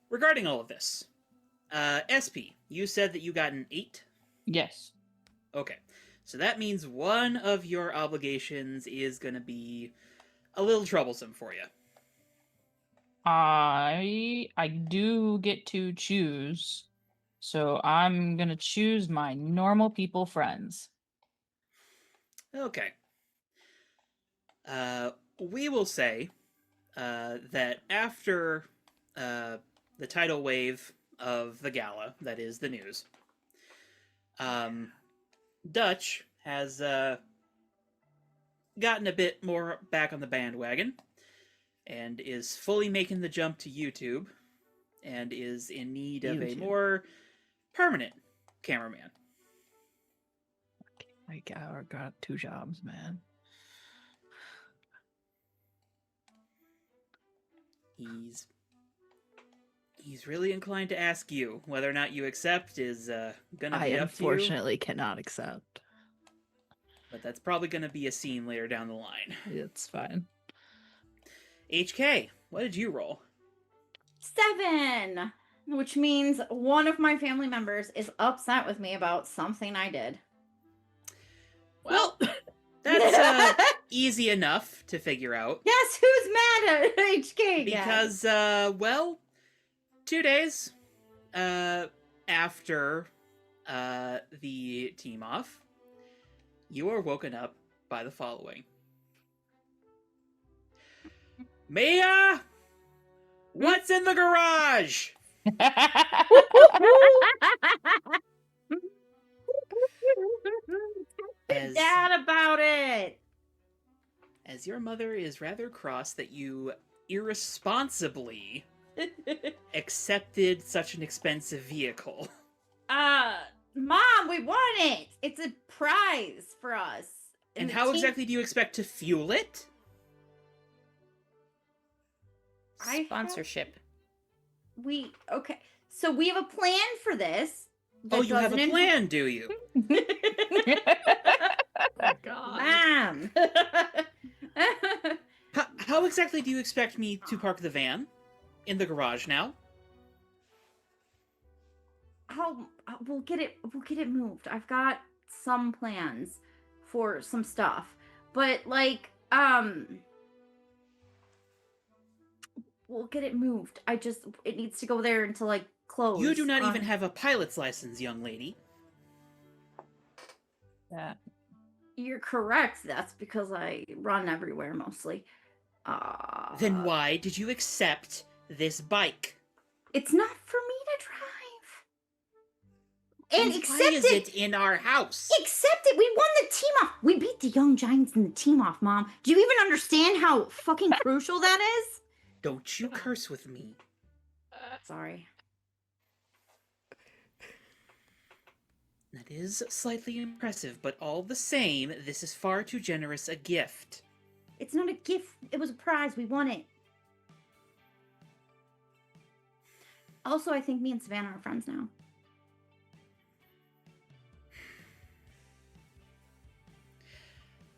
regarding all of this, SP, you said that you got an 8? Yes. Okay, so that means one of your obligations is going to be a little troublesome for you. I do get to choose. So I'm gonna choose my normal people friends. Okay. We will say that after the tidal wave of the gala, that is the news, Dutch has gotten a bit more back on the bandwagon and is fully making the jump to YouTube and is in need of a YouTube. more permanent cameraman. I got 2 jobs, man. He's really inclined to ask you. Whether or not you accept is gonna I be up to you. unfortunately cannot accept. But that's probably gonna be a scene later down the line. It's fine. HK, what did you roll? 7, which means one of my family members is upset with me about something I did. Well, that's easy enough to figure out. Guess who's mad at HK again? Because, well, 2 days after the team off, you are woken up by the following. Mia! What's in the garage? As- Dad about it. As your mother is rather cross that you irresponsibly accepted such an expensive vehicle. Mom, we won it. It's a prize for us. And the how team- exactly do you expect to fuel it? I have- Sponsorship. Okay. So we have a plan for this. that Oh, you have a doesn't plan, do you? Oh, God. Mom. How exactly do you expect me to park the van in the garage now? We'll get it moved. I've got some plans for some stuff. But like we'll get it moved. It needs to go there until like close. You do not even have a pilot's license, young lady. Yeah. You're correct. That's because I run everywhere mostly. Then why did you accept this bike? It's not for me to drive. And why accept is it in our house? Accept it. We won the team off. We beat the Young Giants in the team off, Mom. Do you even understand how fucking crucial that is? Don't you curse with me. Sorry. That is slightly impressive, but all the same, this is far too generous a gift. It's not a gift. It was a prize. We won it. Also, I think me and Savannah are friends now.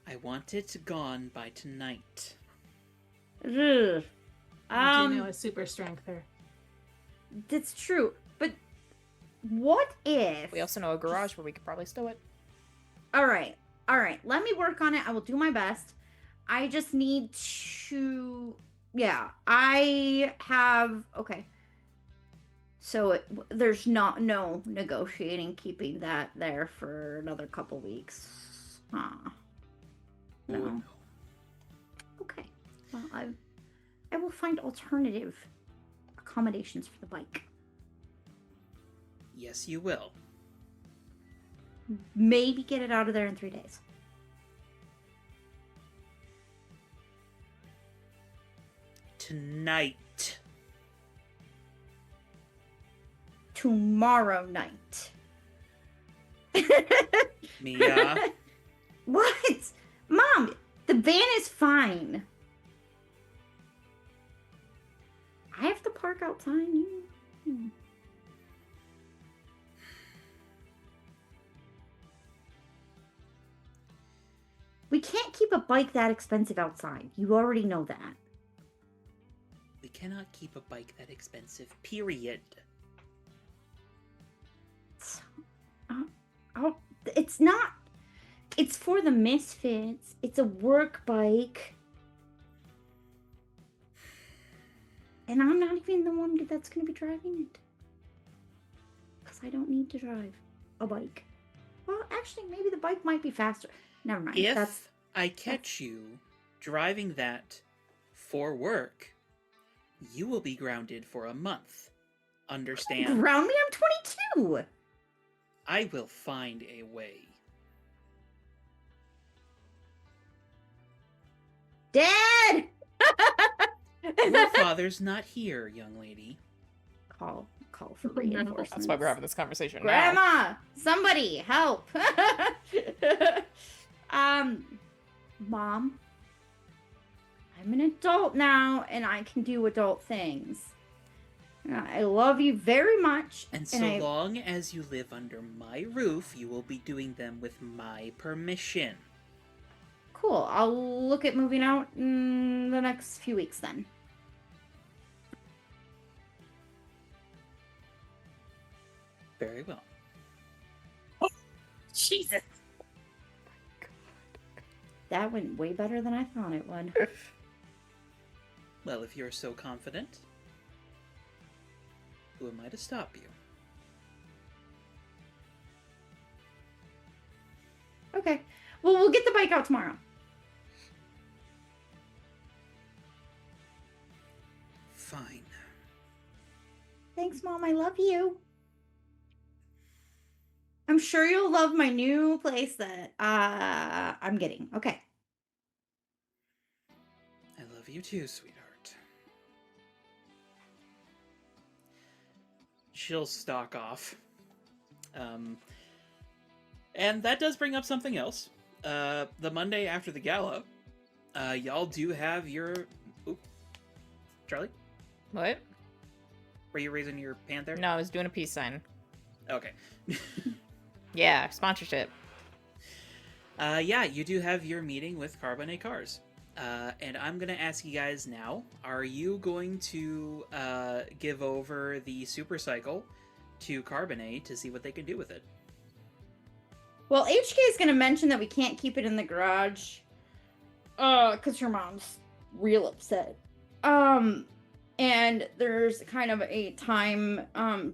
I want it gone by tonight. Ugh. You do know a super strength there. That's true. But what if... We also know a garage where we could probably stow it. All right. Let me work on it. I will do my best. I just need to... Yeah, I have... Okay. So there's no negotiating keeping that there for another couple weeks. Huh. No. Oh, no. Okay. Well, I will find alternative accommodations for the bike. Yes, you will. Maybe get it out of there in 3 days. Tonight. Tomorrow night. Mia. What? Mom, the van is fine. I have to park outside. We can't keep a bike that expensive outside. You already know that. We cannot keep a bike that expensive, period. It's not. It's for the misfits. It's a work bike. And I'm not even the one that's going to be driving it. Because I don't need to drive a bike. Well, actually, maybe the bike might be faster. Never mind. If I catch you driving that for work, you will be grounded for a month. Understand? Ground me? I'm 22. I will find a way. Dad! Your father's not here, young lady. call for No. reinforcements. That's why we're having this conversation now. Grandma, somebody help! Mom, I'm an adult now, and I can do adult things. I love you very much. And so long as you live under my roof, you will be doing them with my permission. Cool. I'll look at moving out in the next few weeks then. Very well. Jesus. That went way better than I thought it would. Well, if you're so confident, who am I to stop you? Okay. Well, we'll get the bike out tomorrow. Fine. Thanks, Mom. I love you. I'm sure you'll love my new place that I'm getting. Okay. I love you too, sweetheart. She'll stalk off. And that does bring up something else. The Monday after the gala, y'all do have your... Oop. Charlie? What? Were you raising your hand there? No, I was doing a peace sign. Okay. Yeah, sponsorship. Yeah, you do have your meeting with Carbonate Cars. And I'm going to ask you guys now, are you going to give over the Supercycle to Carbonate to see what they can do with it? Well, HK is going to mention that we can't keep it in the garage. Because her mom's real upset. And there's kind of a time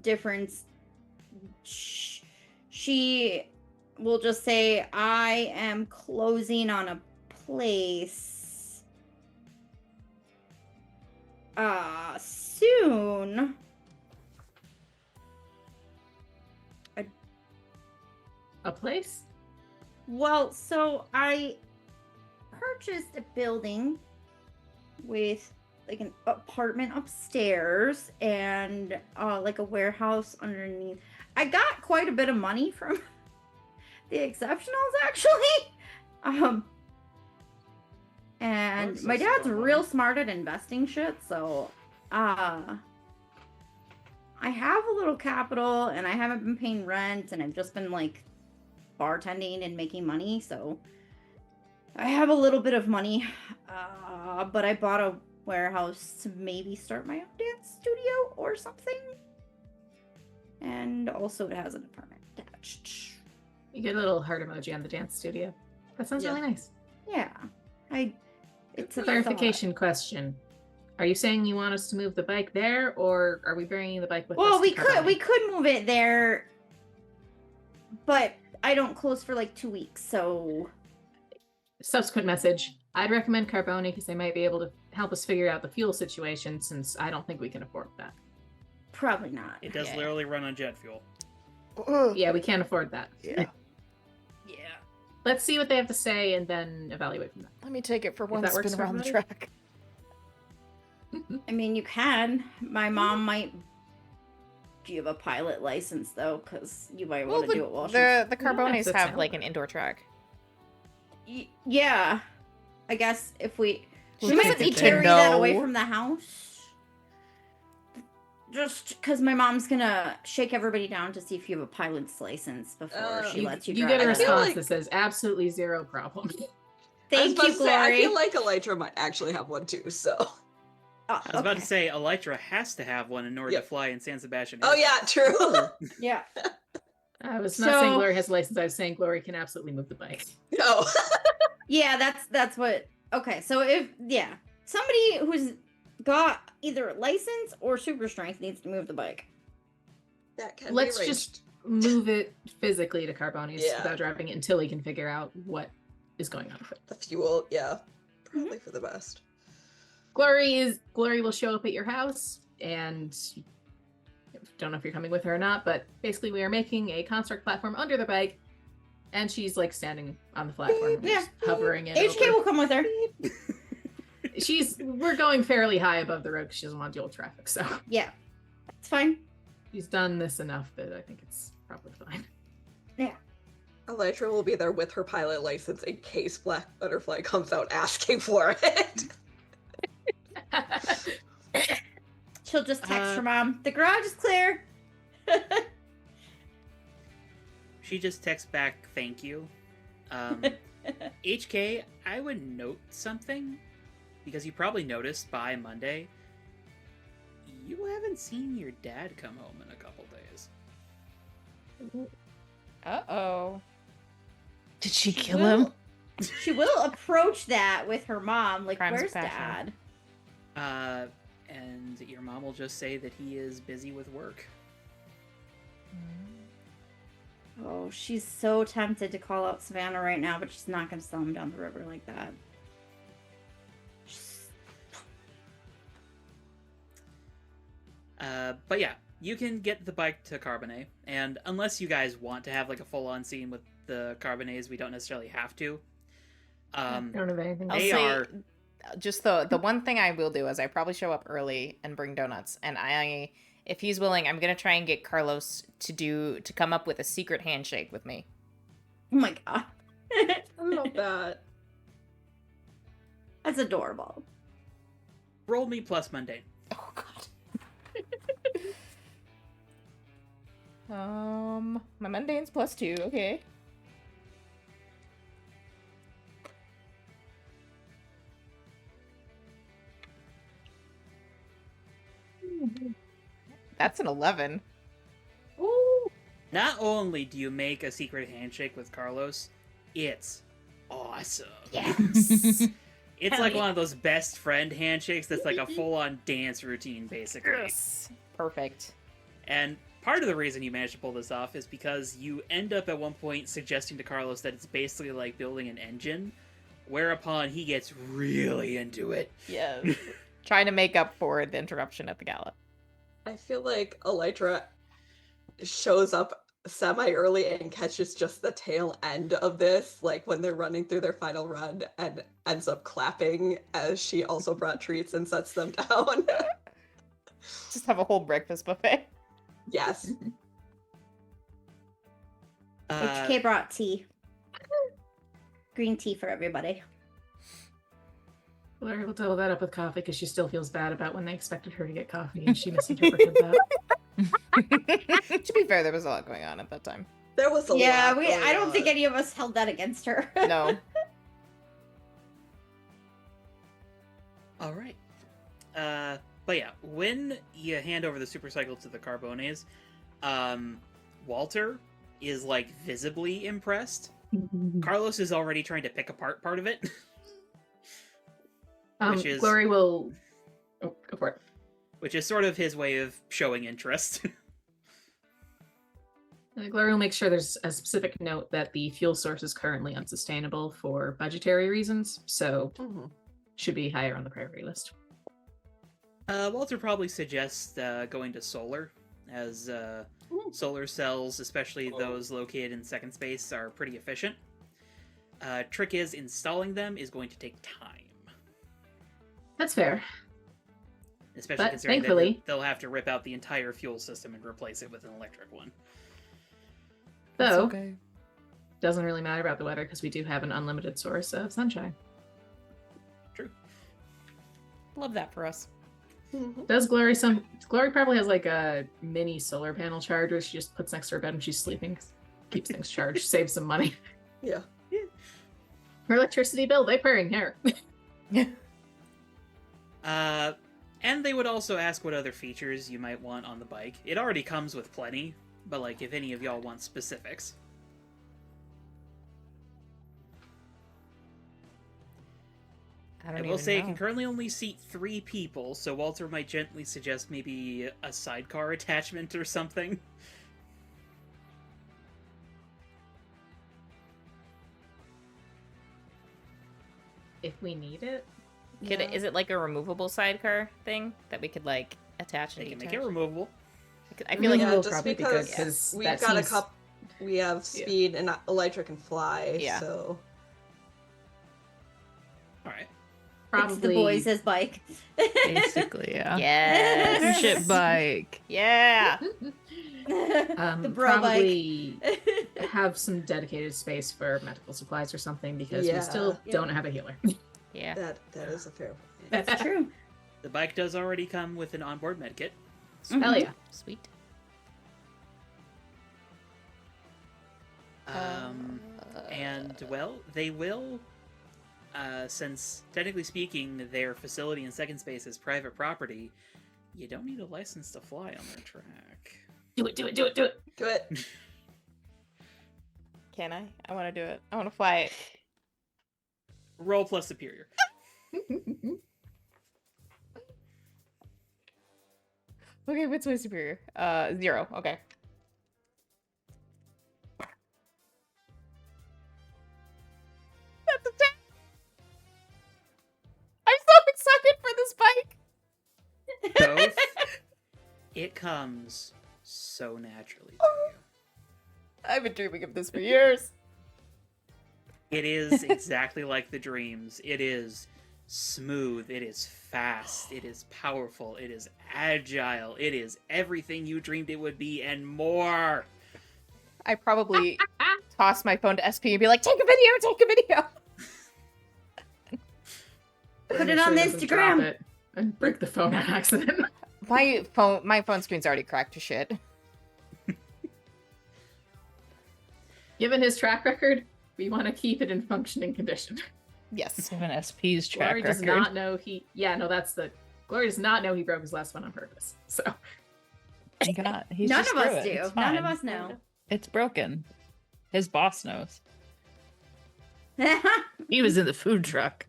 difference. She will just say, I am closing on a place soon. A place? Well, so I purchased a building with like an apartment upstairs and like a warehouse underneath. I got quite a bit of money from the exceptionals, actually. And That's my so dad's fun. real smart at investing shit, so I have a little capital and I haven't been paying rent and I've just been like bartending and making money, so I have a little bit of money. But I bought a warehouse to maybe start my own dance studio or something. And also it has an apartment attached. You get a little heart emoji on the dance studio. That sounds Yeah. really nice. Yeah. It's a Clarification question. Are you saying you want us to move the bike there, or are we bringing the bike with us? Well, to we Carbonate? could move it there, but I don't close for like 2 weeks, so Subsequent message. I'd recommend Carbone because they might be able to help us figure out the fuel situation, since I don't think we can afford that. probably not. It does Yeah. literally run on jet fuel. Yeah, we can't afford that. Yeah. Yeah. Let's see what they have to say and then evaluate from that. Let me take it for one that works spin for around the everybody? track. I mean, you can. My mom might give a pilot license though, because you might Well, want to do it while the don't have Carbones to have tell like them. an indoor track. Yeah. I guess if we Well, we might good need to to carry that away know. from the house. Just because my mom's gonna shake everybody down to see if you have a pilot's license before she lets you You drive. get a I feel response like- that says absolutely zero problem. I was Thank about you, to say, I Glory. feel like Elytra might actually have one too, so. Oh, I was about okay. to say, Elytra has to have one in order Yep. to fly in San Sebastián. Oh yeah, true. Yeah. I was not saying So- Glory has a license. I was saying Glory can absolutely move the bike. No. Yeah, that's what. Okay, so if somebody who's got either a license or super strength needs to move the bike. That can Let's be just move it physically to Carbones Yeah. without driving it until we can figure out what is going on with it. the fuel. Yeah, probably for the best. Glory will show up at your house, and don't know if you're coming with her or not, but basically we are making a construct platform under the bike, and she's like standing on the platform, and Yeah. just hovering it. HK over. will come with her. We're going fairly high above the road because she doesn't want to deal with traffic. So Yeah. It's fine. He's done this enough that I think it's probably fine. Yeah. Elytra will be there with her pilot license in case Black Butterfly comes out asking for it. She'll just text her mom, the garage is clear. She just texts back, thank you. HK, I would note something, because you probably noticed by Monday, you haven't seen your dad come home in a couple days. Uh-oh. Did she kill him? She will approach that with her mom, like, Crimes of where's passion. Dad? And your mom will just say that he is busy with work. Oh, she's so tempted to call out Savannah right now, but she's not going to sell him down the river like that. But yeah, you can get the bike to Carbonet, and unless you guys want to have like a full-on scene with the Carbonets, we don't necessarily have to. I don't have anything. I'll They say, are- just the one thing I will do is I probably show up early and bring donuts, and if he's willing, I'm gonna try and get Carlos to come up with a secret handshake with me. Oh my god. I love that. That's adorable. Roll me plus mundane. Oh god. My mundane's +2. Okay. That's an 11. Ooh. Not only do you make a secret handshake with Carlos, it's awesome. Yes. It's Hell like yeah. one of those best friend handshakes that's like a full-on dance routine, basically. Yes. Perfect. And part of the reason you managed to pull this off is because you end up at one point suggesting to Carlos that it's basically like building an engine, whereupon he gets really into it. Yes. Trying to make up for the interruption at the gala. I feel like Elytra shows up semi-early and catches just the tail end of this, like when they're running through their final run, and ends up clapping as she also brought treats and sets them down. Just have a whole breakfast buffet. Yes. HK brought tea. Green tea for everybody. Larry will double that up with coffee because she still feels bad about when they expected her to get coffee and she misinterpreted that. To be fair, there was a lot going on at that time. There was a Yeah, lot I don't going think on. any of us held that against her. No. All right. But yeah, when you hand over the supercycle to the Carbones, Walter is like visibly impressed. Carlos is already trying to pick apart part of it. Which is- Glory will. Oh, go for it. Which is sort of his way of showing interest. Glory will make sure there's a specific note that the fuel source is currently unsustainable for budgetary reasons, so should be higher on the priority list. Walter probably suggests going to solar, as solar cells, especially those located in second space, are pretty efficient. Trick is, installing them is going to take time. That's fair. Especially But considering thankfully- that they'll have to rip out the entire fuel system and replace it with an electric one. Though, okay. doesn't really matter about the weather because we do have an unlimited source of sunshine. True. Love that for us. Does Glory Glory probably has like a mini solar panel charger she just puts next to her bed when she's sleeping. Keeps things charged, saves some money. Yeah. Her electricity bill, they paying here. And they would also ask what other features you might want on the bike. It already comes with plenty, but like if any of y'all want specifics. I will say it can currently only seat 3 people, so Walter might gently suggest maybe a sidecar attachment or something. If we need it. Is it like a removable sidecar thing that we could like attach They and can make detach? it removable. I feel like Yeah, we will will just probably be because good because we've that got seems... a couple. We have speed and Elytra can fly, Yeah. so Alright. Probably It's the boys' bike. Basically, yeah. Yes. Shit bike. Yeah. The bro probably bike. have some dedicated space for medical supplies or something because we Yeah. still Yeah. don't have a healer. Yeah. That is a fair point. That's true. The bike does already come with an onboard medkit. Hell yeah. Sweet. And, well, they will, since technically speaking, their facility in second space is private property, you don't need a license to fly on their track. Do it, do it, do it, do it. Do it. Can I? I want to do it. I want to fly it. Roll plus superior. Okay, what's my superior? 0. Okay. That's a 10. I'm so excited for this bike. Both, it comes so naturally to you. I've been dreaming of this for years. It is exactly like the dreams. It is smooth, it is fast, it is powerful, it is agile, it is everything you dreamed it would be and more. I probably toss my phone to SP and be like, take a video, take a video. Put Make it on sure the he doesn't drop Instagram. it and break the phone on accident. My phone screen's already cracked to shit. Given his track record, we want to keep it in functioning condition. Yes. Even SP's track Glory does record. not know he. Yeah, no, that's the. Glory does not know he broke his last one on purpose. So Thank God. He's None just of through us it. do. It's None of fine. us know. It's broken. His boss knows. He was in the food truck.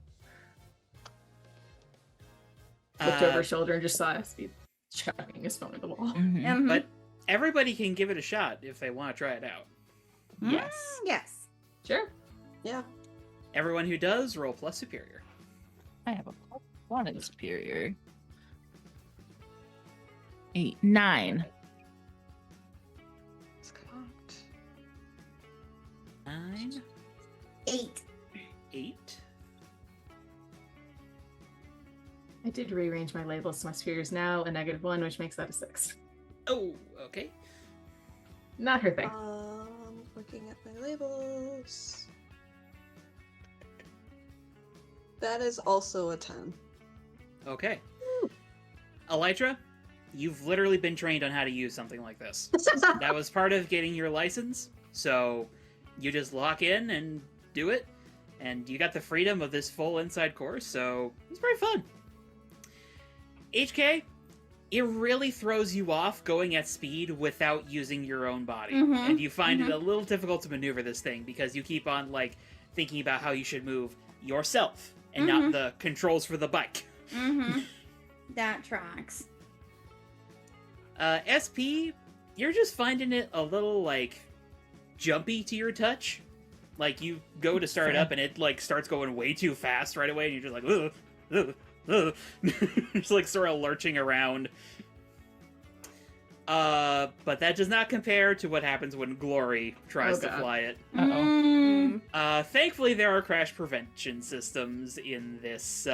looked over his shoulder and just saw SB chucking his phone at the wall. Mhm. Mhm. But everybody can give it a shot if they want to try it out. Yes. Yes. Sure. Yeah. Everyone who does, roll plus superior. I have a +1 in superior. 8, 9. It's cocked. 9, 8. 8. I I did rearrange my labels, so my superior is now a -1, which makes that a 6. Oh, okay. Not her thing. Looking at my labels. That is also a 10. Okay. Elytra, you've literally been trained on how to use something like this. That was part of getting your license, so you just lock in and do it, and you got the freedom of this full inside course, so it's very fun. HK, it really throws you off going at speed without using your own body, Mhm, and you find it a little difficult to maneuver this thing because you keep on like thinking about how you should move yourself and not the controls for the bike. Mm-hmm. That tracks. SP, you're just finding it a little, like, jumpy to your touch. Like, you go to start it up and it, like, starts going way too fast right away, and you're just like, ugh, ugh, ugh. Just, like, sort of lurching around. But that does not compare to what happens when Glory tries to God. fly it. Uh-oh. Thankfully, there are crash prevention systems in this,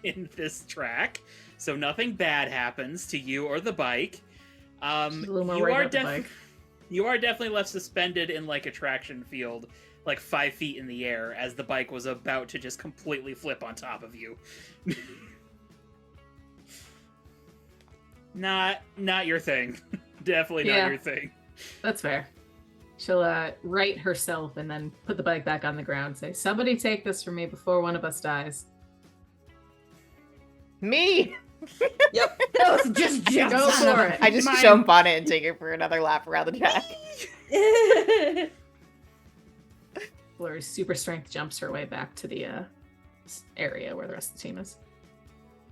in this track, so nothing bad happens to you or the bike. She's a little more You worried are about the bike. you are definitely left suspended in like a traction field, like 5 feet in the air, as the bike was about to just completely flip on top of you. Not your thing. Definitely not Yeah. your thing. That's fair. She'll right herself and then put the bike back on the ground. Say, "Somebody take this from me before one of us dies." Me! Yep. No, just jump. Go for it. I just jump on it and take it for another lap around the track. Glory's super strength jumps her way back to the area where the rest of the team is.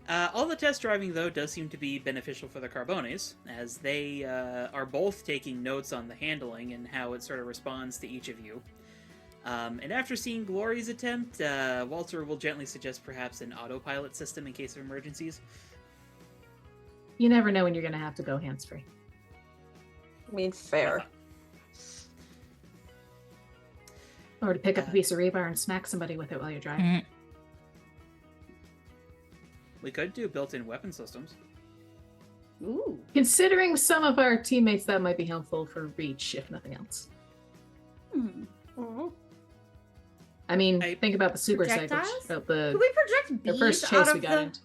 All the test driving, though, does seem to be beneficial for the Carbones, as they are both taking notes on the handling and how it sort of responds to each of you. And after seeing Glory's attempt, Walter will gently suggest perhaps an autopilot system in case of emergencies. You never know when you're going to have to go hands-free. I mean, fair. Or to pick up a piece of rebar and smack somebody with it while you're driving. We could do built-in weapon systems. Ooh. Considering some of our teammates, that might be helpful for reach, if nothing else. Hmm. I mean, I- think about the super cycle. Projectiles? About Could the we project the bees first out chase of we got the... into.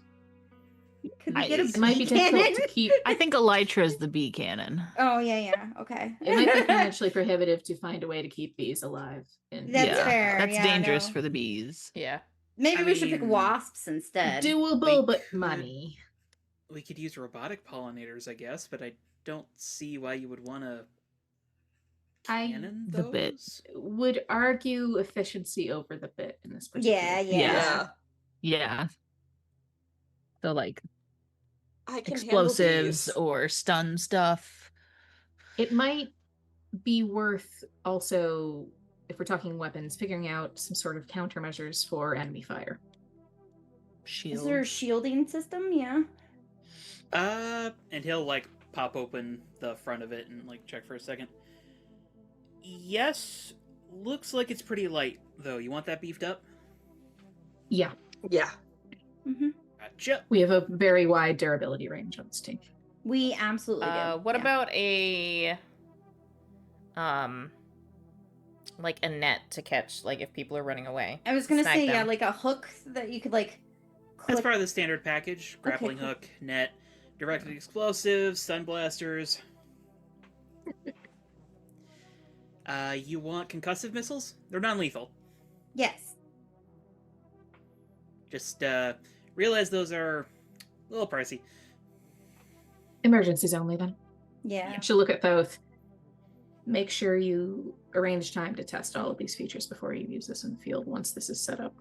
Could we get a It might be bee difficult cannon? to keep. I think Elytra is the bee cannon. Oh, yeah. Okay. It might be financially prohibitive to find a way to keep bees alive. That's yeah, fair. That's Yeah, dangerous no. for the bees. Yeah. Maybe I we should pick mean, wasps instead. Doable, We but could- money. We could use robotic pollinators, I guess, but I don't see why you would want to cannon The those. bit. Would argue efficiency over the bit in this particular. Yeah. Yeah. Yeah. So like I can explosives handle or stun stuff. It might be worth also, if we're talking weapons, figuring out some sort of countermeasures for enemy fire. Shield. Is there a shielding system? Yeah. And he'll like pop open the front of it and like check for a second. Yes, looks like it's pretty light though. You want that beefed up? Yeah, Yeah. Hmm. Gotcha. we have a very wide durability range on this team. We absolutely do. What Yeah. about a like a net to catch like if people are running away? I was gonna Snag say, yeah, them. like a hook that you could like That's click. part of the standard package: grappling cool. hook, net, directed explosives, stun blasters. You want concussive missiles? They're non-lethal. Yes. Just realize those are a little pricey. Emergencies only then. Yeah. You should look at both. Make sure you arrange time to test all of these features before you use this in the field once this is set up.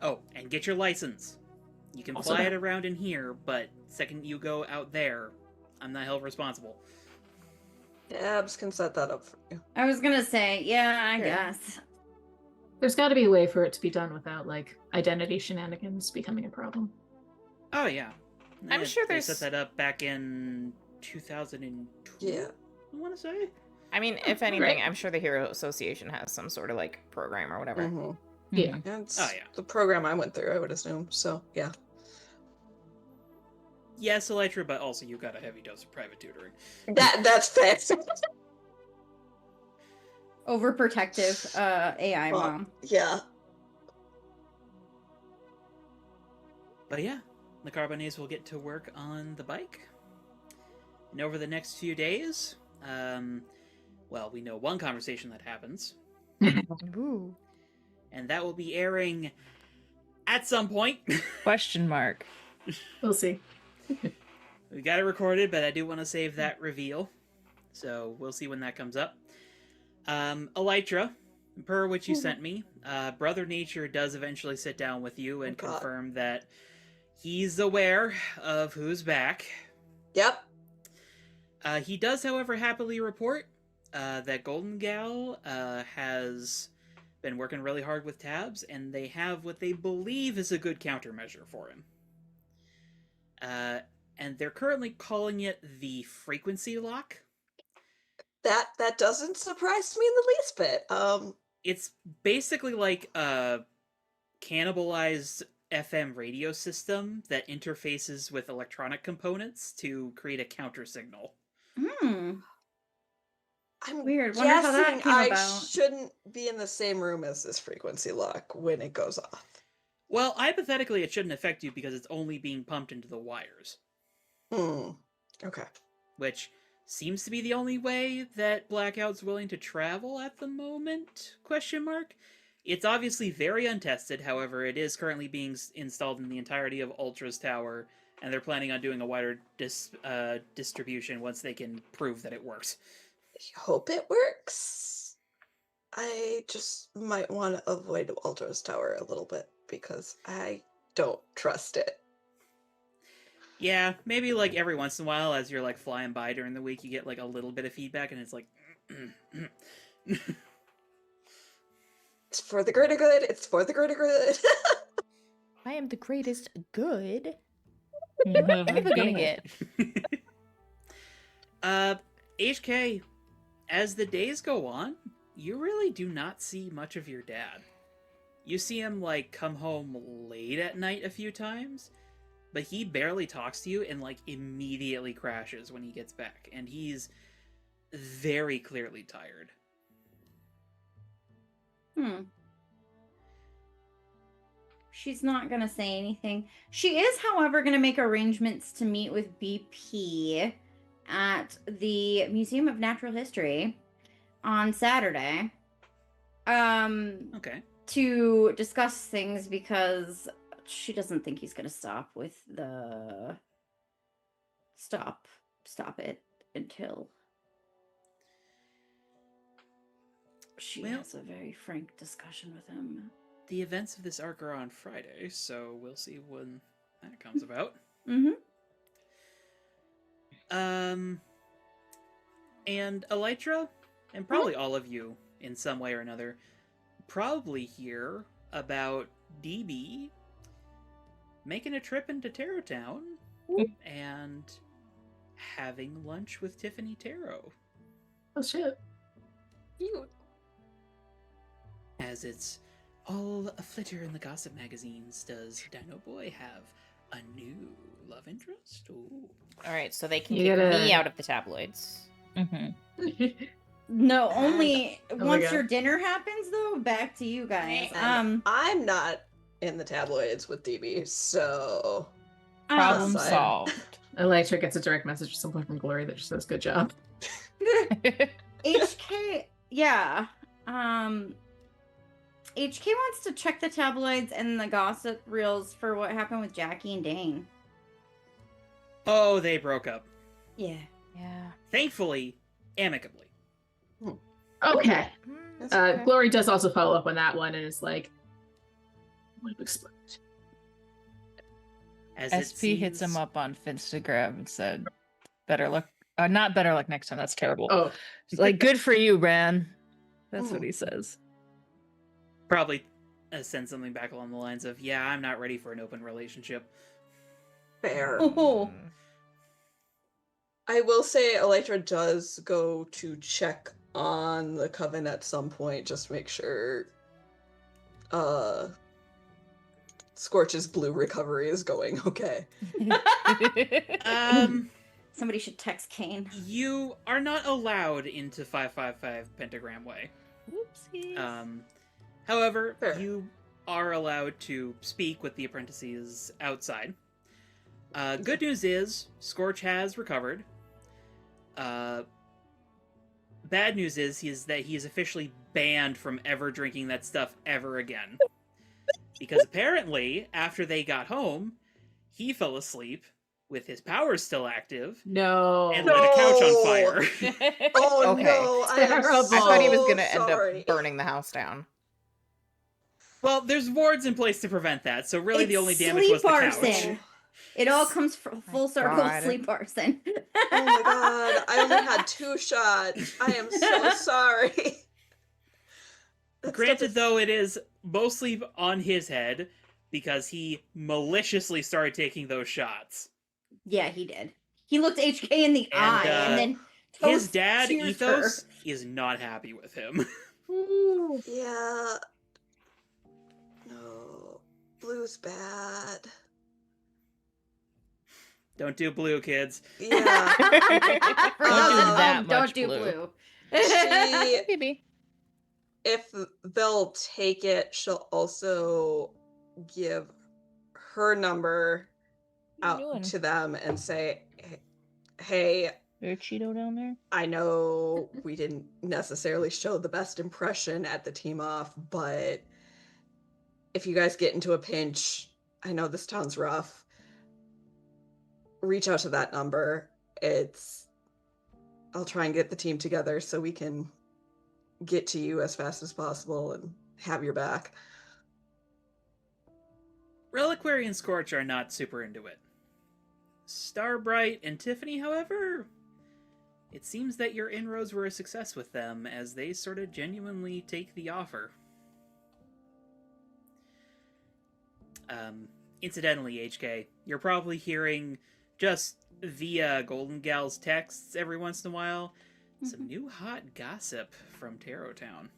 Oh, and get your license. You can Also fly that. it around in here, but second you go out there, I'm not held responsible. Dabs can set that up for you. I was gonna say, yeah, I Sure. guess. There's got to be a way for it to be done without like identity shenanigans becoming a problem. Oh yeah, I'm sure they there's- set that up back in 2002. Yeah. I want to say. I mean, if anything, Right. I'm sure the Hero Association has some sort of like program or whatever. Mhm. Yeah. That's Oh, yeah. the program I went through, I would assume. So, yeah. Yes, Elytra, but also you got a heavy dose of private tutoring. That's fair. Overprotective AI Well, mom. yeah. But yeah, the Carbonese will get to work on the bike. And over the next few days, well, we know one conversation that happens, Ooh. and that will be airing at some point. Question mark. We'll see. We got it recorded, but I do want to save that reveal. So we'll see when that comes up. Elytra, per what you sent me, Brother Nature does eventually sit down with you and Oh, God. confirm that he's aware of who's back. Yep. He does, however, happily report that Golden Gal has been working really hard with tabs, and they have what they believe is a good countermeasure for him. And they're currently calling it the frequency lock. That doesn't surprise me in the least bit. It's basically like a cannibalized FM radio system that interfaces with electronic components to create a counter signal. Hmm. I'm Weird. Wonder how that guessing came I about. shouldn't be in the same room as this frequency lock when it goes off. Well, hypothetically, it shouldn't affect you because it's only being pumped into the wires, Okay. which seems to be the only way that Blackout's willing to travel at the moment, question mark. It's obviously very untested, however, it is currently being installed in the entirety of Ultra's tower, and they're planning on doing a wider distribution once they can prove that it works. I hope it works. I just might want to avoid Ultra's tower a little bit because I don't trust it. Yeah, maybe like every once in a while as you're like flying by during the week, you get like a little bit of feedback and it's like... It's for the greater good. It's for the greater good. I am the greatest good. What What am I gonna get? HK, as the days go on, you really do not see much of your dad. You see him, like, come home late at night a few times, but he barely talks to you and, like, immediately crashes when he gets back. And he's very clearly tired. She's not gonna say anything. She is, however, gonna make arrangements to meet with BP at the Museum of Natural History on Saturday. Okay. To discuss things because she doesn't think he's gonna stop with the stop it until she Well- has a very frank discussion with him. The events of this arc are on Friday, so we'll see when that comes about. Mm-hmm. And Elytra, and probably all of you in some way or another, probably hear about DB making a trip into Tarot Town and having lunch with Tiffany Tarot. Oh shit. Cute. As it's all a flitter in the gossip magazines, does Dino Boy have a new love interest? Ooh. All right, so they can You keep gotta- me out of the tabloids. Mm-hmm. No, only Oh my once God. your dinner happens, though. Back to you guys. And I'm not in the tabloids with DB, so Problem Plus, I- solved. Electra gets a direct message at some point from Glory that just says, "Good job." HK, yeah. HK wants to check the tabloids and the gossip reels for what happened with Jackie and Dane. Oh, they broke up. Yeah. Yeah. Thankfully, amicably. Okay. That's Mm, okay. Glory does also follow up on that one and is like, "I want to explain it." As it SP hits him seems- up on Finstagram and said, "Better luck." Not better luck next time. That's terrible. Oh, It's like, good for you, Ran. That's what Ooh. he says. Probably send something back along the lines of, "Yeah, I'm not ready for an open relationship." fair. Oh. I will say Elytra does go to check on the coven at some point, just to make sure Scorch's blue recovery is going okay. Somebody should text Kane. You are not allowed into 555 Pentagram Way. Whoopsies. However, Fair. you are allowed to speak with the apprentices outside. Good news is, Scorch has recovered. Bad news is he is officially banned from ever drinking that stuff ever again. Because apparently, after they got home, he fell asleep with his powers still active no. and lit a couch on fire. Oh Okay. no, I am Terrible. so I thought he was gonna end sorry. up burning the house down. Well, there's wards in place to prevent that, so really the It's only damage was sleep the couch. arson. It all comes full circle. God. Sleep arson. Oh my god, I only had 2 shots. I am so sorry. That stuff Granted, is- though, it is mostly on his head because he maliciously started taking those shots. Yeah, he did. He looked HK in the And, eye and then His toast dad, cheers Ethos, is not happy with him. Yeah. No. Blue's bad. Don't do blue, kids. Yeah. For Don't those do at that home, much don't do blue. blue. She, Maybe. if they'll take it, she'll also give her number What are you out doing? to them and say, hey, There a Cheeto down there? I know we didn't necessarily show the best impression at the team off, but if you guys get into a pinch, I know this town's rough. Reach out to that number. I'll try and get the team together so we can get to you as fast as possible and have your back. Reliquary and Scorch are not super into it. Starbright and Tiffany, however, it seems that your inroads were a success with them, as they sort of genuinely take the offer. Incidentally, HK, you're probably hearing, just via Golden Gal's texts every once in a while, some new hot gossip from Tarot Town.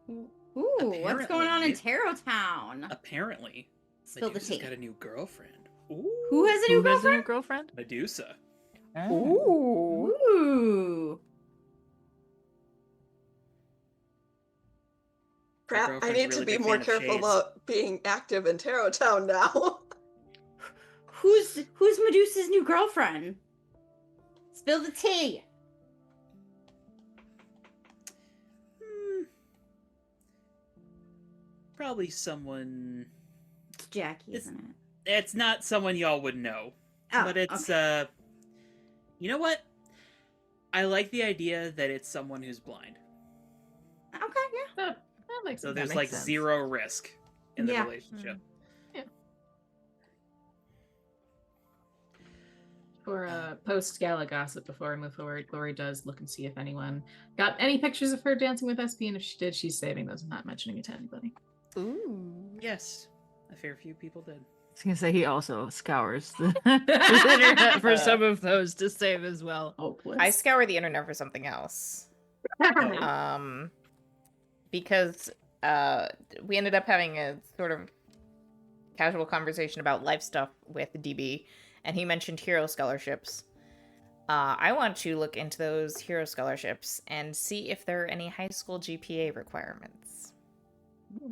Ooh, what's going on in Apparently- Tarot Town? Apparently, Spill the Medusa's tea. got a new girlfriend. Ooh. Who has a Who new has a new girlfriend? girlfriend? Medusa. Ooh. Ooh. Her Crap, I girlfriend's a need to really be big more fan of careful shades. about being active in Tarot Town now. Who's Medusa's new girlfriend? Spill the tea. Probably someone. It's Jackie, It's- isn't it? It's not someone y'all would know. Oh, But it's, you know what? I like the idea that it's someone who's blind. Okay, yeah. That makes So sense. there's makes like sense. zero risk in the Yeah. relationship. For post gala gossip before I move forward, Glory does look and see if anyone got any pictures of her dancing with SP, and if she did, she's saving those and not mentioning it to anybody. Ooh. Yes, a fair few people did. I was gonna say he also scours the internet for some of those to save as well. Hopeless. I scour the internet for something else. Oh. Because we ended up having a sort of casual conversation about life stuff with DB, and he mentioned hero scholarships. I want to look into those hero scholarships and see if there are any high school GPA requirements. Hmm.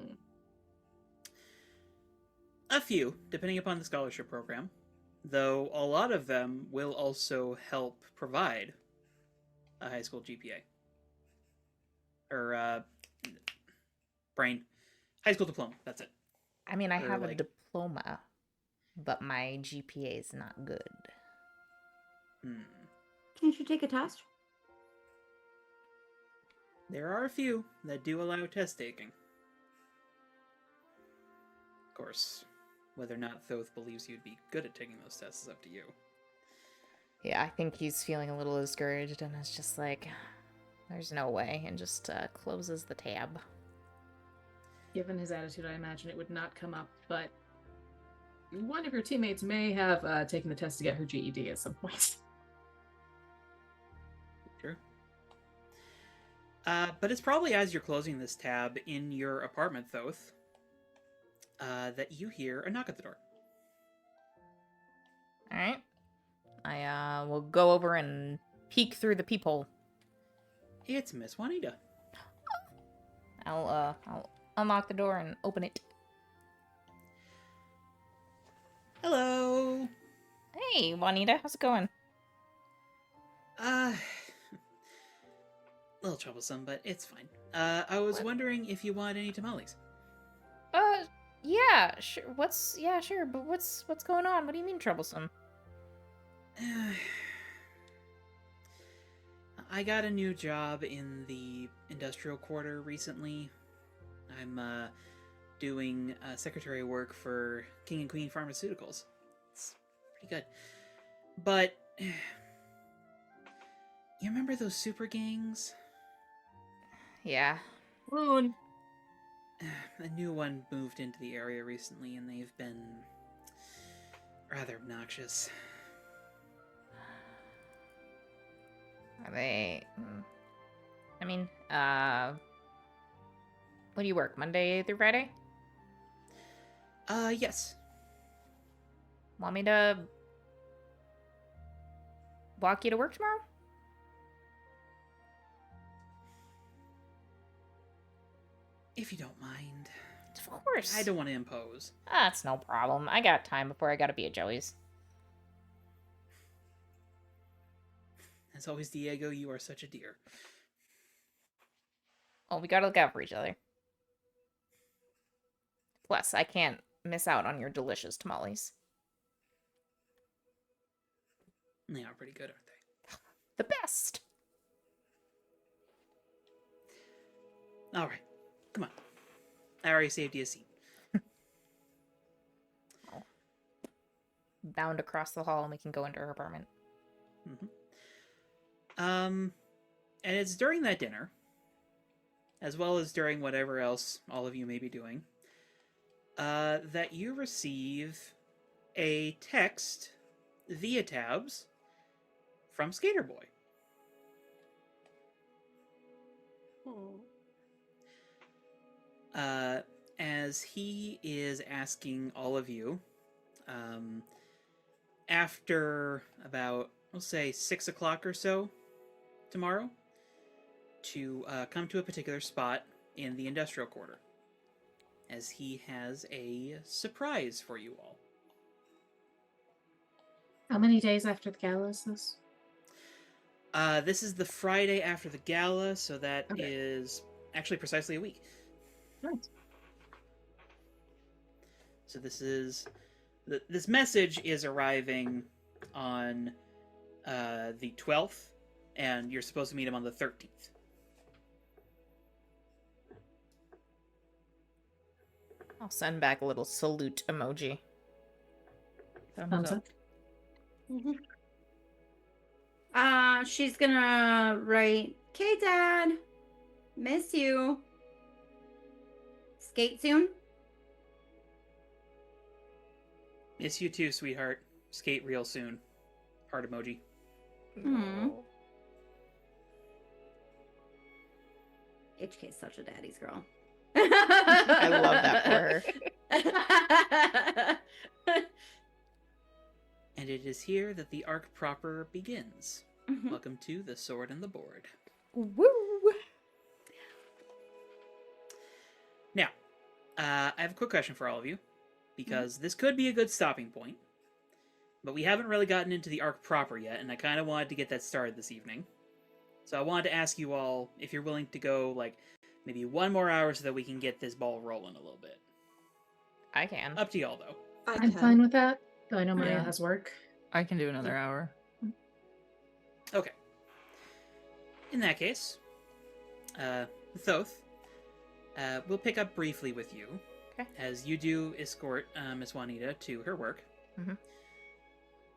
A few, depending upon the scholarship program. Though a lot of them will also help provide a high school GPA. Or, high school diploma, that's it. I mean, I Or, have a like- diploma, but my GPA is not good. Can't you take a test? There are a few that do allow test taking. Of course, whether or not Thoth believes you'd be good at taking those tests is up to you. Yeah, I think he's feeling a little discouraged, and it's just like, there's no way, and just closes the tab. Given his attitude, I imagine it would not come up, but one of your teammates may have taken the test to get her GED at some point. Sure. But it's probably as you're closing this tab in your apartment, Thoth, that you hear a knock at the door. Alright. I will go over and peek through the peephole. It's Miss Juanita. I'll unlock the door and open it. Hello. Hey, Juanita, how's it going? A little troublesome, but it's fine. I was What? wondering if you want any tamales. Yeah, sure. Sure, but what's going on? What do you mean troublesome? I got a new job in the industrial quarter recently. I'm doing secretary work for King and Queen Pharmaceuticals. It's pretty good. But you remember those super gangs? Yeah. Moon. A new one moved into the area recently, and they've been rather obnoxious. Are they... I mean, when do you work? Monday through Friday? Yes. Want me to walk you to work tomorrow? If you don't mind. Of course. I don't want to impose. That's no problem. I got time before I gotta be at Joey's. As always, Diego, you are such a dear. Oh, we gotta look out for each other. Plus, I can't miss out on your delicious tamales. They are pretty good, aren't they? The best! All right. Come on. I already saved you a seat. Bound across the hall and we can go into her apartment. And it's during that dinner, as well as during whatever else all of you may be doing, that you receive a text via tabs from Skater Boy. as he is asking all of you, after about, we'll say, 6 o'clock or so tomorrow, to come to a particular spot in the industrial quarter, as he has a surprise for you all. How many days after the gala is this? This is the Friday after the gala, so that Okay. is actually precisely a week. Nice. So this message is arriving on the 12th, and you're supposed to meet him on the 13th. I'll send back a little salute emoji. Thumbs up. She's gonna write, "Okay, Dad, miss you. Skate soon." Miss you too, sweetheart. Skate real soon. Heart emoji. HK's such a daddy's girl. I love that for her. And it is here that the arc proper begins. Welcome to The Sword and the Board. Woo! Now, I have a quick question for all of you, because this could be a good stopping point, but we haven't really gotten into the arc proper yet, and I kind of wanted to get that started this evening. So I wanted to ask you all if you're willing to go, like, maybe 1 more hour so that we can get this ball rolling a little bit. I can. Up to y'all, though. I'm fine with that, though I know Maya Yeah. has work. I can do another hour. Okay. In that case, Thoth, we'll pick up briefly with you. Okay. As you do escort Miss Juanita to her work.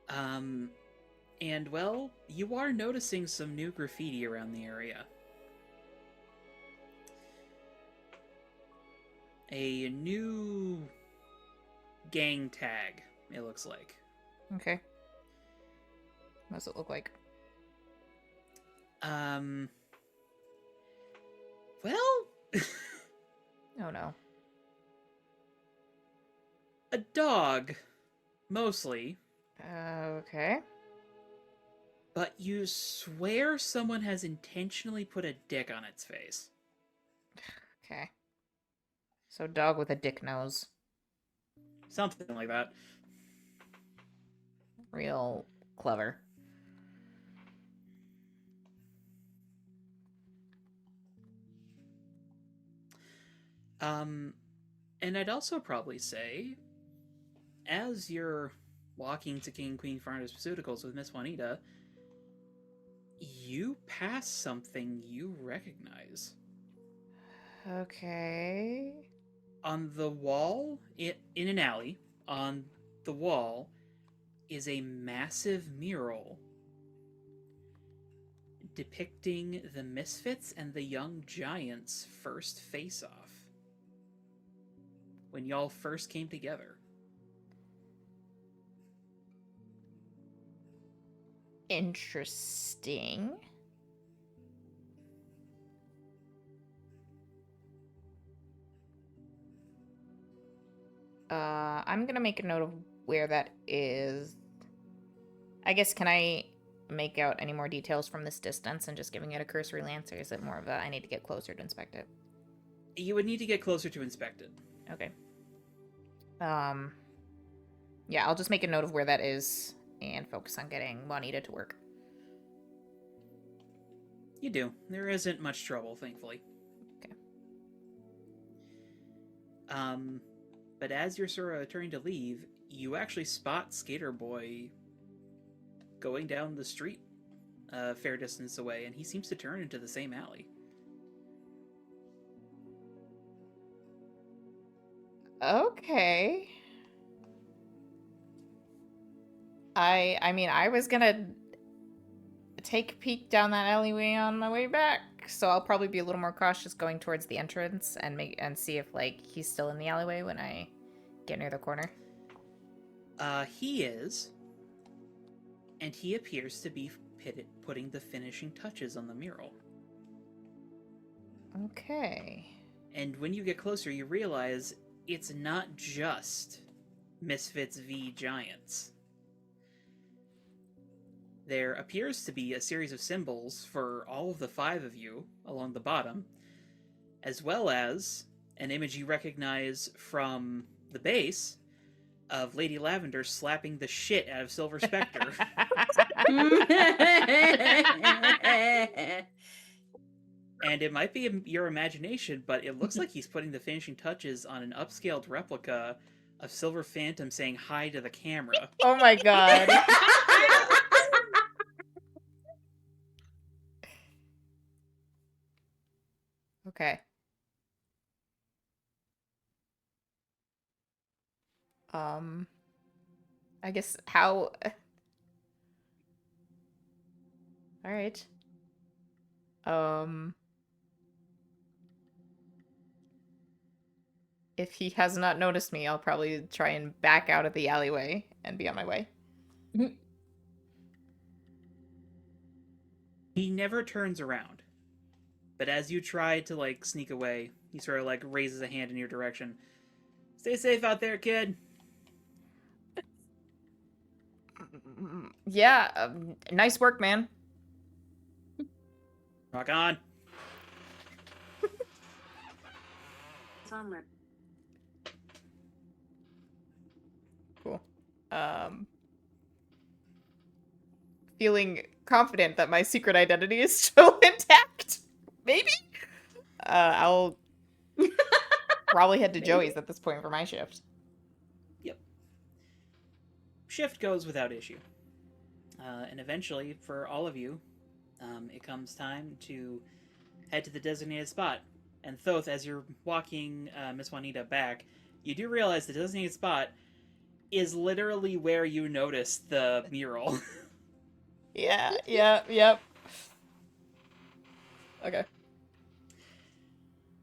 And, well, you are noticing some new graffiti around the area. A new gang tag, it looks like. Okay. What does it look like? Well, Oh no. a dog, mostly, Okay. but you swear someone has intentionally put a dick on its face. Okay. So dog with a dick nose. Something like that. Real clever. And I'd also probably say, as you're walking to King and Queen Pharmaceuticals with Miss Juanita, you pass something you recognize. Okay. On the wall, in an alley, on the wall, is a massive mural depicting the Misfits and the Young Giants' first face-off. When y'all first came together. Interesting. I'm gonna make a note of where that is. I guess, can I make out any more details from this distance and just giving it a cursory glance, or is it more of a I need to get closer to inspect it? You would need to get closer to inspect it. Okay. Yeah, I'll just make a note of where that is and focus on getting Juanita to work. You do. There isn't much trouble, thankfully. Okay. But as you're sort of turning to leave, you actually spot Skater Boy going down the street a fair distance away, and he seems to turn into the same alley. Okay. I mean, I was gonna take a peek down that alleyway on my way back, so I'll probably be a little more cautious going towards the entrance and see if, like, he's still in the alleyway when I get near the corner. He is, and he appears to be putting the finishing touches on the mural. Okay. And when you get closer, you realize it's not just Misfits v Giants. There appears to be a series of symbols for all of the 5 of you along the bottom, as well as an image you recognize from the base of Lady Lavender slapping the shit out of Silver Spectre. And it might be your imagination, but it looks like he's putting the finishing touches on an upscaled replica of Silver Phantom saying hi to the camera. Oh my god. Okay. I guess how... Alright. If he has not noticed me, I'll probably try and back out of the alleyway and be on my way. He never turns around. But as you try to, like, sneak away, he sort of, like, raises a hand in your direction. Stay safe out there, kid. Yeah, nice work, man. Rock on. Cool. Feeling confident that my secret identity is still intact. Maybe? I'll probably head to Joey's at this point for my shift. Yep. Shift goes without issue. And eventually, for all of you, it comes time to head to the designated spot. And Thoth, as you're walking Miss Juanita back, you do realize the designated spot is literally where you noticed the mural. Yep. Okay.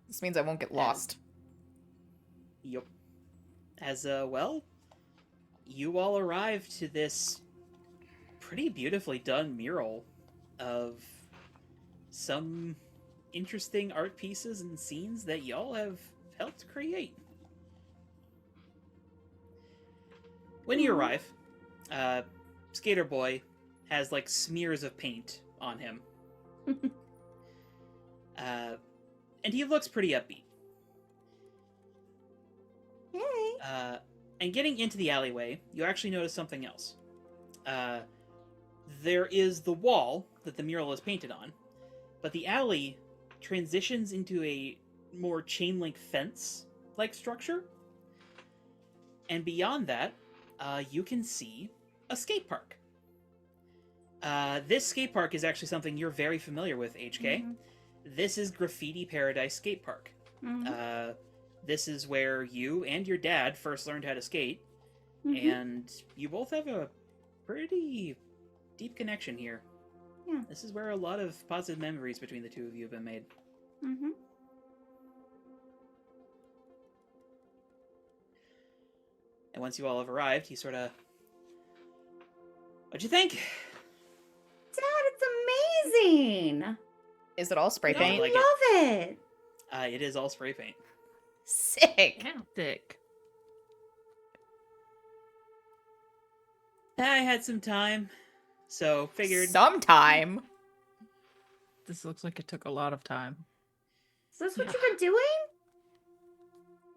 This means I won't get lost. Yep. As, well, you all arrive to this pretty beautifully done mural of some interesting art pieces and scenes that y'all have helped create. When you arrive, Skater Boy has, like, smears of paint on him. And he looks pretty upbeat. Hey. And getting into the alleyway, you actually notice something else. There is the wall that the mural is painted on, but the alley transitions into a more chain-link fence-like structure. And beyond that, you can see a skate park. This skate park is actually something you're very familiar with, HK. Mm-hmm. This is Graffiti Paradise Skate Park. Mm-hmm. This is where you and your dad first learned how to skate, Mm-hmm. and you both have a pretty deep connection here. Yeah. This is where a lot of positive memories between the two of you have been made. Mm-hmm. And once you all have arrived, he sort of... What'd you think? Dad, it's amazing. Is it all spray No, paint? like I love it. It is all spray paint. Sick. Thick. I had some time, so figured... Sometime. This looks like it took a lot of time. Is this what you've been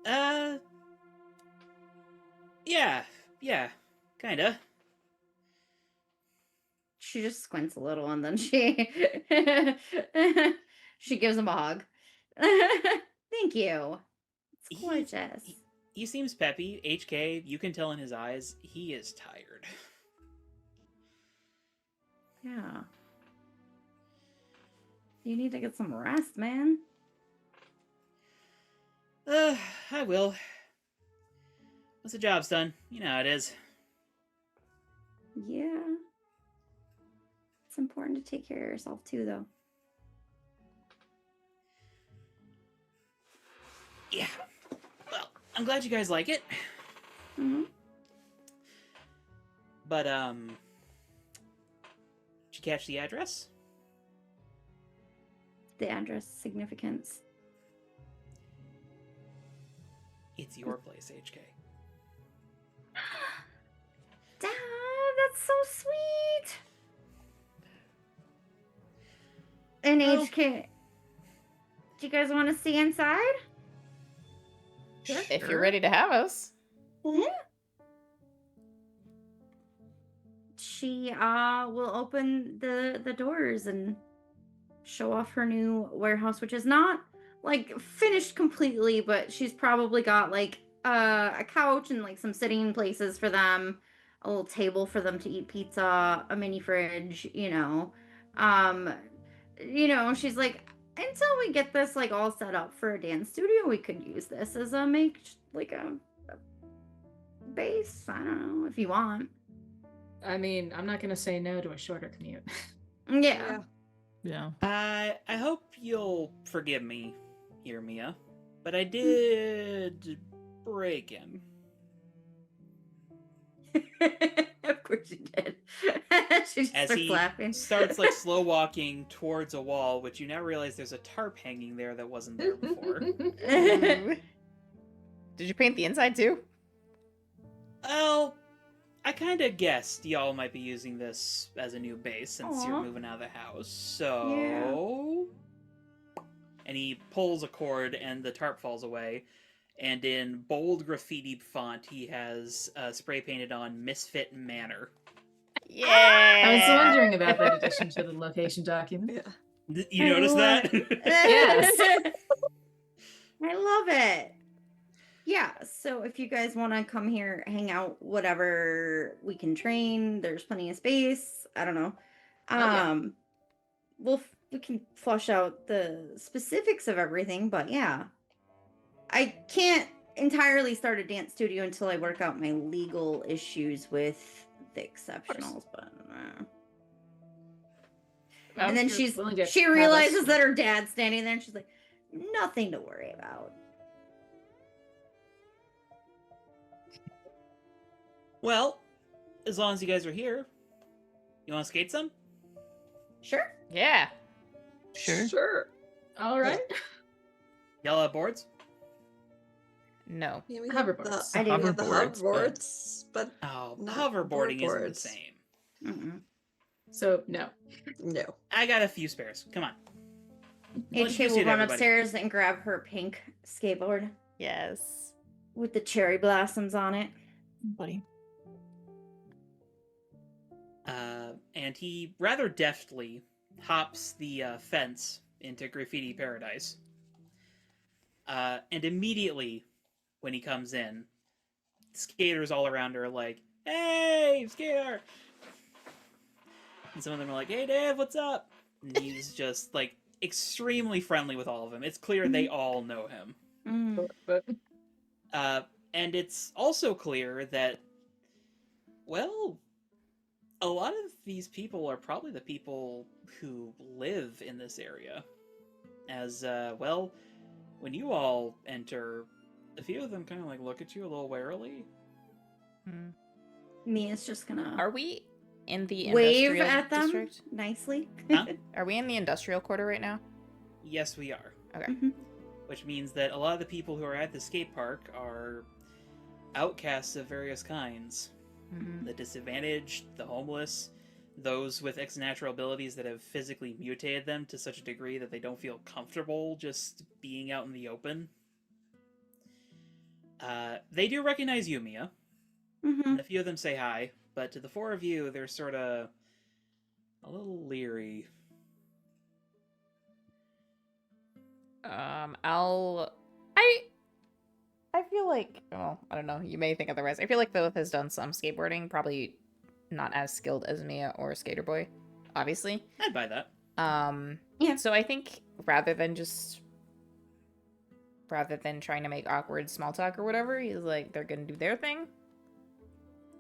doing? Yeah, kinda. She just squints a little and then she she gives him a hug. Thank you. It's gorgeous. He seems peppy. HK, you can tell in his eyes, he is tired. Yeah. You need to get some rest, man. I will. Once the job's done, you know how it is. Yeah. It's important to take care of yourself too, though. Yeah. Well, I'm glad you guys like it. Mm-hmm. But, did you catch the address? The address significance. It's your place, HK. Dad, that's so sweet. And Well- HK, do you guys want to see inside? If you're ready to have us. She will open the doors and show off her new warehouse, which is not like finished completely, but she's probably got like a couch and like some sitting places for them, a little table for them to eat pizza, a mini fridge, she's like, until we get this like all set up for a dance studio, we could use this as a base. I don't know if you want. I mean, I'm not gonna say no to a shorter commute. Yeah. Yeah. I hope you'll forgive me here, Mia, but I did break in. Of course you did. She just As starts he laughing. starts like slow walking towards a wall, which you now realize there's a tarp hanging there that wasn't there before. Did you paint the inside too? Well, I kind of guessed y'all might be using this as a new base since you're Aw. moving out of the house. So, and he pulls a cord, and the tarp falls away. And in bold graffiti font, he has spray painted on "Misfit Manor." Yeah. I was wondering about that addition to the location document. Yeah. You I noticed love- that? Yes. I love it. Yeah, so if you guys want to come here, hang out, whatever, we can train. There's plenty of space. I don't know. yeah. We can flush out the specifics of everything, but yeah. I can't entirely start a dance studio until I work out my legal issues with the exceptionals, but and then You're willing to she have us- realizes that her dad's standing there and she's like, nothing to worry about. Well, as long as you guys are here, you want to skate some? Sure. Yeah. Sure. All right. Y'all have boards? No. Yeah, we have Hoverboards. I do. we have the Hoverboards, hoverboards, but Oh, Not hoverboarding isn't the boardboards. same. Mm-mm. So no. no. I got a few spares. Come on. Let's HK just will hit run everybody. upstairs and grab her pink skateboard Yes. with the cherry blossoms on it. Buddy. And he rather deftly hops the fence into Graffiti Paradise. And immediately, when he comes in, skaters all around are like, "Hey, skater!" And some of them are like, "Hey, Dave, what's up?" And he's just like extremely friendly with all of them. It's clear they all know him. Mm. But And it's also clear that, well, a lot of these people are probably the people who live in this area. As, well, when you all enter, a few of them kind of like look at you a little warily. Hmm. Mia's just gonna Are we in the wave industrial at them district? nicely. Huh? Are we in the industrial quarter right now? Yes, we are. Okay. Mhm. Which means that a lot of the people who are at the skate park are outcasts of various kinds. Mhm. The disadvantaged, the homeless, those with extra-natural abilities that have physically mutated them to such a degree that they don't feel comfortable just being out in the open. They do recognize you, Mia, Mhm. and a few of them say hi, but to the four of you, they're sort of a little leery. I feel like, well, I don't know, you may think otherwise. I feel like Thoth has done some skateboarding, probably not as skilled as Mia or Skater Boy, obviously. I'd buy that. Yeah. So I think rather than trying to make awkward small talk or whatever, he's like, they're gonna do their thing.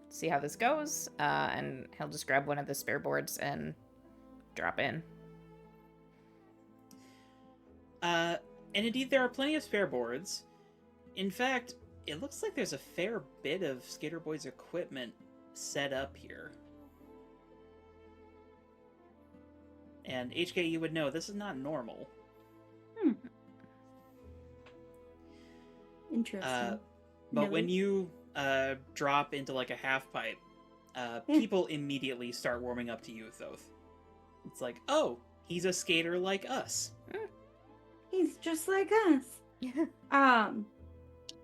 See how this goes, and he'll just grab one of the spare boards and drop in. And indeed, there are plenty of spare boards. In fact, it looks like there's a fair bit of Skater Boy's equipment set up here. And HK, you would know, this is not normal. Interesting. But when No. you drop into like a half pipe, people immediately start warming up to you, Thoth. It's like, oh, he's a skater like us. He's just like us.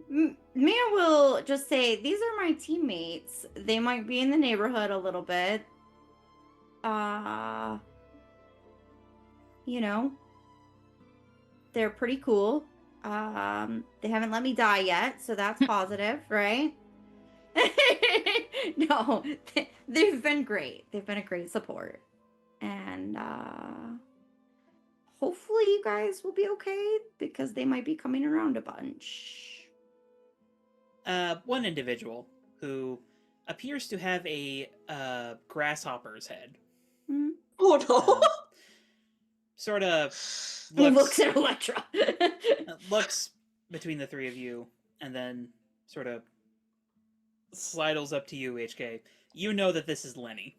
Mia will just say, "These are my teammates. They might be in the neighborhood a little bit. You know, they're pretty cool. They haven't let me die yet, so that's positive, right?" No, they've been great. They've been a great support. And hopefully you guys will be okay because they might be coming around a bunch. One individual who appears to have a grasshopper's head. Hmm? Oh no. Sort of He looks at Electra. looks between the three of you, and then sort of sidles up to you, HK. You know that this is Lenny.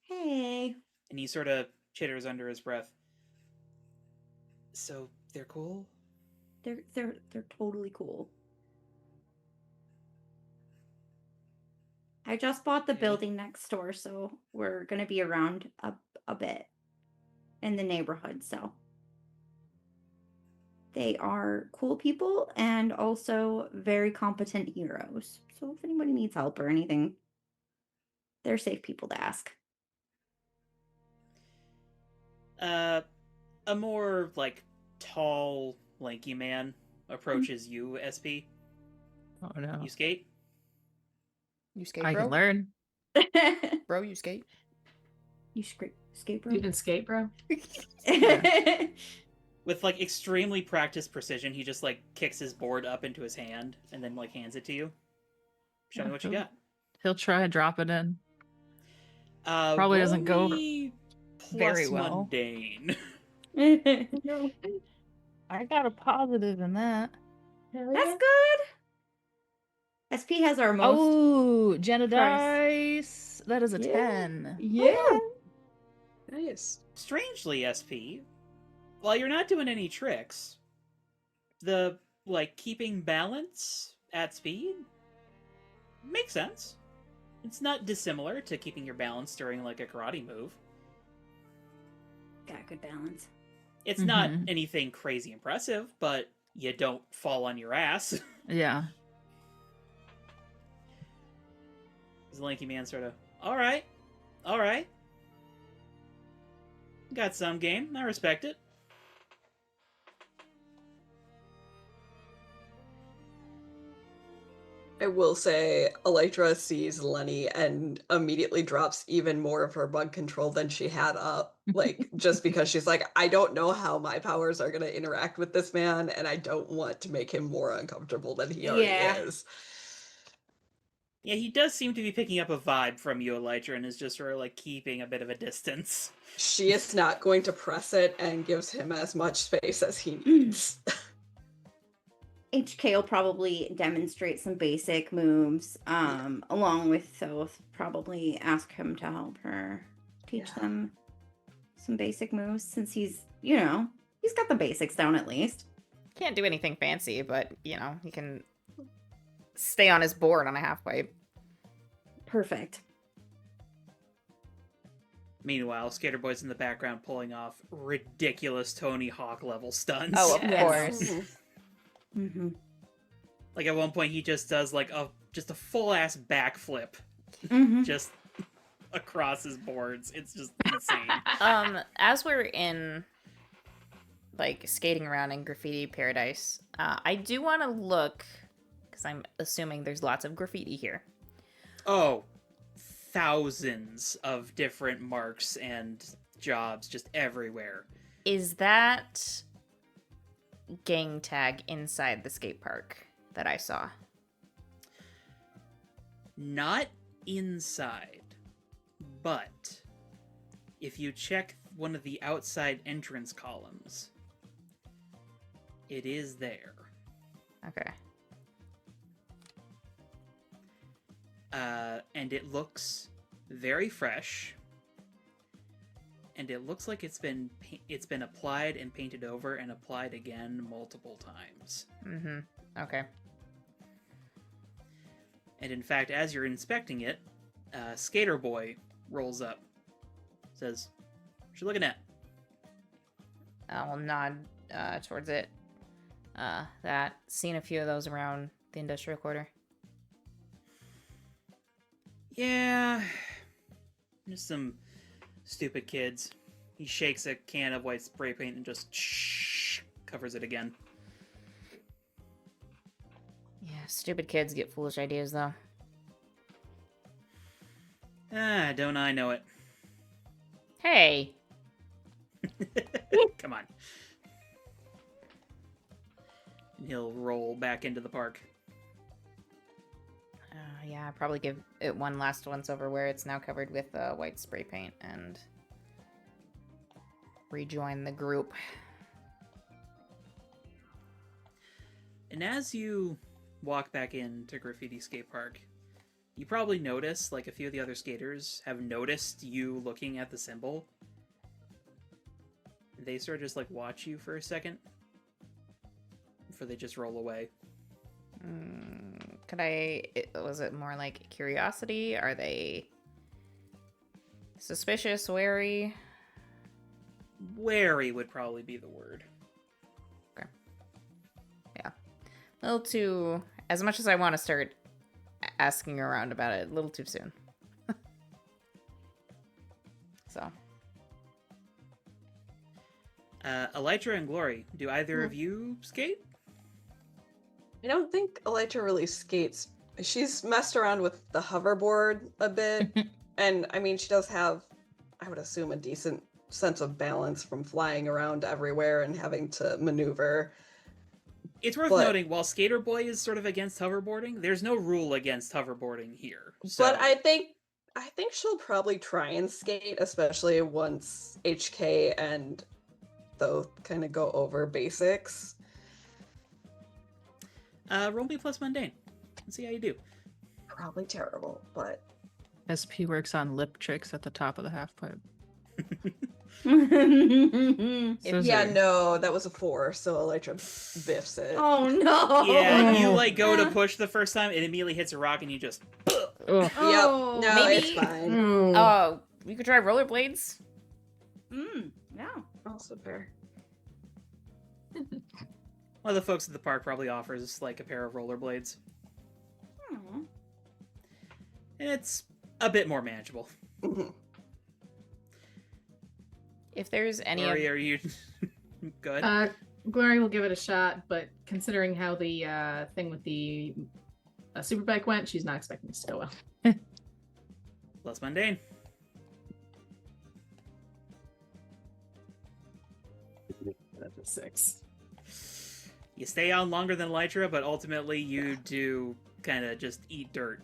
Hey. And he sort of chitters under his breath. So, they're cool? They're totally cool. I just bought the Okay. building next door, so we're gonna be around a bit in the neighborhood, so they are cool people and also very competent heroes. So if anybody needs help or anything, they're safe people to ask. A more, like, tall, lanky man approaches you, SP. Oh no. You skate? You skate, I bro? can learn. Bro, you skate? You skate, bro? You can skate, bro. With, like, extremely practiced precision, he just, like, kicks his board up into his hand and then, like, hands it to you. Show me what you got. He'll try and drop it in. Probably doesn't go very plus well. mundane. I got a positive in that. That's good. SP has our most. Oh, Jenna price. dice. That is a Yeah. 10. Yeah. Nice. Strangely, SP, while you're not doing any tricks, the, like, keeping balance at speed makes sense. It's not dissimilar to keeping your balance during, like, a karate move. Got good balance. It's not Mhm. anything crazy impressive, but you don't fall on your ass. Yeah. The lanky man sort of, all right. Got some game. I respect it. I will say, Electra sees Lenny and immediately drops even more of her bug control than she had up. Like, just because she's like, I don't know how my powers are going to interact with this man, and I don't want to make him more uncomfortable than he already is. Yeah, he does seem to be picking up a vibe from you, Elytra, and is just sort of, like, keeping a bit of a distance. She is not going to press it and gives him as much space as he needs. HK will probably demonstrate some basic moves, along with Thoth. Probably ask him to help her teach them some basic moves, since he's got the basics down at least. Can't do anything fancy, but, he can stay on his board on a half pipe. Perfect. Meanwhile, Skater Boy's in the background pulling off ridiculous Tony Hawk level stunts. Oh, of Yes. course. Mm-hmm. Like, at one point, he just does, like, a full-ass backflip Mm-hmm. just across his boards. It's just insane. As we're in, like, skating around in Graffiti Paradise, I do want to look, because I'm assuming there's lots of graffiti here. Oh, thousands of different marks and jobs just everywhere. Is that gang tag inside the skate park that I saw? Not inside, but if you check one of the outside entrance columns, it is there. Okay. And it looks very fresh, and it looks like it's been applied and painted over and applied again multiple times. Mm-hmm. Okay. And in fact, as you're inspecting it, Skater Boy rolls up. Says, "What you looking at?" I'll nod towards it. Seen a few of those around the industrial quarter. Yeah, just some stupid kids. He shakes a can of white spray paint and just covers it again. Yeah, stupid kids get foolish ideas, though. Don't I know it. Hey! Come on. And he'll roll back into the park. Yeah, I'll probably give it one last once over where it's now covered with white spray paint and rejoin the group. And as you walk back into Graffiti Skate Park, you probably notice, like a few of the other skaters have noticed you looking at the symbol. They sort of just like watch you for a second before they just roll away. Was it more like curiosity? Are they suspicious, wary? Wary would probably be the word. Okay. Yeah. A little too, as much as I want to start asking around about it, a little too soon. So. Elytra and Glory, do either of you skate? I don't think Elytra really skates. She's messed around with the hoverboard a bit. And I mean, she does have, I would assume, a decent sense of balance from flying around everywhere and having to maneuver. It's worth noting, while Skater Boy is sort of against hoverboarding, there's no rule against hoverboarding here. So. But I think she'll probably try and skate, especially once HK and Thoth kind of go over basics. Roll me plus mundane. Let's see how you do. Probably terrible, but SP works on lip tricks at the top of the half pipe. No, that was a 4, so Elytra biffs it. Oh no! Yeah, you like go to push the first time, it immediately hits a rock, and you just. Ugh. Oh, Yep. No, maybe- it's fine. Oh, you could try rollerblades? Yeah. Also fair. One of the folks at the park probably offers like a pair of rollerblades. Hmm. And it's a bit more manageable. If there's any Glory, are you good? Glory will give it a shot, but considering how the thing with the superbike went, she's not expecting this to go well. Plus mundane. That's a 6. You stay on longer than Elytra, but ultimately you do kind of just eat dirt.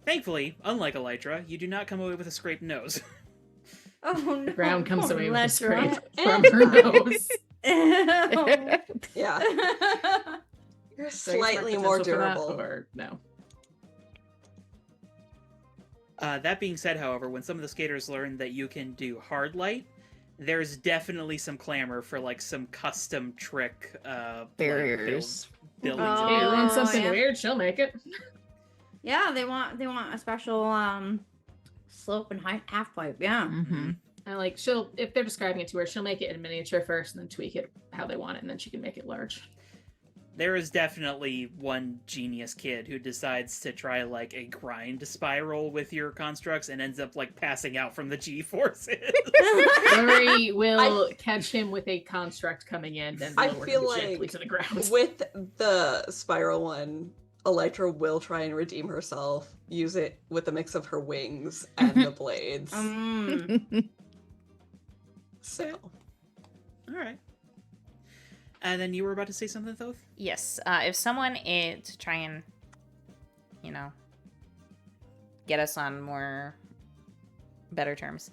Thankfully, unlike Elytra, you do not come away with a scraped nose. Oh no! The ground comes Poor away with a Elytra. scrape from her nose. Yeah. You're So you expect slightly more potential for that, durable. or no? That being said, however, when some of the skaters learn that you can do hard light, there's definitely some clamor for like some custom trick Barriers. buildings. Oh, and Hey, you barriers. want something yeah. weird? She'll make it. Yeah, they want a special slope and height half pipe. Yeah. Mm-hmm. And like if they're describing it to her, she'll make it in miniature first, and then tweak it how they want it, and then she can make it large. There is definitely one genius kid who decides to try like a grind spiral with your constructs and ends up like passing out from the G-forces. Glory will catch him with a construct coming in, and I lower feel him gently like to the ground. With the spiral one, Elytra will try and redeem herself, use it with a mix of her wings and the blades. So, All right. And then you were about to say something, Thoth? Yes. If someone is to try and, get us on better terms.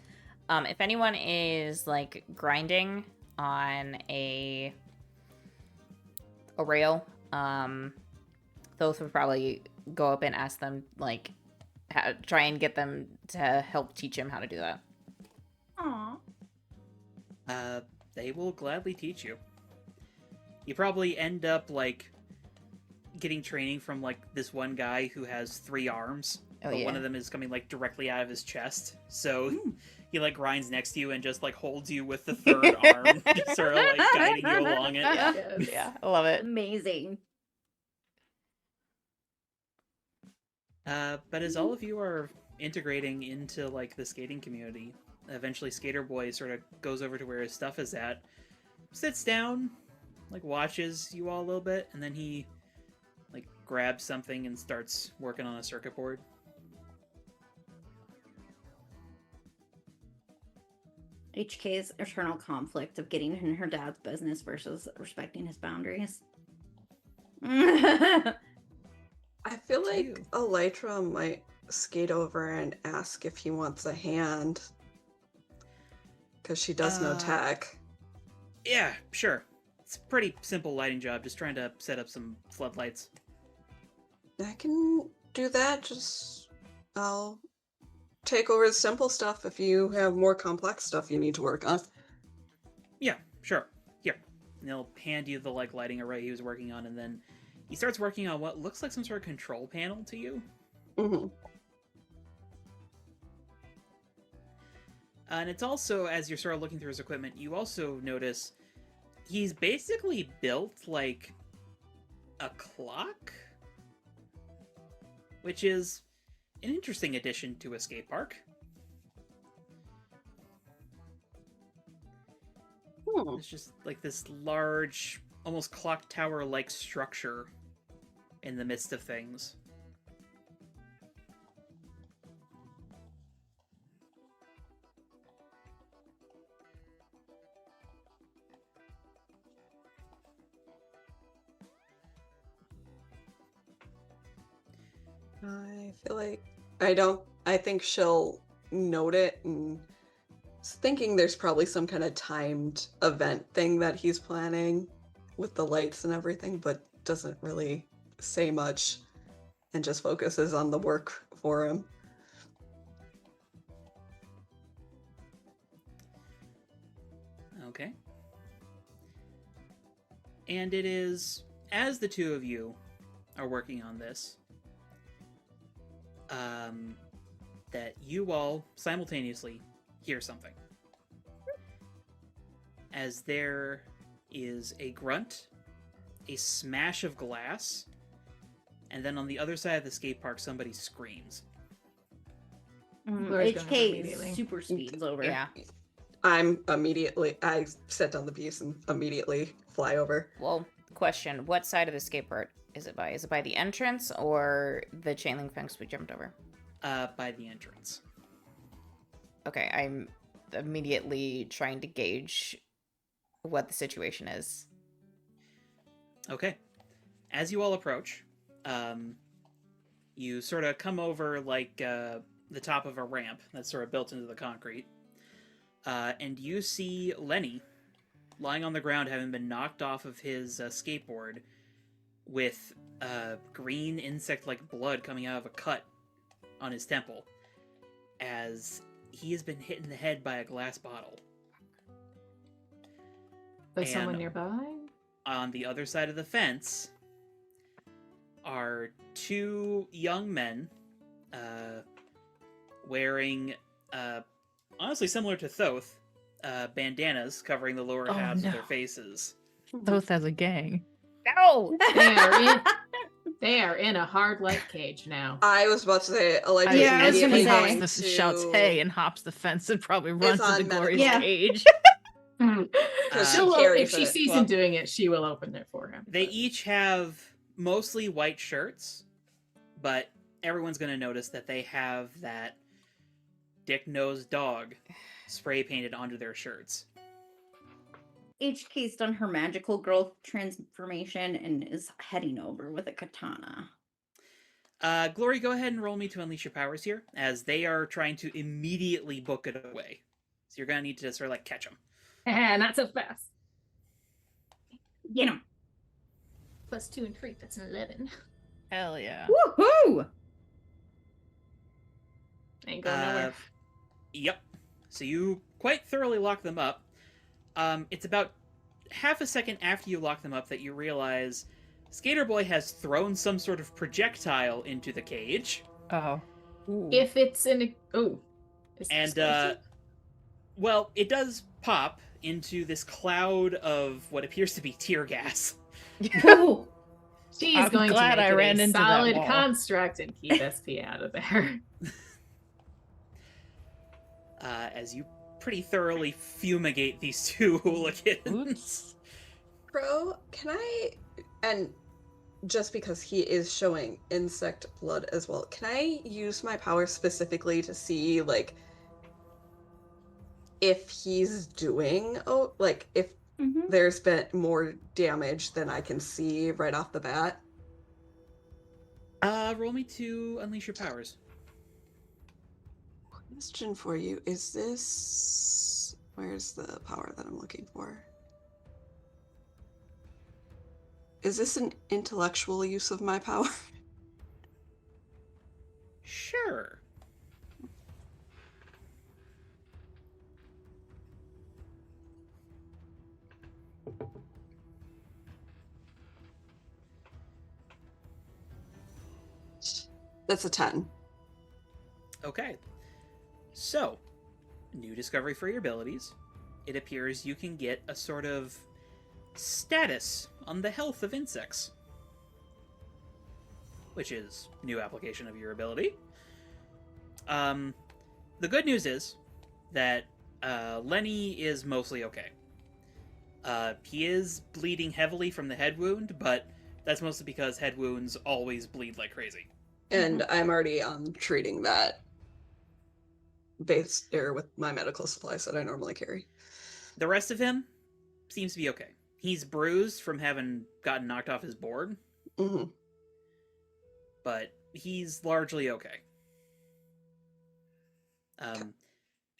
If anyone is like grinding on a rail, Thoth would probably go up and ask them like, try and get them to help teach him how to do that. Aw. They will gladly teach you. You probably end up, like, getting training from like this one guy who has 3 arms, Oh, but yeah. one of them is coming like directly out of his chest. So he like grinds next to you and just like holds you with the 3rd arm, just sort of like guiding you along it. Yeah. Yes. Yeah, I love it. Amazing. But as all of you are integrating into like the skating community, eventually Skater Boy sort of goes over to where his stuff is at, sits down, like watches you all a little bit, and then he like grabs something and starts working on a circuit board. HK's eternal conflict of getting in her dad's business versus respecting his boundaries. I feel To like you. Elytra might skate over and ask if he wants a hand. Because she does know tech. Yeah, sure. It's a pretty simple lighting job, just trying to set up some floodlights. I can do that, I'll take over the simple stuff if you have more complex stuff you need to work on. Yeah, sure. Here. And he'll hand you the like lighting array he was working on, and then he starts working on what looks like some sort of control panel to you. Mm-hmm. And it's also, as you're sort of looking through his equipment, you also notice he's basically built like a clock, which is an interesting addition to a skate park. It's just like this large, almost clock tower-like structure in the midst of things. I feel like I think she'll note it and thinking there's probably some kind of timed event thing that he's planning with the lights and everything, but doesn't really say much and just focuses on the work for him. Okay. And it is, as the two of you are working on this, that you all simultaneously hear something. As there is a grunt, a smash of glass, and then on the other side of the skate park, somebody screams. Laura's going over immediately. HK super speeds over. Yeah. I set down the piece and immediately fly over. Well, question: what side of the skateboard is it by? Is it by the entrance or the chain link fence we jumped over? By the entrance. Okay, I'm immediately trying to gauge what the situation is. Okay. As you all approach, you sort of come over like the top of a ramp that's sort of built into the concrete, and you see Lenny lying on the ground, having been knocked off of his skateboard, with green insect-like blood coming out of a cut on his temple, as he has been hit in the head by a glass bottle. By someone And- nearby? On the other side of the fence are 2 young men wearing, honestly similar to Thoth, bandanas covering the lower Oh, halves of no. their faces. Thoth has a gang. No! They are in a hard light cage now. I was about to say, Elijah Yeah, I was immediately gonna Hops say. going the, shouts to- hey and hops the fence and probably runs to on the medical. Glorious Yeah. cage. Because She'll she carries if she it. sees Well, him doing it, she will open it for him. They but- each have mostly white shirts, but everyone's going to notice that they have that dick-nosed dog spray painted onto their shirts. HK's done her magical girl transformation and is heading over with a katana. Glory, go ahead and roll me to unleash your powers here, as they are trying to immediately book it away. So you're going to need to sort of like catch them. Not so fast. Get him. +2 and 3, that's an 11. Hell yeah. Woohoo! Ain't going nowhere. Yep. So you quite thoroughly lock them up. It's about half a second after you lock them up that you realize Skater Boy has thrown some sort of projectile into the cage. Oh. If it's in is it And, explosive? well, it does pop into this cloud of what appears to be tear gas. Ooh. She's I'm going glad to make I it ran a into that solid wall. construct and keep SP out of there. As you pretty thoroughly fumigate these two hooligans. Oops. Bro, can I, and just because he is showing insect blood as well, can I use my power specifically to see, like, if he's doing, if Mhm. there's been more damage than I can see right off the bat? Roll me to unleash your powers. Question for you, is this, where's the power that I'm looking for? Is this an intellectual use of my power? Sure. That's a 10. Okay. So, new discovery for your abilities. It appears you can get a sort of status on the health of insects, which is new application of your ability. The good news is that Lenny is mostly okay. He is bleeding heavily from the head wound, but that's mostly because head wounds always bleed like crazy. And I'm already treating that based with my medical supplies that I normally carry. The rest of him seems to be okay. He's bruised from having gotten knocked off his board, Mm-hmm. but he's largely okay.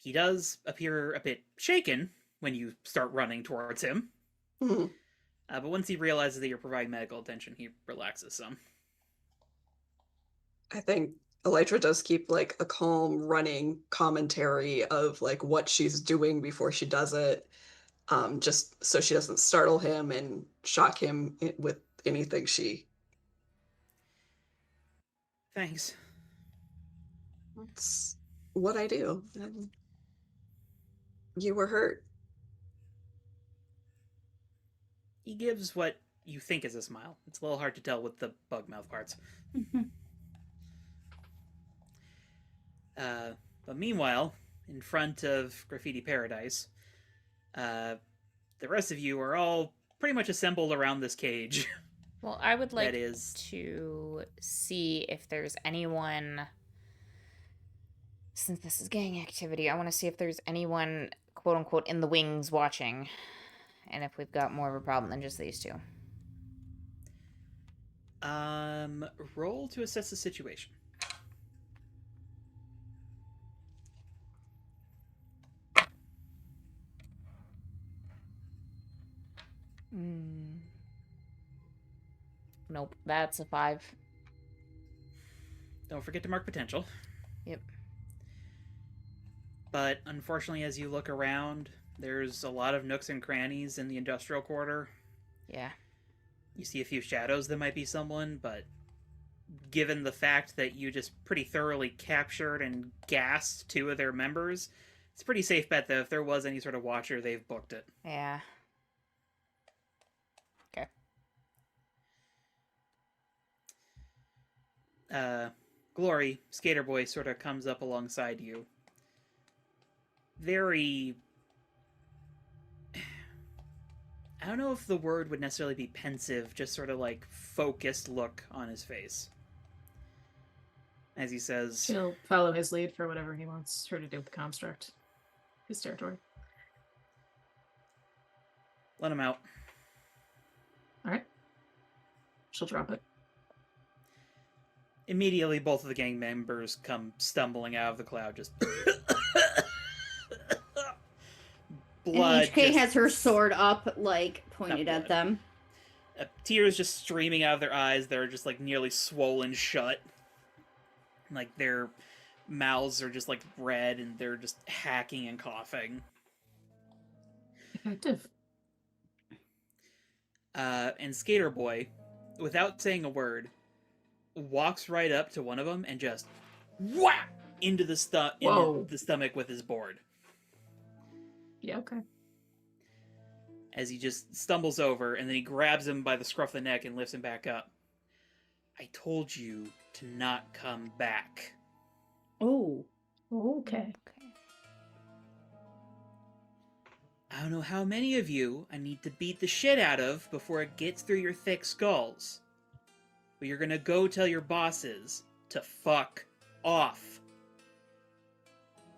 He does appear a bit shaken when you start running towards him. Mm-hmm. But once he realizes that you're providing medical attention, he relaxes some. I think Elytra does keep like a calm running commentary of like what she's doing before she does it, just so she doesn't startle him and shock him with anything she. Thanks. That's what I do. You were hurt. He gives what you think is a smile. It's a little hard to tell with the bug mouth parts. But meanwhile, in front of Graffiti Paradise, the rest of you are all pretty much assembled around this cage. Well, I would like That is- to see if there's anyone. Since this is gang activity, I want to see if there's anyone, quote unquote, in the wings watching. And if we've got more of a problem than just these two. Roll to assess the situation. Nope, that's a 5. Don't forget to mark potential. Yep. But unfortunately, as you look around, there's a lot of nooks and crannies in the industrial quarter. Yeah. You see a few shadows that might be someone, but given the fact that you just pretty thoroughly captured and gassed 2 of their members, it's a pretty safe bet that if there was any sort of watcher, they've booked it. Yeah. Okay. Glory, Skater Boy, sort of comes up alongside you. Very... I don't know if the word would necessarily be pensive, just sort of like focused look on his face. As he says, She'll follow his lead for whatever he wants her to do with the construct. His territory. let him out. All right. She'll drop it. Immediately, both of the gang members come stumbling out of the cloud, just blood. And HK just- has her sword up, like, pointed Not at them. tears just streaming out of their eyes. They're just like nearly swollen shut. Like their mouths are just like red, and they're just hacking and coughing. Effective. And Skater Boy, without saying a word, walks right up to one of them and just whack into the Whoa. the stomach with his board. Yeah, okay. As he just stumbles over, and then he grabs him by the scruff of the neck and lifts him back up. I told you to not come back. Oh. Okay. I don't know how many of you I need to beat the shit out of before it gets through your thick skulls. But you're gonna go tell your bosses to fuck off.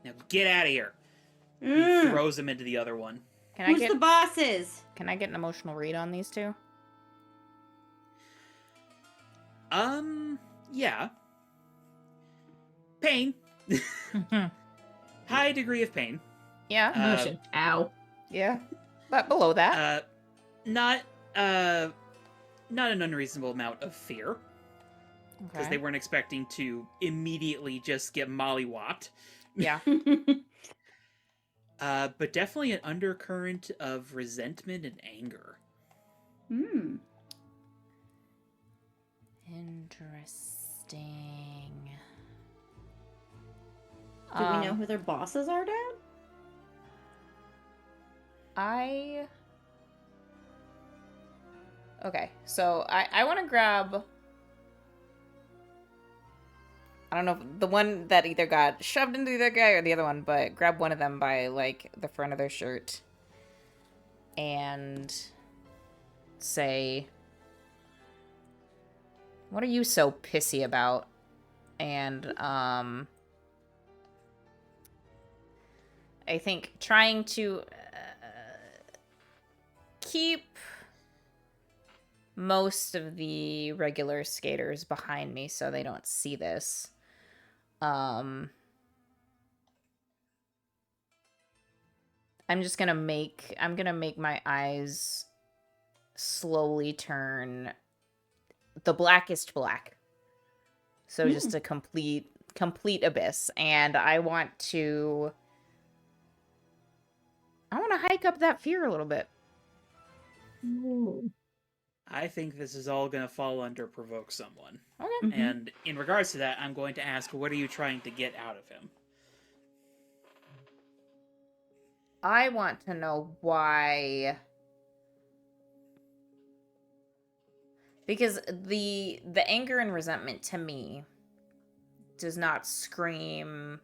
Now get out of here. He throws him into the other one. Who's the bosses? Can I get an emotional read on these two? Yeah. Pain. High degree of pain. Yeah. Emotion. Ow. Yeah. But below that. Not an unreasonable amount of fear. Because they weren't expecting to immediately just get mollywopped. Yeah. But definitely an undercurrent of resentment and anger. Hmm. Interesting. Do we know who their bosses are, Dad? Okay, so I want to grab... I don't know if the one that either got shoved into the other guy or the other one, but grab one of them by, like, the front of their shirt and say, what are you so pissy about? And, I think trying to keep most of the regular skaters behind me so they don't see this. I'm gonna make my eyes slowly turn the blackest black. So just a complete abyss. And I want to hike up that fear a little bit. Ooh. I think this is all going to fall under provoke someone. Okay. And in regards to that, I'm going to ask, what are you trying to get out of him? I want to know why. Because the anger and resentment to me does not scream.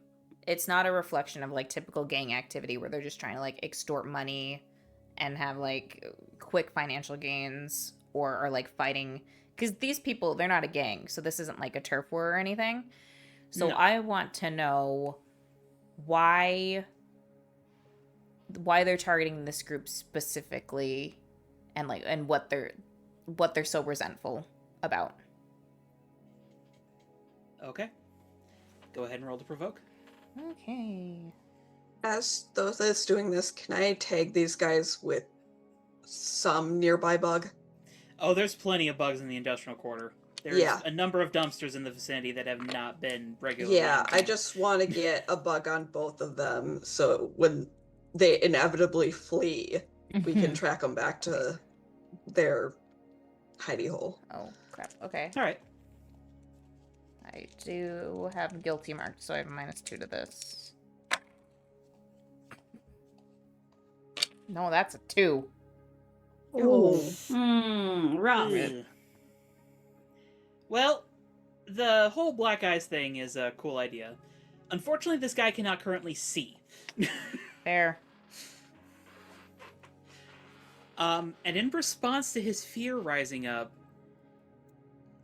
It's not a reflection of like typical gang activity where they're just trying to like extort money and have like quick financial gains or are like fighting. Because these people, they're not a gang, so this isn't like a turf war or anything. So No. I want to know why they're targeting this group specifically, and like what they're so resentful about. Okay. Go ahead and roll to provoke. Okay. As those that's doing this, can I tag these guys with some nearby bug? Oh, there's plenty of bugs in the industrial quarter. There's Yeah. a number of dumpsters in the vicinity that have not been regularly. Yeah, I maintained. just want to get a bug on both of them so when they inevitably flee, we can track them back to their hidey hole. Oh, crap. Okay. All right. I do have guilty marked, so I have -2 to this. No, that's a 2. Oh. Rough. Ugh. Well, the whole black eyes thing is a cool idea. Unfortunately, this guy cannot currently see. Fair. And in response to his fear rising up,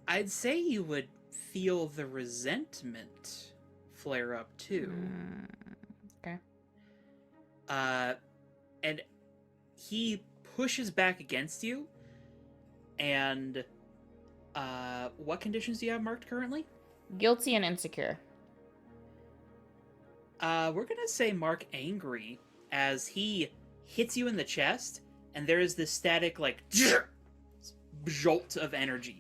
I'd say you would feel the resentment flare up too. Okay. And he pushes back against you. And what conditions do you have marked currently? Guilty and insecure. We're gonna say mark angry as he hits you in the chest, and there is this static like jolt of energy.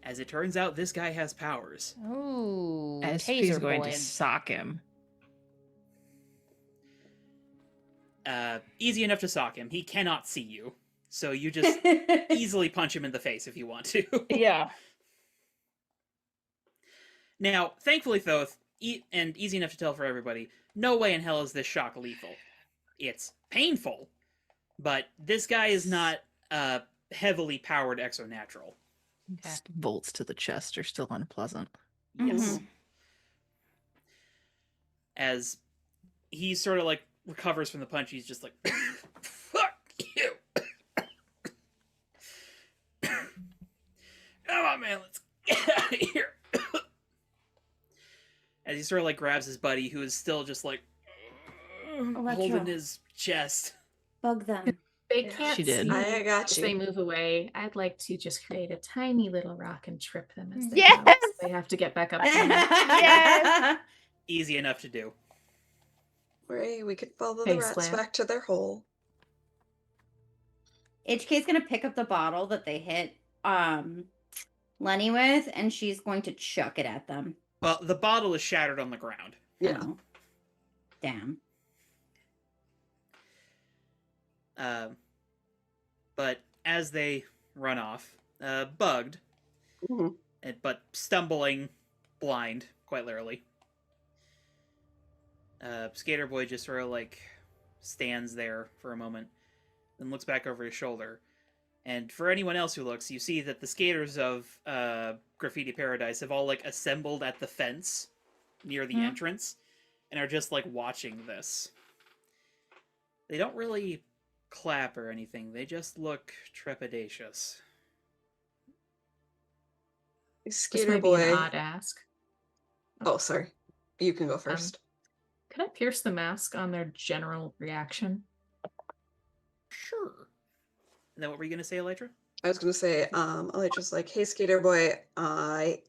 As it turns out, this guy has powers. Ooh. SP's taser going boy. to sock him. Easy enough to sock him. He cannot see you, So you just easily punch him in the face if you want to. Yeah. Now, thankfully, though, and easy enough to tell for everybody, no way in hell is this shock lethal. It's painful, but this guy is not heavily powered exonatural. Bolts to the chest are still unpleasant. Yes. Mhm. As he sort of like recovers from the punch, he's just like, fuck you. Come on, man, let's get out of here. As he sort of like grabs his buddy, who is still just like holding his chest. Bug them. They can't She did. see I got as you. they move away. I'd like to just create a tiny little rock and trip them as they Yes! go. So they have to get back up. To me. Yes! Easy enough to do. Right, we could follow the Face rats slam. back to their hole. HK's gonna pick up the bottle that they hit Lenny with, and she's going to chuck it at them. Well, the bottle is shattered on the ground. Yeah. Oh. Damn. But as they run off, bugged, Mhm. but stumbling, blind, quite literally, Skater Boy just sort of like stands there for a moment, then looks back over his shoulder. And for anyone else who looks, you see that the skaters of Graffiti Paradise have all like assembled at the fence near the entrance and are just like watching this. They don't really clap or anything. They just look trepidatious. This Skater might be Boy. an odd ask. Oh, sorry. You can go first. Could I pierce the mask on their general reaction? Sure. And then what were you going to say, Elytra? I was going to say, Elytra's like, hey, Skater Boy, I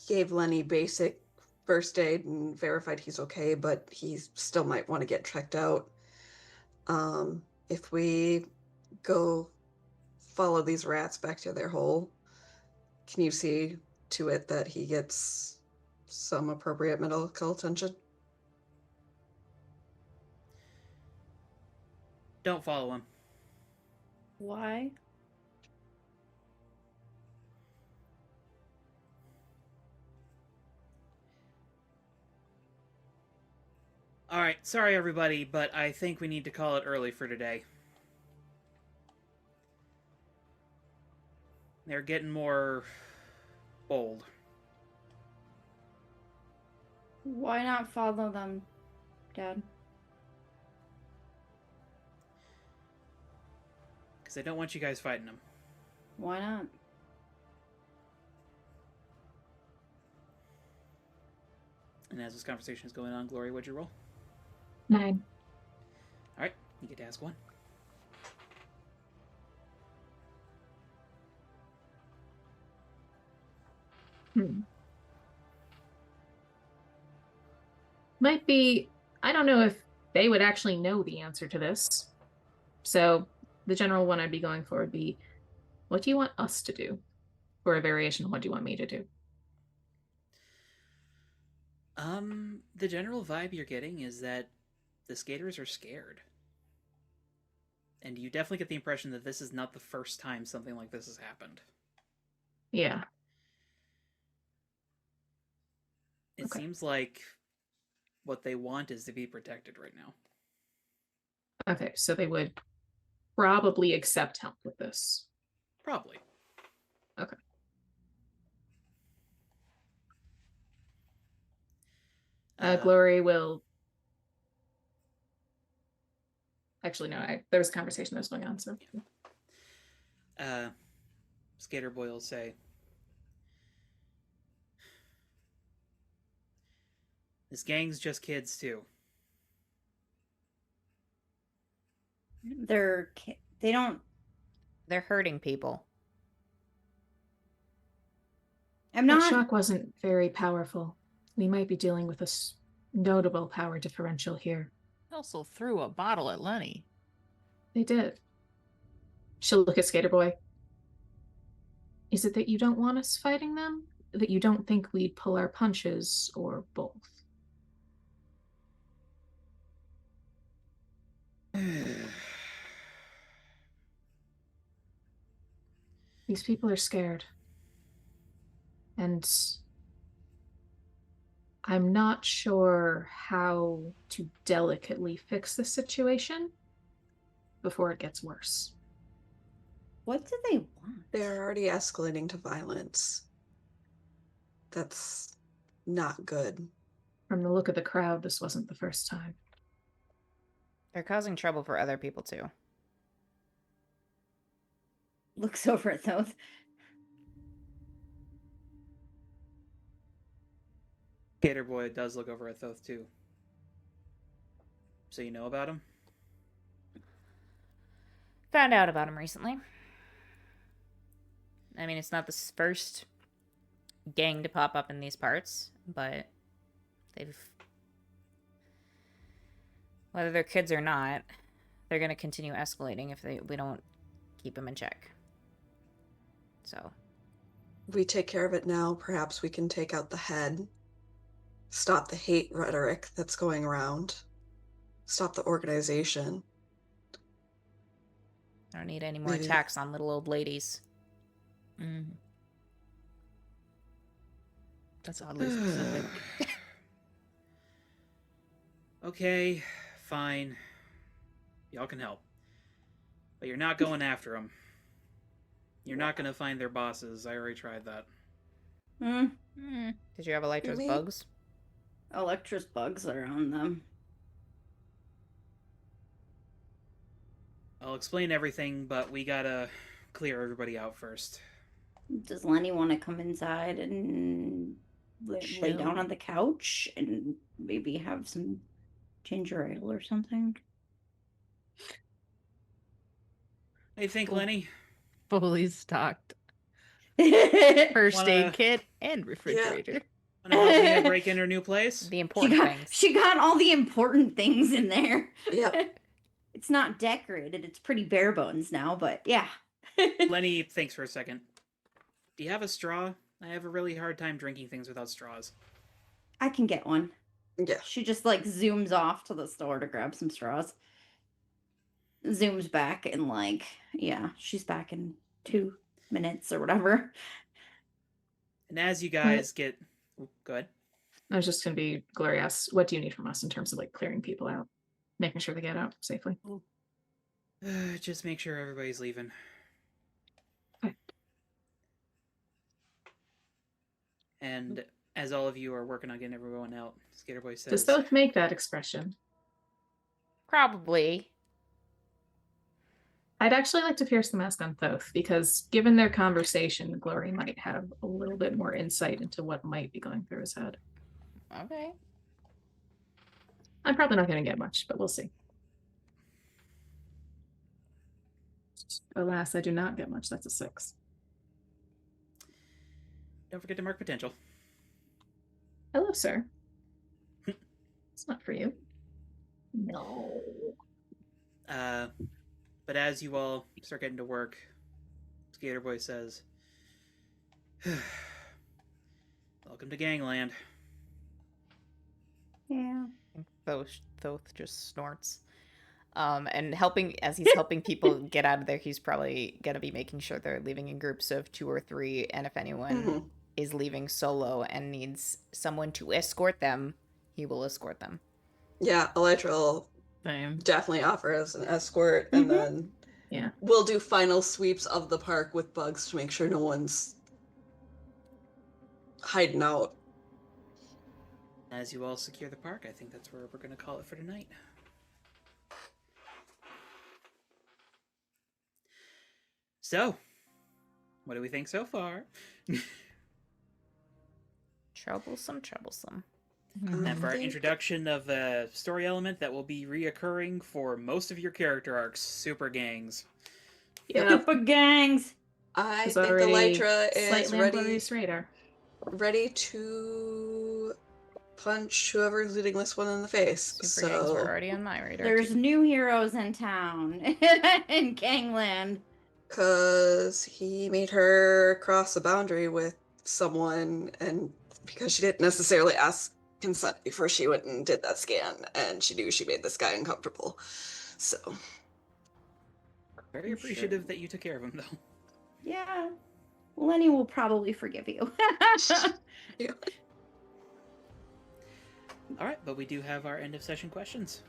gave Lenny basic first aid and verified he's okay, but he still might want to get checked out. If we go follow these rats back to their hole, can you see to it that he gets some appropriate medical attention? Don't follow him. Why? Alright, sorry everybody, but I think we need to call it early for today. They're getting more bold. Why not follow them, Dad? Because I don't want you guys fighting them. Why not? And as this conversation is going on, Glory, what'd you roll? 9. Alright, you get to ask one. Might be, I don't know if they would actually know the answer to this. So the general one I'd be going for would be, what do you want us to do? Or a variation of what do you want me to do? The general vibe you're getting is that the skaters are scared. And you definitely get the impression that this is not the first time something like this has happened. Yeah. It seems like what they want is to be protected right now. Okay, so they would probably accept help with this. Probably. Okay. Glory will... Actually, no, there was a conversation that was going on, so... Skater Boy will say, this gang's just kids, too. They don't. They're hurting people. I'm That not. shock wasn't very powerful. We might be dealing with a notable power differential here. Also threw a bottle at Lenny. They did. She'll look at Skater Boy. Is it that you don't want us fighting them? That you don't think we'd pull our punches, or both? These people are scared. And I'm not sure how to delicately fix the situation before it gets worse. What do they want? They're already escalating to violence. That's not good. From the look of the crowd, this wasn't the first time. They're causing trouble for other people too. Looks over at Thoth. Gator Boy does look over at Thoth too. So you know about him? Found out about him recently. I mean, it's not the first gang to pop up in these parts, but they've... Whether they're kids or not, they're going to continue escalating if we don't keep them in check. So. We take care of it now. Perhaps we can take out the head. Stop the hate rhetoric that's going around. Stop the organization. I don't need any more Maybe. attacks on little old ladies. Mm. That's oddly specific. Okay, fine. Y'all can help. But you're not going after them. You're not going to find their bosses. I already tried that. Did you have Elytra's Me? bugs? Electra's bugs are on them. I'll explain everything, but we gotta clear everybody out first. Does Lenny want to come inside and lay down on the couch and maybe have some ginger ale or something? What do you think, Lenny? Fully stocked she first aid Wanna- kit and refrigerator. Wanna help me break into her new place? The important things. she got all the important things in there. Yep. It's not decorated. It's pretty bare bones now, but yeah. Lenny thinks for a second. Do you have a straw? I have a really hard time drinking things without straws. I can get one. Yeah. She just like zooms off to the store to grab some straws. Zooms back and like, yeah, she's back in 2 minutes or whatever. And as you guys get... Go ahead. I was just going to be glorious. What do you need from us in terms of like clearing people out, making sure they get out safely? Just make sure everybody's leaving. Okay. And as all of you are working on getting everyone out, Skater Boy says... Does Thoth make that expression? Probably. I'd actually like to pierce the mask on Thoth because given their conversation, Glory might have a little bit more insight into what might be going through his head. Okay. I'm probably not going to get much, but we'll see. Alas, I do not get much. That's a 6. Don't forget to mark potential. Hello, sir. It's not for you. No. But as you all start getting to work, Skater Boy says, "Welcome to Gangland." Yeah. Thoth just snorts. And as he's helping people get out of there, he's probably gonna be making sure they're leaving in groups of 2 or 3, and if anyone is leaving solo and needs someone to escort them, he will escort them. Yeah, Elytra will Same. definitely offer us an escort, and then we'll do final sweeps of the park with bugs to make sure no one's hiding out. As you all secure the park, I think that's where we're going to call it for tonight. So, what do we think so far? Troublesome. And for our think- introduction of a story element that will be reoccurring for most of your character arcs, super gangs. Yeah. Super gangs. I It's think already Elytra is slightly on ready, Glory's radar. ready to punch whoever's leading this one in the face. Super gangs So, were already on my radar. There's too. new heroes in town in Gangland. because he made her cross a boundary with someone, and because she didn't necessarily ask consent before she went and did that scan, and she knew she made this guy uncomfortable. So, Very appreciative that you took care of him, though. Yeah, Lenny will probably forgive you. All right, but we do have our end of session questions.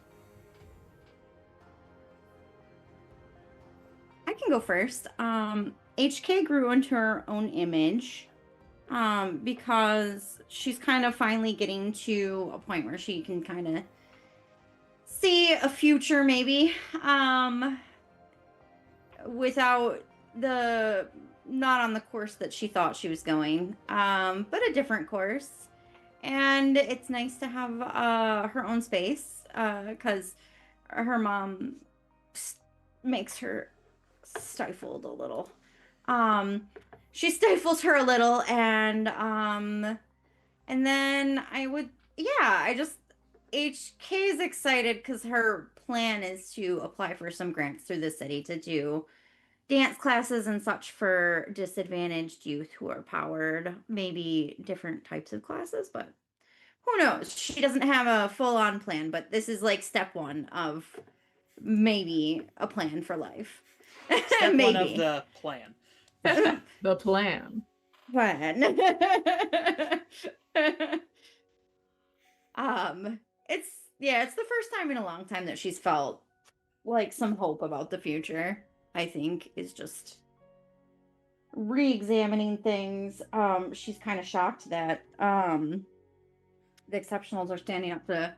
I can go first. HK grew into her own image because she's kind of finally getting to a point where she can kind of see a future, maybe, without not on the course that she thought she was going, but a different course. And it's nice to have her own space because her mom makes her stifled a little. She stifles her a little, and then HK is excited because her plan is to apply for some grants through the city to do dance classes and such for disadvantaged youth who are powered, maybe different types of classes, but who knows? She doesn't have a full-on plan, but this is like step one of maybe a plan for life. Step maybe. one of the plan. The plan. It's the first time in a long time that she's felt like some hope about the future. I think is just re-examining things. She's kind of shocked that the exceptionals are standing up to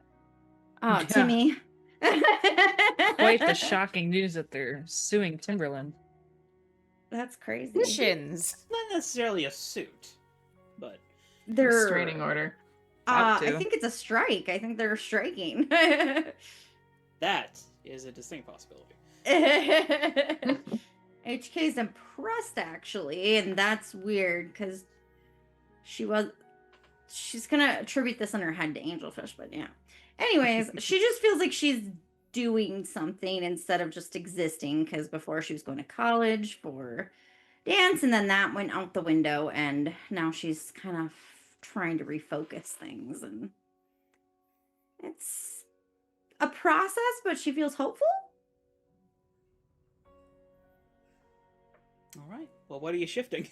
Timmy. Quite the shocking news that they're suing Timberland. That's crazy. Missions. Not necessarily a suit, but They're Restraining order. About I to. think it's a strike. I think they're striking. that is a distinct possibility. HK's impressed actually, and that's weird because she's gonna attribute this in her head to Angelfish, but yeah. Anyways, she just feels like she's doing something instead of just existing, because before she was going to college for dance, and then that went out the window, and now she's kind of trying to refocus things, and it's a process, but she feels hopeful. All right. Well, what are you shifting?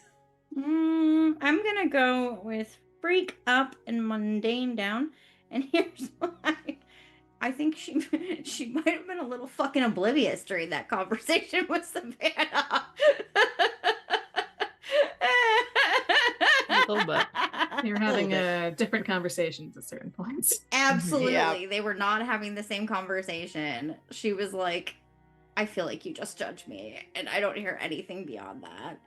I'm gonna go with freak up and mundane down, and here's why. I think she might have been a little fucking oblivious during that conversation with Savannah. A little bit. They were having different conversations at certain points. Absolutely. Yep. They were not having the same conversation. She was like, I feel like you just judged me, and I don't hear anything beyond that.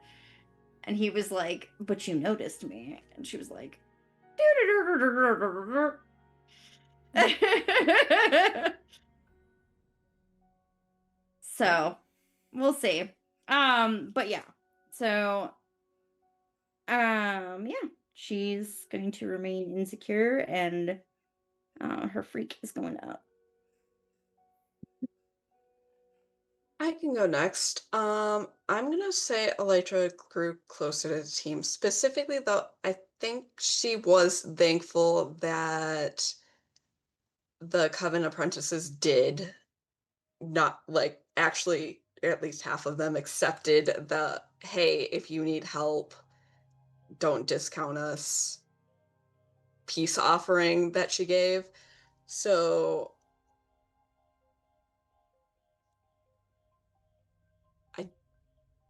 And he was like, but you noticed me. And she was like, so we'll see. But yeah. So yeah, she's going to remain insecure, and her freak is going up. I can go next. I'm gonna say Elytra grew closer to the team. Specifically, though, I think she was thankful that the Coven apprentices did not, like, actually, at least half of them accepted the, hey, if you need help, don't discount us peace offering that she gave. So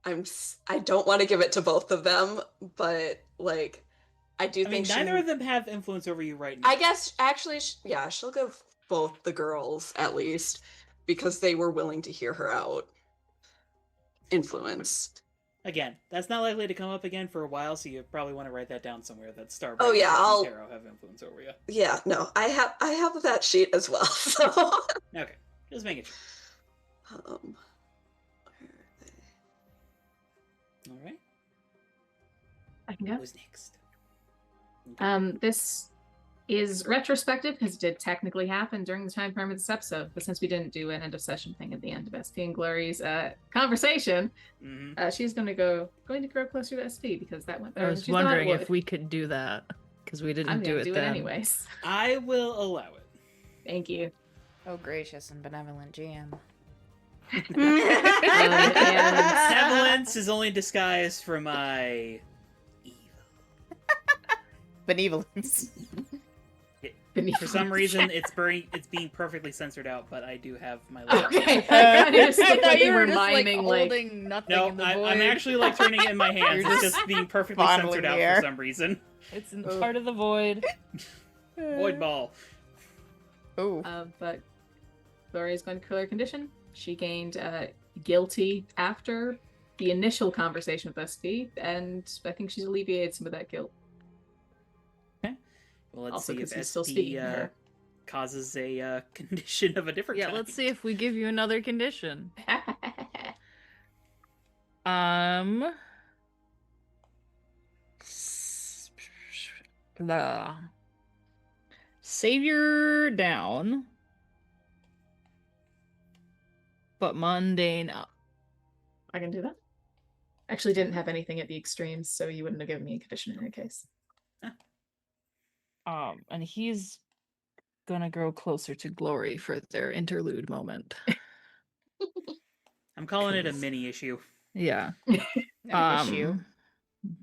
I don't want to give it to both of them, but like I do think neither of them have influence over you right now. I guess actually, yeah, she'll give both the girls at least because they were willing to hear her out. Influence. Again, that's not likely to come up again for a while, so you probably want to write that down somewhere. That Starbright Oh yeah, and Tarot have influence over you. Yeah, no, I have that sheet as well. So Okay, just making sure. where are they? All right. I can go. Who's next? Okay. This is retrospective because it did technically happen during the time frame of this episode, but since we didn't do an end of session thing at the end of SP and Glory's conversation, she's going to grow closer to SP because that went better. I was wondering if we could do that because we didn't do it do then. it anyways. I will allow it. Thank you. Oh, gracious and benevolent GM. Benevolence is only disguised for my evil. Benevolence. For some reason, it's being perfectly censored out, but I do have my. Little... Okay, I just I looked thought like you you were were just like miming like. holding nothing No, in the I'm void. actually like turning it in my hands. You're It's just just being perfectly fondling censored the out air. for some reason. It's in part of the void. Void ball. Ooh. But Gloria's going to kill her condition. She gained guilty after the initial conversation with SP, and I think she's alleviated some of that guilt. Well, let's Also, see if because he's still SP speaking to her. causes a condition of a different Yeah, kind. let's see if we give you another condition. The savior down, but mundane up. I can do that. Actually, didn't have anything at the extremes, so you wouldn't have given me a condition in any case. And he's gonna grow closer to Glory for their interlude moment. I'm calling it a mini issue. Yeah. I miss you.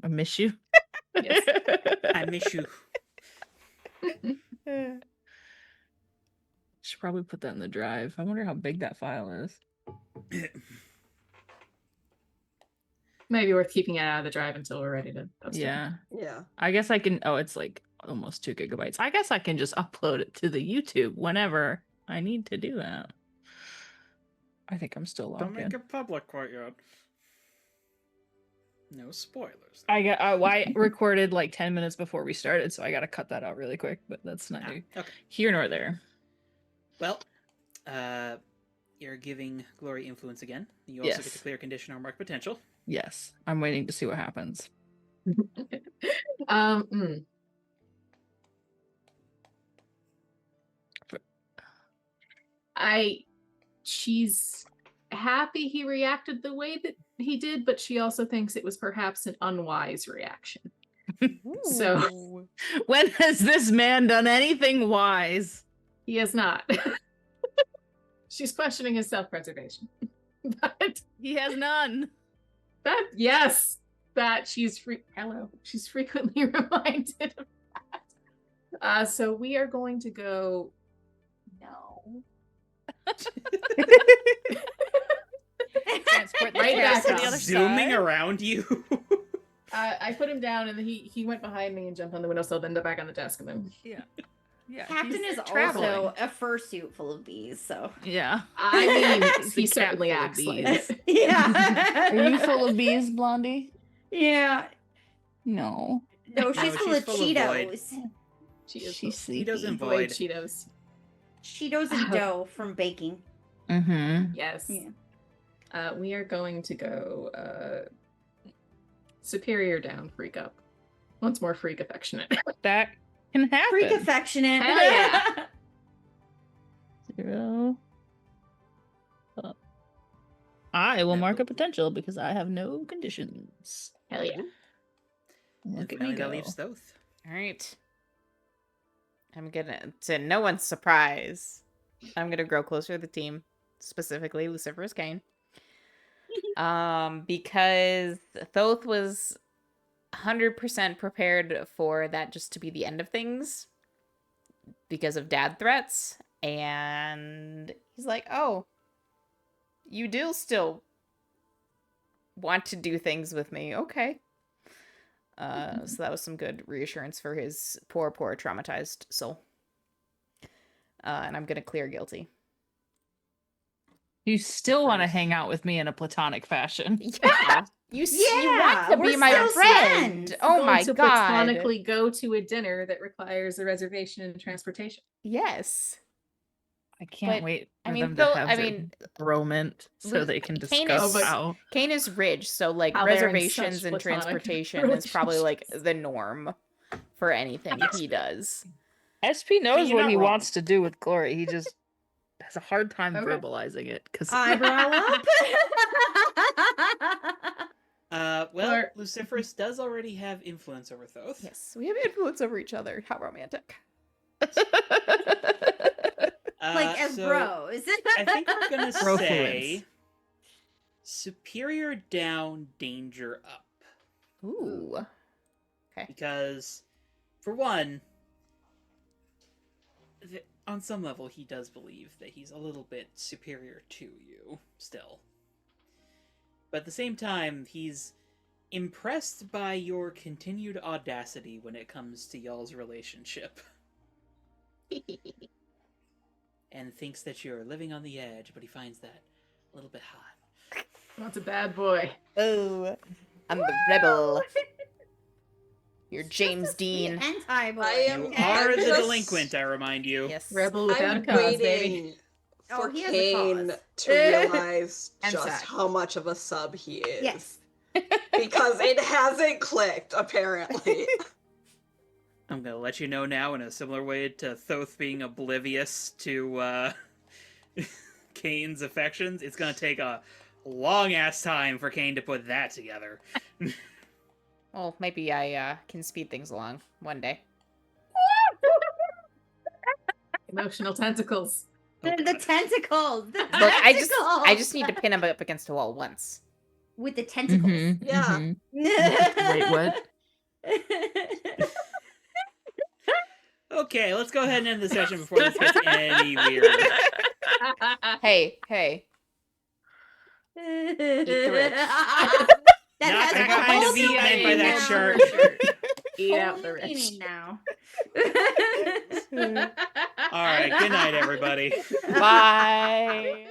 I miss you. Yes. I miss you. Should probably put that in the drive. I wonder how big that file is. Maybe worth keeping it out of the drive until we're ready to post it. Yeah. Yeah. I guess I can. Oh, it's like almost 2 gigabytes. I guess I can just upload it to the YouTube whenever I need to do that. I think I'm still Don't logged make in. it public quite yet. No spoilers. I recorded like 10 minutes before we started, so I got to cut that out really quick. But that's not Okay. here nor there. Well, you're giving Glory influence again. You also get to Yes. clear condition or mark potential. Yes, I'm waiting to see what happens. She's happy he reacted the way that he did, but she also thinks it was perhaps an unwise reaction. So When has this man done anything wise? he has not. She's questioning his self-preservation. But He has none. that she's she's frequently reminded of that. So we are going to go no. Transport the Right cat back to up. the other Zooming side. around you. I put him down, and then he went behind me and jumped on the windowsill, then back on the desk, and then Yeah, Captain he's is traveling. also a fursuit full of bees, so Yeah. I mean He's he a cat certainly full of acts like bees. it. yeah. Are you full of bees, Blondie? Yeah. No. No, she's No, full she's of full of void. Cheetos. She is She's He sleepy. doesn't void void. Cheetos. Cheetos and dough from baking. Mm-hmm. Yes. Yeah. We are going to go superior down, freak up. Once more freak affectionate. That can happen. Freak affectionate. Hell yeah. 0. I will mark a potential because I have no conditions. Hell yeah. Look at Finally, me that go. leaves Thoth. All right. I'm gonna, to no one's surprise, I'm gonna grow closer to the team, specifically Luciferous Cain. Because Thoth was 100% prepared for that just to be the end of things because of dad threats, and he's like, "Oh, you do still want to do things with me, okay?" So that was some good reassurance for his poor traumatized soul. And I'm gonna clear guilty. You still want to hang out with me in a platonic fashion. Yeah, you Yeah, want to we're be my still friend. friends. Oh Going my to god! platonically go to a dinner that requires a reservation and transportation. Yes. I can't But, wait for I mean, them Thoth- to have I their mean, bromance so Lu- they can Cain discuss is- how. Cain is rich, so like How they're in reservations such and platonic transportation is probably like relationships. the norm for anything he does. SP knows you're what not he wrong. wants to do with Glory. He just has a hard time Okay. verbalizing it because Eyebrow up. Well, Or- Luciferous does already have influence over Thoth. Yes, we have influence over each other. How romantic. Like as so bros. I think we're gonna Bro say superior down, danger up. Ooh. Because, for one, on some level, he does believe that he's a little bit superior to you, still. But at the same time, he's impressed by your continued audacity when it comes to y'all's relationship. And thinks that you're living on the edge, but he finds that a little bit hot. That's a bad boy. Oh, I'm the rebel. You're James Just a sweet Dean. Anti-boy. I am- You okay? are the just- delinquent, I remind you. Yes. Rebel without I'm a cause, baby. waiting Oh, for he has a Kane cause. to realize And just Zach. how much of a sub he is. Yes. Because it hasn't clicked, apparently. I'm gonna let you know now, in a similar way to Thoth being oblivious to Kane's affections, it's gonna take a long-ass time for Kane to put that together. Well, maybe I can speed things along one day. Emotional tentacles. Oh, The God. tentacles. The Look, I tentacles! just need to pin him up against a wall once. With the tentacles. Yeah. Wait, what? Okay, let's go ahead and end the session before this gets any weirder. Hey. the rich. That Not has the a kind whole of eat new meant by meaning that now. shirt. Eat out Whole the new rich. meaning now. Alright, good night, everybody. Bye.